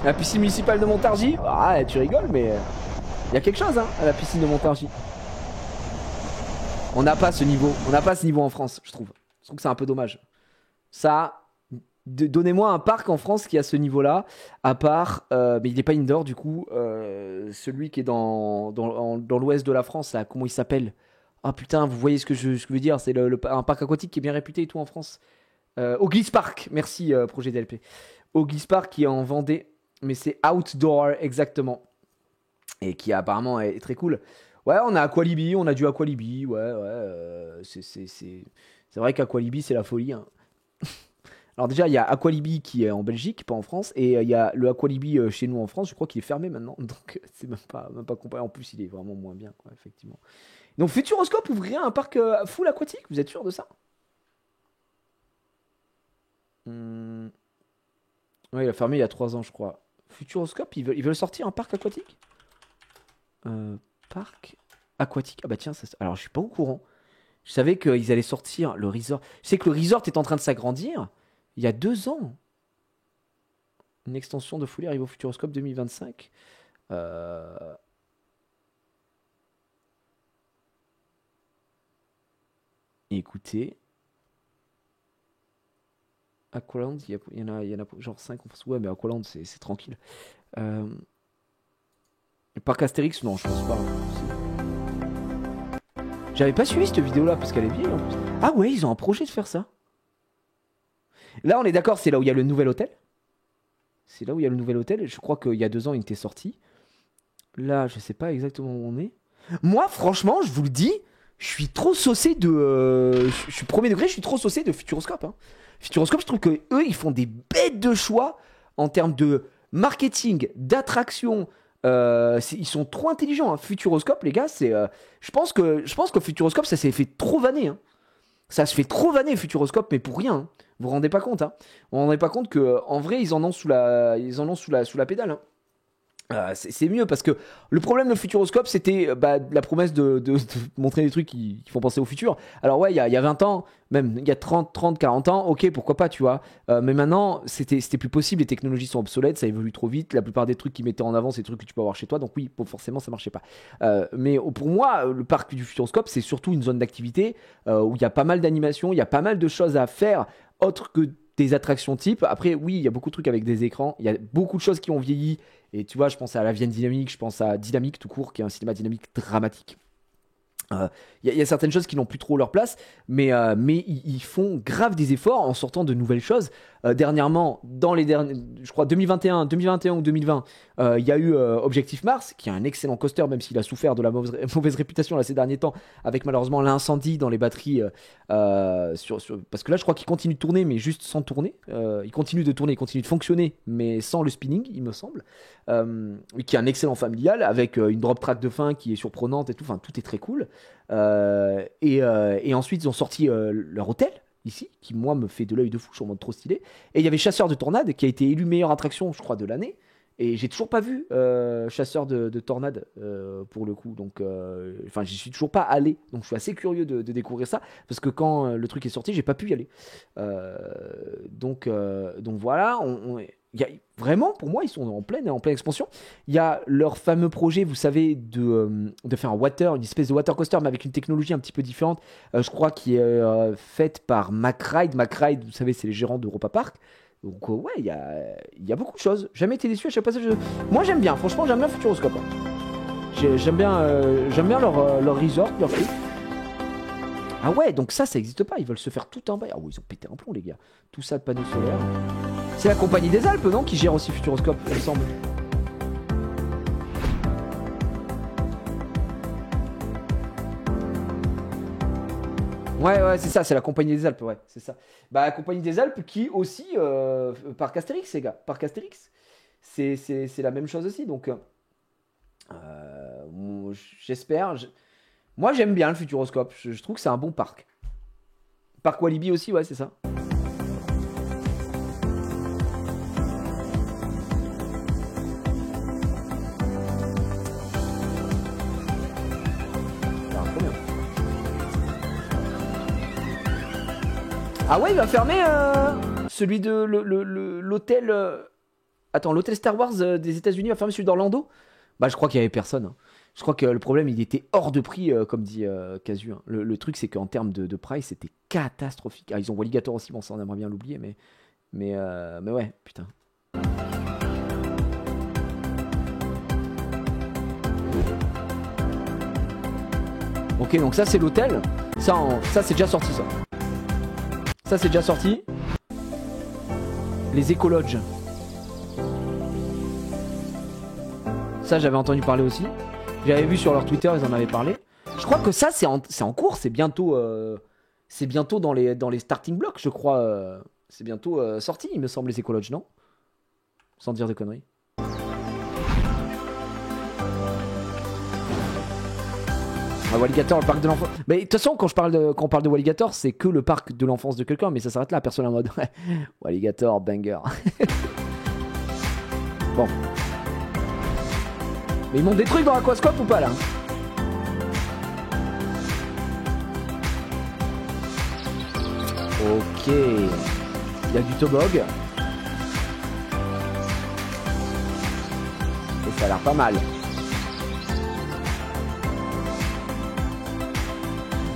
La piscine municipale de Montargis. Ah, tu rigoles, mais il y a quelque chose, hein, à la piscine de Montargis. On n'a pas ce niveau. On n'a pas ce niveau en France, je trouve. Je trouve que c'est un peu dommage. Ça, donnez-moi un parc en France qui a ce niveau-là, à part, mais il n'est pas indoor du coup, celui qui est dans l'ouest de la France, là, comment il s'appelle? Ah putain, vous voyez ce que je veux dire, c'est un parc aquatique qui est bien réputé et tout en France. Auglisse Park, merci projet DLP. Auglisse Park qui est en Vendée, mais c'est outdoor exactement. Et qui apparemment est très cool. Ouais, on a Aqualibi, on a du Aqualibi. Ouais, c'est vrai qu'Aqualibi, c'est la folie. Hein. Alors déjà, il y a Aqualibi qui est en Belgique, pas en France, et il y a le Aqualibi chez nous en France. Je crois qu'il est fermé maintenant, donc c'est même pas comparé. En plus, il est vraiment moins bien, quoi, effectivement. Donc Futuroscope ouvrirait un parc full aquatique. Vous êtes sûr de ça? Ouais, il a fermé il y a 3 ans, je crois. Futuroscope, ils veulent sortir un parc aquatique? Parc aquatique. Ah bah tiens, alors je suis pas au courant. Je savais qu'ils allaient sortir le resort. Je sais que le resort est en train de s'agrandir. Il y a 2 ans. Une extension de folie arrive au Futuroscope 2025. Écoutez. Aqualand, il y en a genre 5 en France. Ouais, mais Aqualand, c'est tranquille. Le parc Astérix, non, je pense pas. J'avais pas suivi cette vidéo-là parce qu'elle est vieille en plus. Ah ouais, ils ont un projet de faire ça. Là, on est d'accord, c'est là où il y a le nouvel hôtel. C'est là où il y a le nouvel hôtel. Je crois qu'il y a 2 ans, il était sorti. Là, je sais pas exactement où on est. Moi, franchement, je vous le dis, je suis trop saucé de. Je suis premier degré, je suis trop saucé de Futuroscope. Hein. Futuroscope, je trouve que eux, ils font des bêtes de choix en termes de marketing, d'attraction. Ils sont trop intelligents. Hein. Futuroscope, les gars, c'est. Je pense que Futuroscope, ça s'est fait trop vanner. Hein. Ça se fait trop vanner Futuroscope, mais pour rien. Hein. Vous vous rendez pas compte, hein. Vous vous rendez pas compte que en vrai, ils en ont sous la pédale. Hein. C'est mieux parce que le problème de Futuroscope, c'était la promesse de montrer des trucs qui font penser au futur. Alors ouais, il y a 20 ans, même il y a 30, 40 ans, ok, pourquoi pas, tu vois. Mais maintenant, c'était plus possible, les technologies sont obsolètes, ça évolue trop vite. La plupart des trucs qu'ils mettaient en avant, c'est des trucs que tu peux avoir chez toi, donc oui, forcément, ça marchait pas. Mais pour moi, le parc du Futuroscope, c'est surtout une zone d'activité où il y a pas mal d'animations, il y a pas mal de choses à faire, autres que des attractions type. Après, oui, il y a beaucoup de trucs avec des écrans, il y a beaucoup de choses qui ont vieilli. Et tu vois, je pense à la Vienne Dynamique, je pense à Dynamique tout court, qui est un cinéma dynamique dramatique. Il y a certaines choses qui n'ont plus trop leur place, mais ils font grave des efforts en sortant de nouvelles choses. Dernièrement, dans les derniers, je crois 2021 ou 2020, il y a eu Objectif Mars, qui est un excellent coaster, même s'il a souffert de la mauvaise réputation là, ces derniers temps, avec malheureusement l'incendie dans les batteries. Parce que là, je crois qu'il continue de tourner, mais juste sans tourner. Il continue de tourner, il continue de fonctionner, mais sans le spinning, il me semble. Qui est un excellent familial, avec une drop track de fin qui est surprenante et tout. Enfin, tout est très cool. Et ensuite, ils ont sorti leur hôtel ici, qui moi me fait de l'œil de fou, je suis en mode trop stylé. Et il y avait Chasseur de Tornades qui a été élu meilleure attraction, je crois, de l'année. Et j'ai toujours pas vu Chasseur de Tornades pour le coup. Donc, enfin, j'y suis toujours pas allé. Donc, je suis assez curieux de découvrir ça parce que quand le truc est sorti, j'ai pas pu y aller. Donc voilà. Vraiment, pour moi, ils sont en pleine expansion. Il y a leur fameux projet, vous savez, de faire une espèce de water coaster, mais avec une technologie un petit peu différente. Je crois qui est faite par MacRide. MacRide, vous savez, c'est les gérants d'Europa Park. Donc ouais, il y a beaucoup de choses. Jamais été déçu à chaque passage. Moi, j'aime bien. Franchement, j'aime bien Futuroscope. Hein. J'aime bien leur resort, leur truc. Ah ouais, donc ça existe pas. Ils veulent se faire tout en bas. Ah oui, ils ont pété un plomb, les gars. Tout ça de panneaux solaires. C'est la Compagnie des Alpes, non, qui gère aussi Futuroscope, il me semble. Ouais, c'est ça, c'est la Compagnie des Alpes, ouais, c'est ça. Bah, la Compagnie des Alpes qui aussi, Parc Astérix, les gars. Parc Astérix, c'est la même chose aussi, donc j'espère. Moi, j'aime bien le Futuroscope, je trouve que c'est un bon parc. Parc Walibi aussi, ouais, c'est ça. Ah ouais, il va fermer celui de l'hôtel. Attends, l'hôtel Star Wars des États-Unis va fermer celui d'Orlando. Bah, je crois qu'il y avait personne. Hein. Je crois que le problème, il était hors de prix, comme dit Casu. Hein. Le truc, c'est qu'en termes de price, c'était catastrophique. Ah, ils ont Walligator aussi, bon, ça, on aimerait bien l'oublier, mais ouais, putain. Ok, donc ça, c'est l'hôtel. Ça, c'est déjà sorti, ça. Ça, c'est déjà sorti. Les écologes. Ça, j'avais entendu parler aussi. J'avais vu sur leur Twitter, ils en avaient parlé. Je crois que ça, c'est en cours. C'est bientôt dans les starting blocks, je crois. C'est bientôt sorti, il me semble, les écologes, non? Sans dire de conneries. Walligator, le parc de l'enfance. Mais de toute façon, quand on parle de Walligator, c'est que le parc de l'enfance de quelqu'un, mais ça s'arrête là. Personne en mode Walligator, banger. Bon. Mais ils montent des trucs dans l'Aquascope ou pas là? Ok. Il y a du tobog. Et ça a l'air pas mal.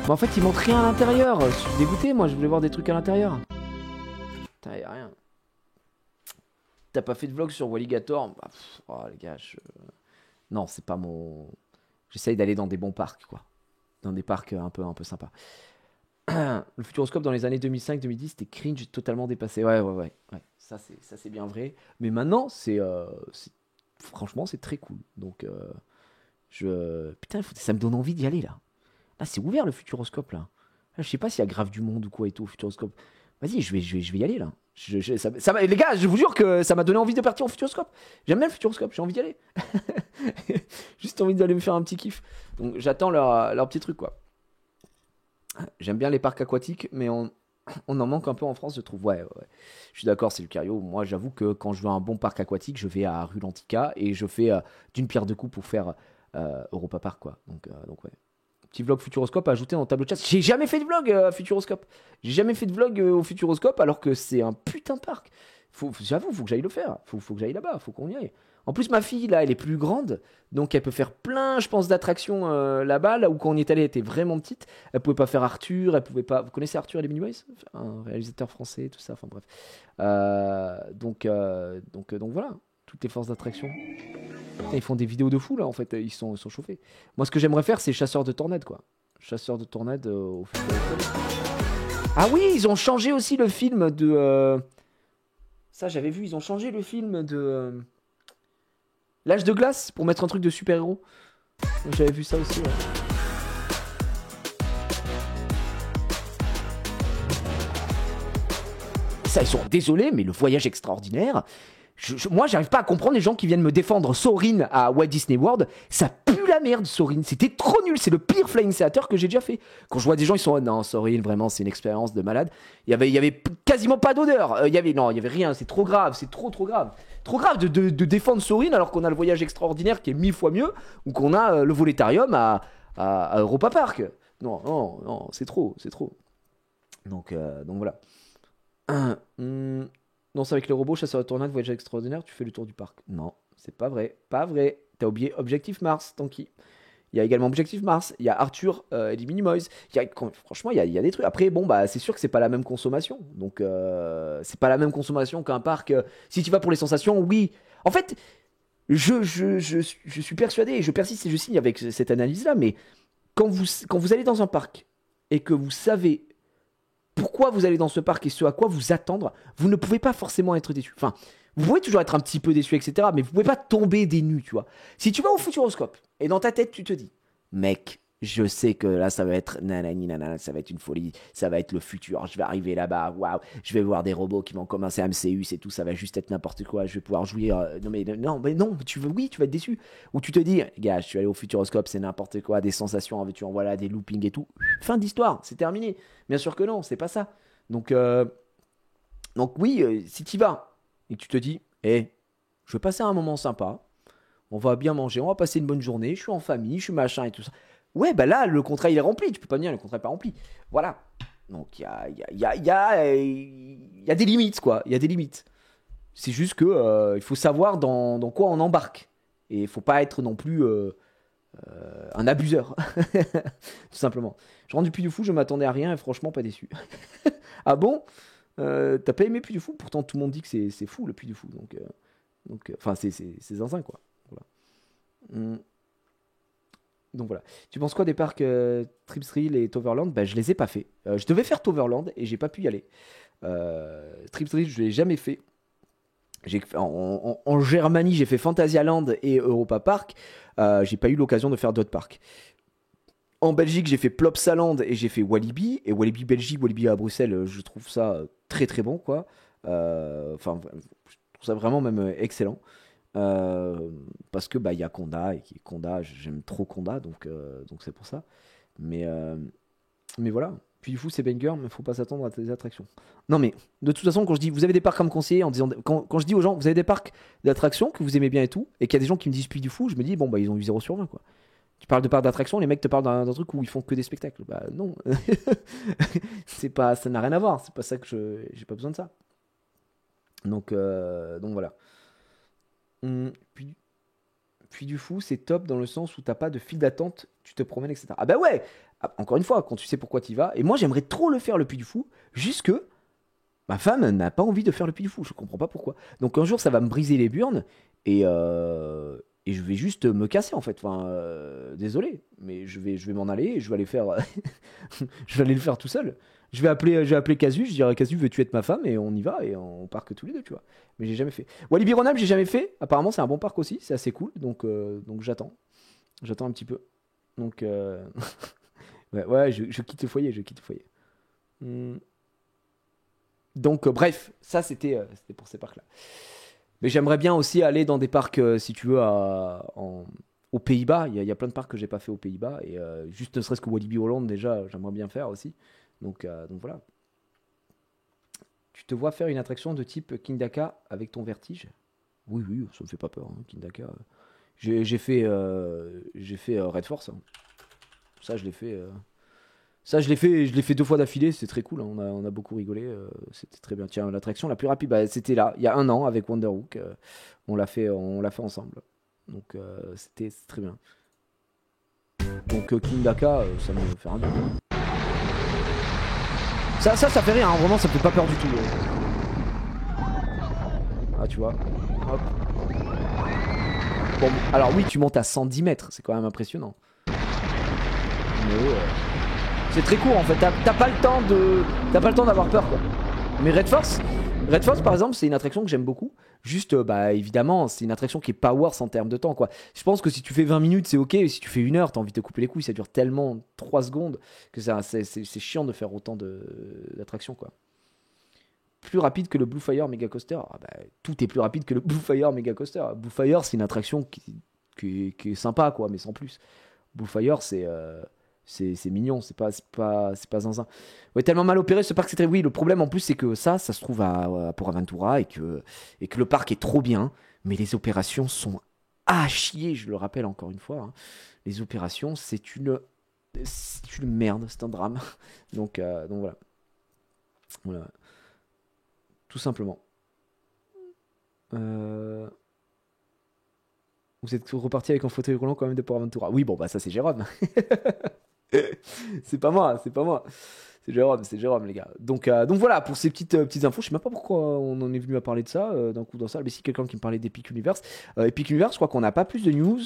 Mais en fait, ils montrent rien à l'intérieur. Je suis dégoûté, moi, je voulais voir des trucs à l'intérieur. Putain, y'a rien. T'as pas fait de vlog sur Walligator? Bah, oh les gars, non, c'est pas mon... J'essaye d'aller dans des bons parcs, quoi. Dans des parcs un peu sympas. Le Futuroscope dans les années 2005-2010, c'était cringe, totalement dépassé. Ouais. Ça, c'est bien vrai. Mais maintenant, franchement, c'est très cool. Donc, putain, ça me donne envie d'y aller, là. Là, c'est ouvert, le Futuroscope, là. Là, je sais pas s'il y a grave du monde ou quoi et tout au Futuroscope. Vas-y, je vais y aller, là. Les gars, je vous jure que ça m'a donné envie de partir au Futuroscope. J'aime bien le Futuroscope, j'ai envie d'y aller. Juste envie d'aller me faire un petit kiff. Donc, j'attends leur petit truc, quoi. J'aime bien les parcs aquatiques, mais on en manque un peu en France, je trouve. Ouais. Je suis d'accord, c'est Lucario. Moi, j'avoue que quand je veux un bon parc aquatique, je vais à Rue Lantica et je fais d'une pierre deux coups pour faire Europa Park, quoi. Donc ouais. Petit vlog Futuroscope à ajouter dans le tableau de chat. J'ai jamais fait de vlog Futuroscope. J'ai jamais fait de vlog au Futuroscope alors que c'est un putain de parc. J'avoue, faut que j'aille le faire. Faut que j'aille là-bas, faut qu'on y aille. En plus, ma fille, là, elle est plus grande, donc elle peut faire plein, je pense, d'attractions là-bas, là où quand on y est allé, elle était vraiment petite. Elle pouvait pas faire Arthur, elle pouvait pas... Vous connaissez Arthur et les Miniboys? Un réalisateur français, tout ça, enfin bref. Donc voilà, toutes les forces d'attraction. Ils font des vidéos de fou, là, en fait, ils sont chauffés. Moi, ce que j'aimerais faire, c'est Chasseur de tornades, quoi. Chasseur de tornades au Futuroscope. Ah oui, ils ont changé aussi le film de... Ça, j'avais vu, ils ont changé le film de... L'âge de glace pour mettre un truc de super-héros. J'avais vu ça aussi. Ouais. Ça, ils sont désolés, mais le voyage extraordinaire. Moi, j'arrive pas à comprendre les gens qui viennent me défendre Soarin' à Walt Disney World. Ça pue la merde, Soarin'. C'était trop nul. C'est le pire Flying Theater que j'ai déjà fait. Quand je vois des gens, ils sont non, Soarin', vraiment, c'est une expérience de malade. Il y avait quasiment pas d'odeur. Il y avait rien. C'est trop grave. C'est trop grave. Trop grave de défendre Soarin' alors qu'on a le voyage extraordinaire qui est 1000 fois mieux ou qu'on a le Volétarium à Europa Park. Non, c'est trop. Donc voilà. Non, c'est avec les robots, chasseurs de tornades, voyage extraordinaire, tu fais le tour du parc. Non, c'est pas vrai. T'as oublié Objectif Mars, Tanky. Il y a également Objectif Mars, il y a Arthur et les Minimoys. Franchement, il y a des trucs. Après, bon, bah, c'est sûr que c'est pas la même consommation. Donc, c'est pas la même consommation qu'un parc. Si tu vas pour les sensations, oui. En fait, je suis persuadé, et je persiste et je signe avec cette analyse-là, mais quand vous allez dans un parc et que vous savez pourquoi vous allez dans ce parc et ce à quoi vous attendre, vous ne pouvez pas forcément être déçu. Enfin, vous pouvez toujours être un petit peu déçu, etc. Mais vous pouvez pas tomber des nues, tu vois. Si tu vas au Futuroscope et dans ta tête, tu te dis, mec, je sais que là, ça va être nanani nanana, ça va être une folie, ça va être le futur, je vais arriver là-bas, waouh, je vais voir des robots qui vont commencer à MCU, c'est tout, ça va juste être n'importe quoi, je vais pouvoir jouer. Non, tu vas être déçu. Ou tu te dis, gars, je suis allé au Futuroscope, c'est n'importe quoi, des sensations en veux-tu en voilà, des loopings et tout. Fin d'histoire, c'est terminé. Bien sûr que non, c'est pas ça. Donc oui, si tu vas et que tu te dis, je vais passer un moment sympa, on va bien manger, on va passer une bonne journée, je suis en famille, je suis machin et tout ça. Ouais, bah là, le contrat, il est rempli. Tu peux pas me dire, le contrat n'est pas rempli. Voilà. Donc, il y a des limites, quoi. Il y a des limites. C'est juste que il faut savoir dans quoi on embarque. Et il faut pas être non plus un abuseur. Tout simplement. Je rentre du Puy du Fou, je m'attendais à rien et franchement, pas déçu. Ah bon? T'as pas aimé Puy du Fou? Pourtant, tout le monde dit que c'est fou, le Puy du Fou. Donc enfin, c'est zinzin, quoi. Voilà. Donc voilà. Tu penses quoi des parcs Trip Thrill et Toverland? Bah, je les ai pas fait. Je devais faire Toverland et j'ai pas pu y aller. Trip Thrill, je l'ai jamais fait. En Germanie, j'ai fait Phantasialand et Europa Park. J'ai pas eu l'occasion de faire d'autres parcs. En Belgique, j'ai fait Plopsaland et j'ai fait Walibi. Et Walibi Belgique, Walibi à Bruxelles, je trouve ça très très bon, quoi. Enfin, je trouve ça vraiment même excellent. Parce que bah il y a Conda et Conda, j'aime trop Conda, donc c'est pour ça. Mais voilà. Puis du coup, c'est banger, mais faut pas s'attendre à des attractions. Non, mais de toute façon, quand je dis vous avez des parcs à me conseiller, en disant quand je dis aux gens vous avez des parcs d'attractions que vous aimez bien et tout, et qu'il y a des gens qui me disent Puy du Fou, je me dis bon bah ils ont eu 0 sur 20 quoi. Tu parles de parcs d'attractions, les mecs te parlent d'un truc où ils font que des spectacles. Bah non, c'est pas, ça n'a rien à voir. C'est pas ça que j'ai pas besoin de ça. Donc voilà. Puis du fou, c'est top dans le sens où t'as pas de file d'attente, tu te promènes, etc. Ah bah ouais. Encore une fois, quand tu sais pourquoi tu y vas. Et moi, j'aimerais trop le faire le Puy du Fou, juste que ma femme n'a pas envie de faire le Puy du Fou. Je comprends pas pourquoi. Donc un jour, ça va me briser les burnes et je vais juste me casser en fait. Enfin, désolé, mais je vais m'en aller et je vais aller faire, je vais aller le faire tout seul. Je vais appeler Casu, je dirais Casu, veux-tu être ma femme et on y va et on part que tous les deux, tu vois. Mais j'ai jamais fait. Walibi Rhône-Alpes, j'ai jamais fait. Apparemment, c'est un bon parc aussi, c'est assez cool, donc j'attends un petit peu. Donc ouais, je quitte le foyer, je quitte le foyer. Hmm. Donc bref, ça c'était pour ces parcs-là. Mais j'aimerais bien aussi aller dans des parcs, si tu veux, aux Pays-Bas. Il y a plein de parcs que j'ai pas fait aux Pays-Bas. Et juste ne serait-ce que Walibi Holland, déjà, j'aimerais bien faire aussi. Donc voilà. Tu te vois faire une attraction de type Kingdaka avec ton vertige? Oui, oui, ça me fait pas peur, hein, Kingdaka. J'ai fait Red Force, hein. Ça, je l'ai fait. Je l'ai fait 2 fois d'affilée, c'était très cool, hein. On a beaucoup rigolé, c'était très bien. Tiens, l'attraction la plus rapide, bah, c'était là, il y a 1 an avec Wonderhook. On l'a fait ensemble. Donc c'était très bien. Donc King Daka, ça me fait rien du tout. Ça fait rien, hein, vraiment, ça me fait pas peur du tout. Ah, tu vois. Hop. Bon, alors oui, tu montes à 110 mètres, c'est quand même impressionnant. Mais c'est très court en fait, t'as pas le temps d'avoir peur quoi. Mais Red Force par exemple, c'est une attraction que j'aime beaucoup. Juste, bah évidemment, c'est une attraction qui est pas worse en termes de temps quoi. Je pense que si tu fais 20 minutes, c'est ok. Si tu fais 1 heure, t'as envie de te couper les couilles. Ça dure tellement 3 secondes que c'est chiant de faire autant d'attractions quoi. Plus rapide que le Blue Fire Mega Coaster. Ah bah, tout est plus rapide que le Blue Fire Mega Coaster. Blue Fire, c'est une attraction qui est sympa quoi, mais sans plus. Blue Fire, c'est mignon, c'est pas zinzin. Ouais, tellement mal opéré ce parc, c'est très. Oui, le problème en plus, c'est que ça se trouve à Port Aventura et que le parc est trop bien, mais les opérations sont à chier, je le rappelle encore une fois, hein. Les opérations, c'est une merde, c'est un drame. Donc voilà. Voilà. Tout simplement. Vous êtes reparti avec un fauteuil roulant quand même de Port Aventura. Oui, bon, bah ça c'est Jérôme. C'est pas moi, c'est Jérôme, les gars. Donc voilà, pour ces petites infos, je sais même pas pourquoi on en est venu à parler de ça, d'un coup dans ça. Mais si quelqu'un qui me parlait d'Epic Universe. Epic Universe, je crois qu'on n'a pas plus de news.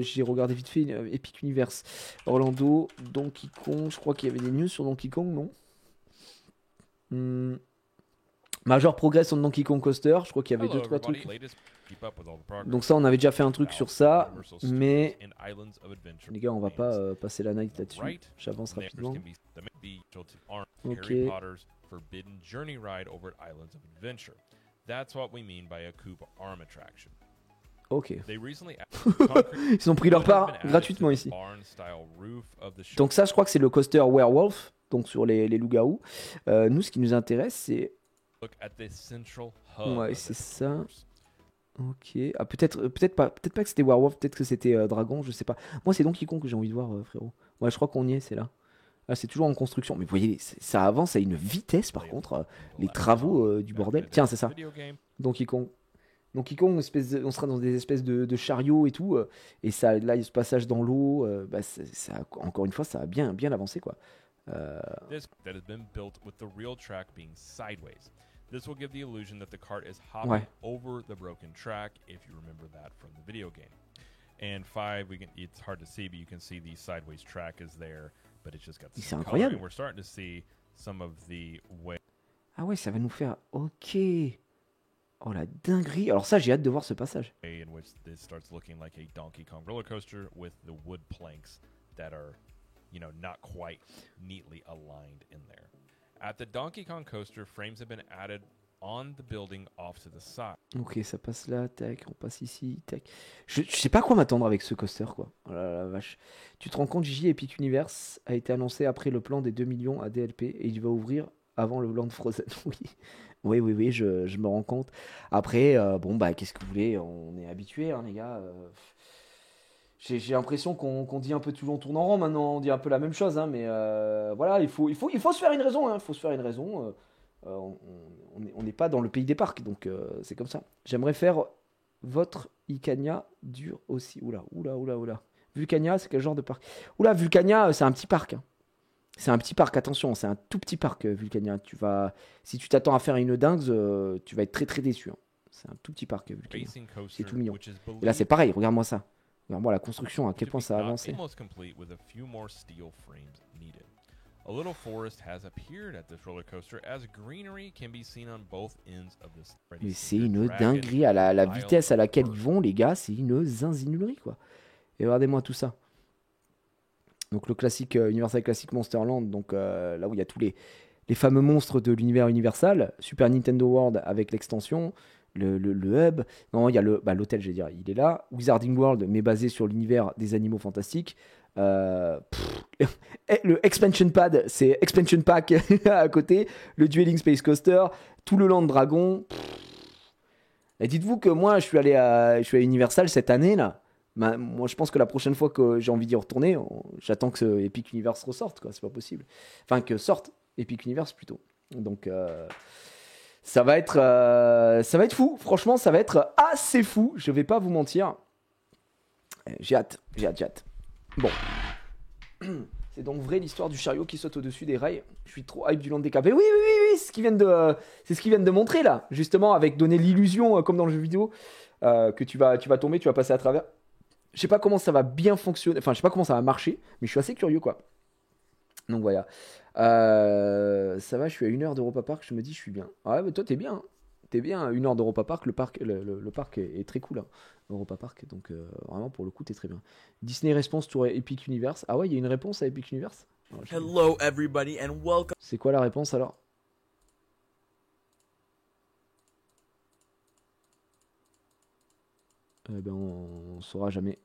J'ai regardé vite fait Epic Universe. Orlando, Donkey Kong, je crois qu'il y avait des news sur Donkey Kong, non? Major Progress on Donkey Kong Coaster, je crois qu'il y avait 2-3 trucs. Donc ça, on avait déjà fait un truc sur ça, mais les gars, on va pas passer la night là-dessus. J'avance rapidement. Ok. Ok. Ils ont pris leur part gratuitement ici. Donc ça, je crois que c'est le coaster Werewolf, donc sur les loups-garous. Nous, ce qui nous intéresse, c'est... Ouais, c'est ça. Ok. Ah, peut-être pas que c'était Werewolf, peut-être que c'était Dragon, je sais pas. Moi, c'est Donkey Kong que j'ai envie de voir, frérot. Ouais, je crois qu'on y est, c'est là. Ah, c'est toujours en construction. Mais vous voyez, ça avance à une vitesse, par contre. Les travaux du bordel. Tiens, c'est ça. Donkey Kong. On sera dans des espèces de chariots et tout. Et ça, là, il y a ce passage dans l'eau. Bah, encore une fois, ça a bien avancé, quoi. This will give the illusion that the cart is hopping over the broken track, if you remember that from the video game. And 5, it's hard to see, but you can see the sideways track is there, but it's just got some color. And we're starting to see some of the way. Ah ouais, ça va nous faire. Ok. Oh la dinguerie. Alors ça, j'ai hâte de voir ce passage. in which this starts looking like a Donkey Kong roller coaster with the wood planks that are, not quite neatly aligned in there. At the Donkey Kong coaster, frames have been added on the building off to the side. Ok, ça passe là, tac, on passe ici, tac. Je sais pas quoi m'attendre avec ce coaster, quoi. Oh la vache. Tu te rends compte, Gigi, Epic Universe a été annoncé après le plan des 2 millions à DLP et il va ouvrir avant le Land Frozen. Oui, je me rends compte. Après, bon, bah, qu'est-ce que vous voulez? On est habitués, hein, les gars. J'ai l'impression qu'on dit un peu tout le long tourne en rond maintenant, on dit un peu la même chose, hein, mais voilà, il faut se faire une raison, hein, il faut se faire une raison. On n'est pas dans le pays des parcs, donc c'est comme ça. J'aimerais faire votre Icania dure aussi. Oula. Vulcania, c'est quel genre de parc? Oula, Vulcania, c'est un petit parc, hein. C'est un petit parc, attention, c'est un tout petit parc, Vulcania. Si tu t'attends à faire une dingue, tu vas être très très déçu, hein. C'est un tout petit parc, Vulcania. Racing coaster, C'est tout mignon. which is Et là, c'est believed pareil, regarde-moi ça. Regarde-moi la construction, à quel to point be ça a not avancé. almost complete with a few more steel frames needed. A little forest has appeared at this roller coaster as greenery can be seen on both ends of this. Mais c'est une dinguerie à la vitesse à laquelle ils vont, les gars, c'est une zinzinulerie, quoi. Et regardez-moi tout ça. Donc le classique Universal Classic Monsterland, donc là où il y a tous les fameux monstres de l'univers Universal, Super Nintendo World avec l'extension, le hub, non il y a l'hôtel, je vais dire, il est là, Wizarding World mais basé sur l'univers des animaux fantastiques, le expansion pad, c'est expansion pack à côté, le Dueling Space Coaster, tout le Land Dragon. Et dites-vous que moi je suis allé à Universal cette année là. Moi, je pense que la prochaine fois que j'ai envie d'y retourner, j'attends que ce Epic Universe ressorte, quoi. C'est pas possible. Enfin, que sorte Epic Universe plutôt. Donc, ça va être fou. Franchement, ça va être assez fou. Je vais pas vous mentir. J'ai hâte. Bon. C'est donc vrai l'histoire du chariot qui saute au-dessus des rails. Je suis trop hype du Land décapé. Oui. C'est ce qu'ils viennent de montrer là. Justement, avec donner l'illusion, comme dans le jeu vidéo, que tu vas tomber, tu vas passer à travers. Je sais pas comment ça va bien fonctionner, enfin je sais pas comment ça va marcher, mais je suis assez curieux, quoi. Donc voilà. Ça va, je suis à 1 heure d'Europa Park, je me dis je suis bien. Ouais, mais toi t'es bien, hein. T'es bien, 1 heure d'Europa Park, le parc est très cool, hein, Europa Park, donc vraiment pour le coup t'es très bien. Disney Response Tour Epic Universe. Ah ouais, il y a une réponse à Epic Universe. Hello, everybody, and welcome. C'est quoi la réponse alors? Ben on saura jamais.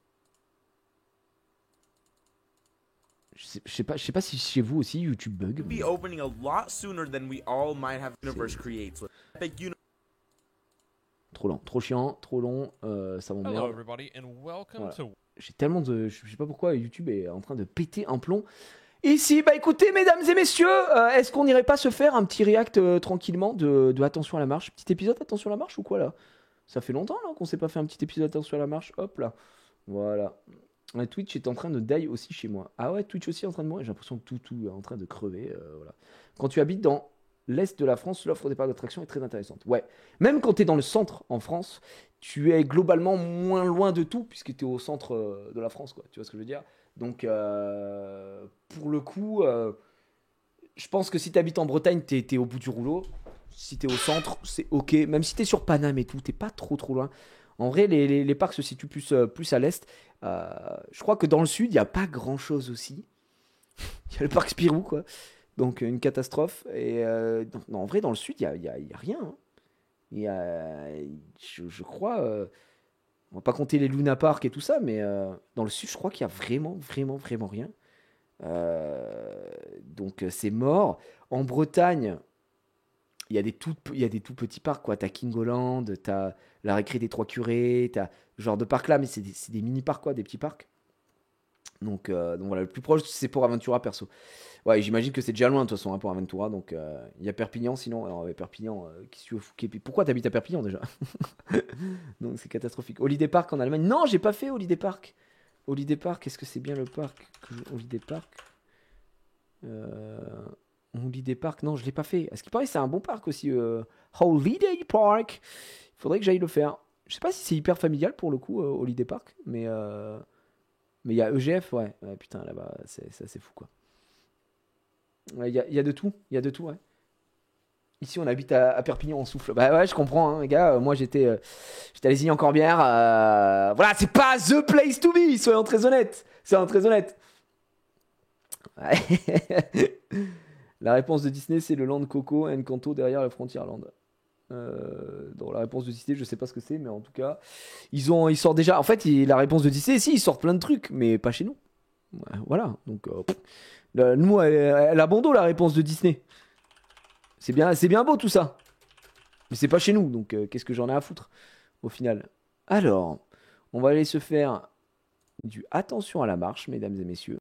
Je sais pas si chez vous aussi YouTube bug. Be opening a lot sooner than we all might have. Universe creates. Epic Trop lent, trop chiant, trop long, ça Hello, m'emmerde. everybody, and welcome Voilà. to. J'ai tellement de. Je sais pas pourquoi YouTube est en train de péter un plomb. Ici, bah écoutez, mesdames et messieurs, est-ce qu'on n'irait pas se faire un petit react tranquillement de Attention à la marche? Petit épisode Attention à la marche ou quoi là? Ça fait longtemps là qu'on s'est pas fait un petit épisode Attention à la marche. Hop là. Voilà. Twitch est en train de die aussi chez moi. Ah ouais, Twitch aussi est en train de mourir. J'ai l'impression que tout est en train de crever. Voilà. Quand tu habites dans l'est de la France, l'offre des parcs d'attractions est très intéressante. Ouais. Même quand tu es dans le centre en France, tu es globalement moins loin de tout puisque tu es au centre de la France, quoi. Tu vois ce que je veux dire? Donc, pour le coup, je pense que si tu habites en Bretagne, tu es au bout du rouleau. Si tu es au centre, c'est ok. Même si tu es sur Paname et tout, tu pas trop loin. En vrai, les parcs se situent plus à l'est. Je crois que dans le sud, il n'y a pas grand-chose aussi. Il y a le parc Spirou, quoi. Donc, une catastrophe. Et non, en vrai, dans le sud, il n'y a rien, hein. Je crois... on va pas compter les Luna Park et tout ça, mais dans le sud, je crois qu'il y a vraiment rien. Donc, c'est mort. En Bretagne... Il y a des tout petits parcs, quoi. T'as Kingoland, t'as la récré des Trois Curés, t'as ce genre de parcs là, mais c'est des mini-parcs, quoi, des petits parcs. Donc voilà, le plus proche, c'est pour Aventura, perso. Ouais, j'imagine que c'est déjà loin, de toute façon, hein, pour Aventura. Donc il y a Perpignan, sinon. Alors, Perpignan, qu'est-ce que tu veux fouquer? Pourquoi t'habites à Perpignan, déjà? Donc c'est catastrophique. Holiday Park en Allemagne. Non, j'ai pas fait Holiday Park. Holiday Park, est-ce que c'est bien le parc Holiday Park Holiday Park, non, je l'ai pas fait. Est-ce qu'il paraît que c'est un bon parc aussi, Holiday Park. Il faudrait que j'aille le faire. Je sais pas si c'est hyper familial pour le coup, Holiday Park, mais il y a EGF, ouais. Ouais, putain, là-bas, c'est assez fou, quoi. Il y a de tout, ouais. Ici, on habite à Perpignan, on souffle. Bah ouais, je comprends, hein, les gars. Moi, j'étais à Lézignan-Corbière. Voilà, c'est pas the place to be, soyons très honnêtes. Soyons très honnêtes. Ouais. La réponse de Disney, c'est le Land Coco et Encanto derrière le Frontierland. Dans la réponse de Disney, je sais pas ce que c'est, mais en tout cas, ils sortent déjà. En fait, la réponse de Disney, si, ils sortent plein de trucs, mais pas chez nous. Voilà. Donc, nous, elle a bon dos la réponse de Disney. C'est bien beau tout ça. Mais c'est pas chez nous, donc qu'est-ce que j'en ai à foutre au final. Alors, on va aller se faire du attention à la marche, mesdames et messieurs.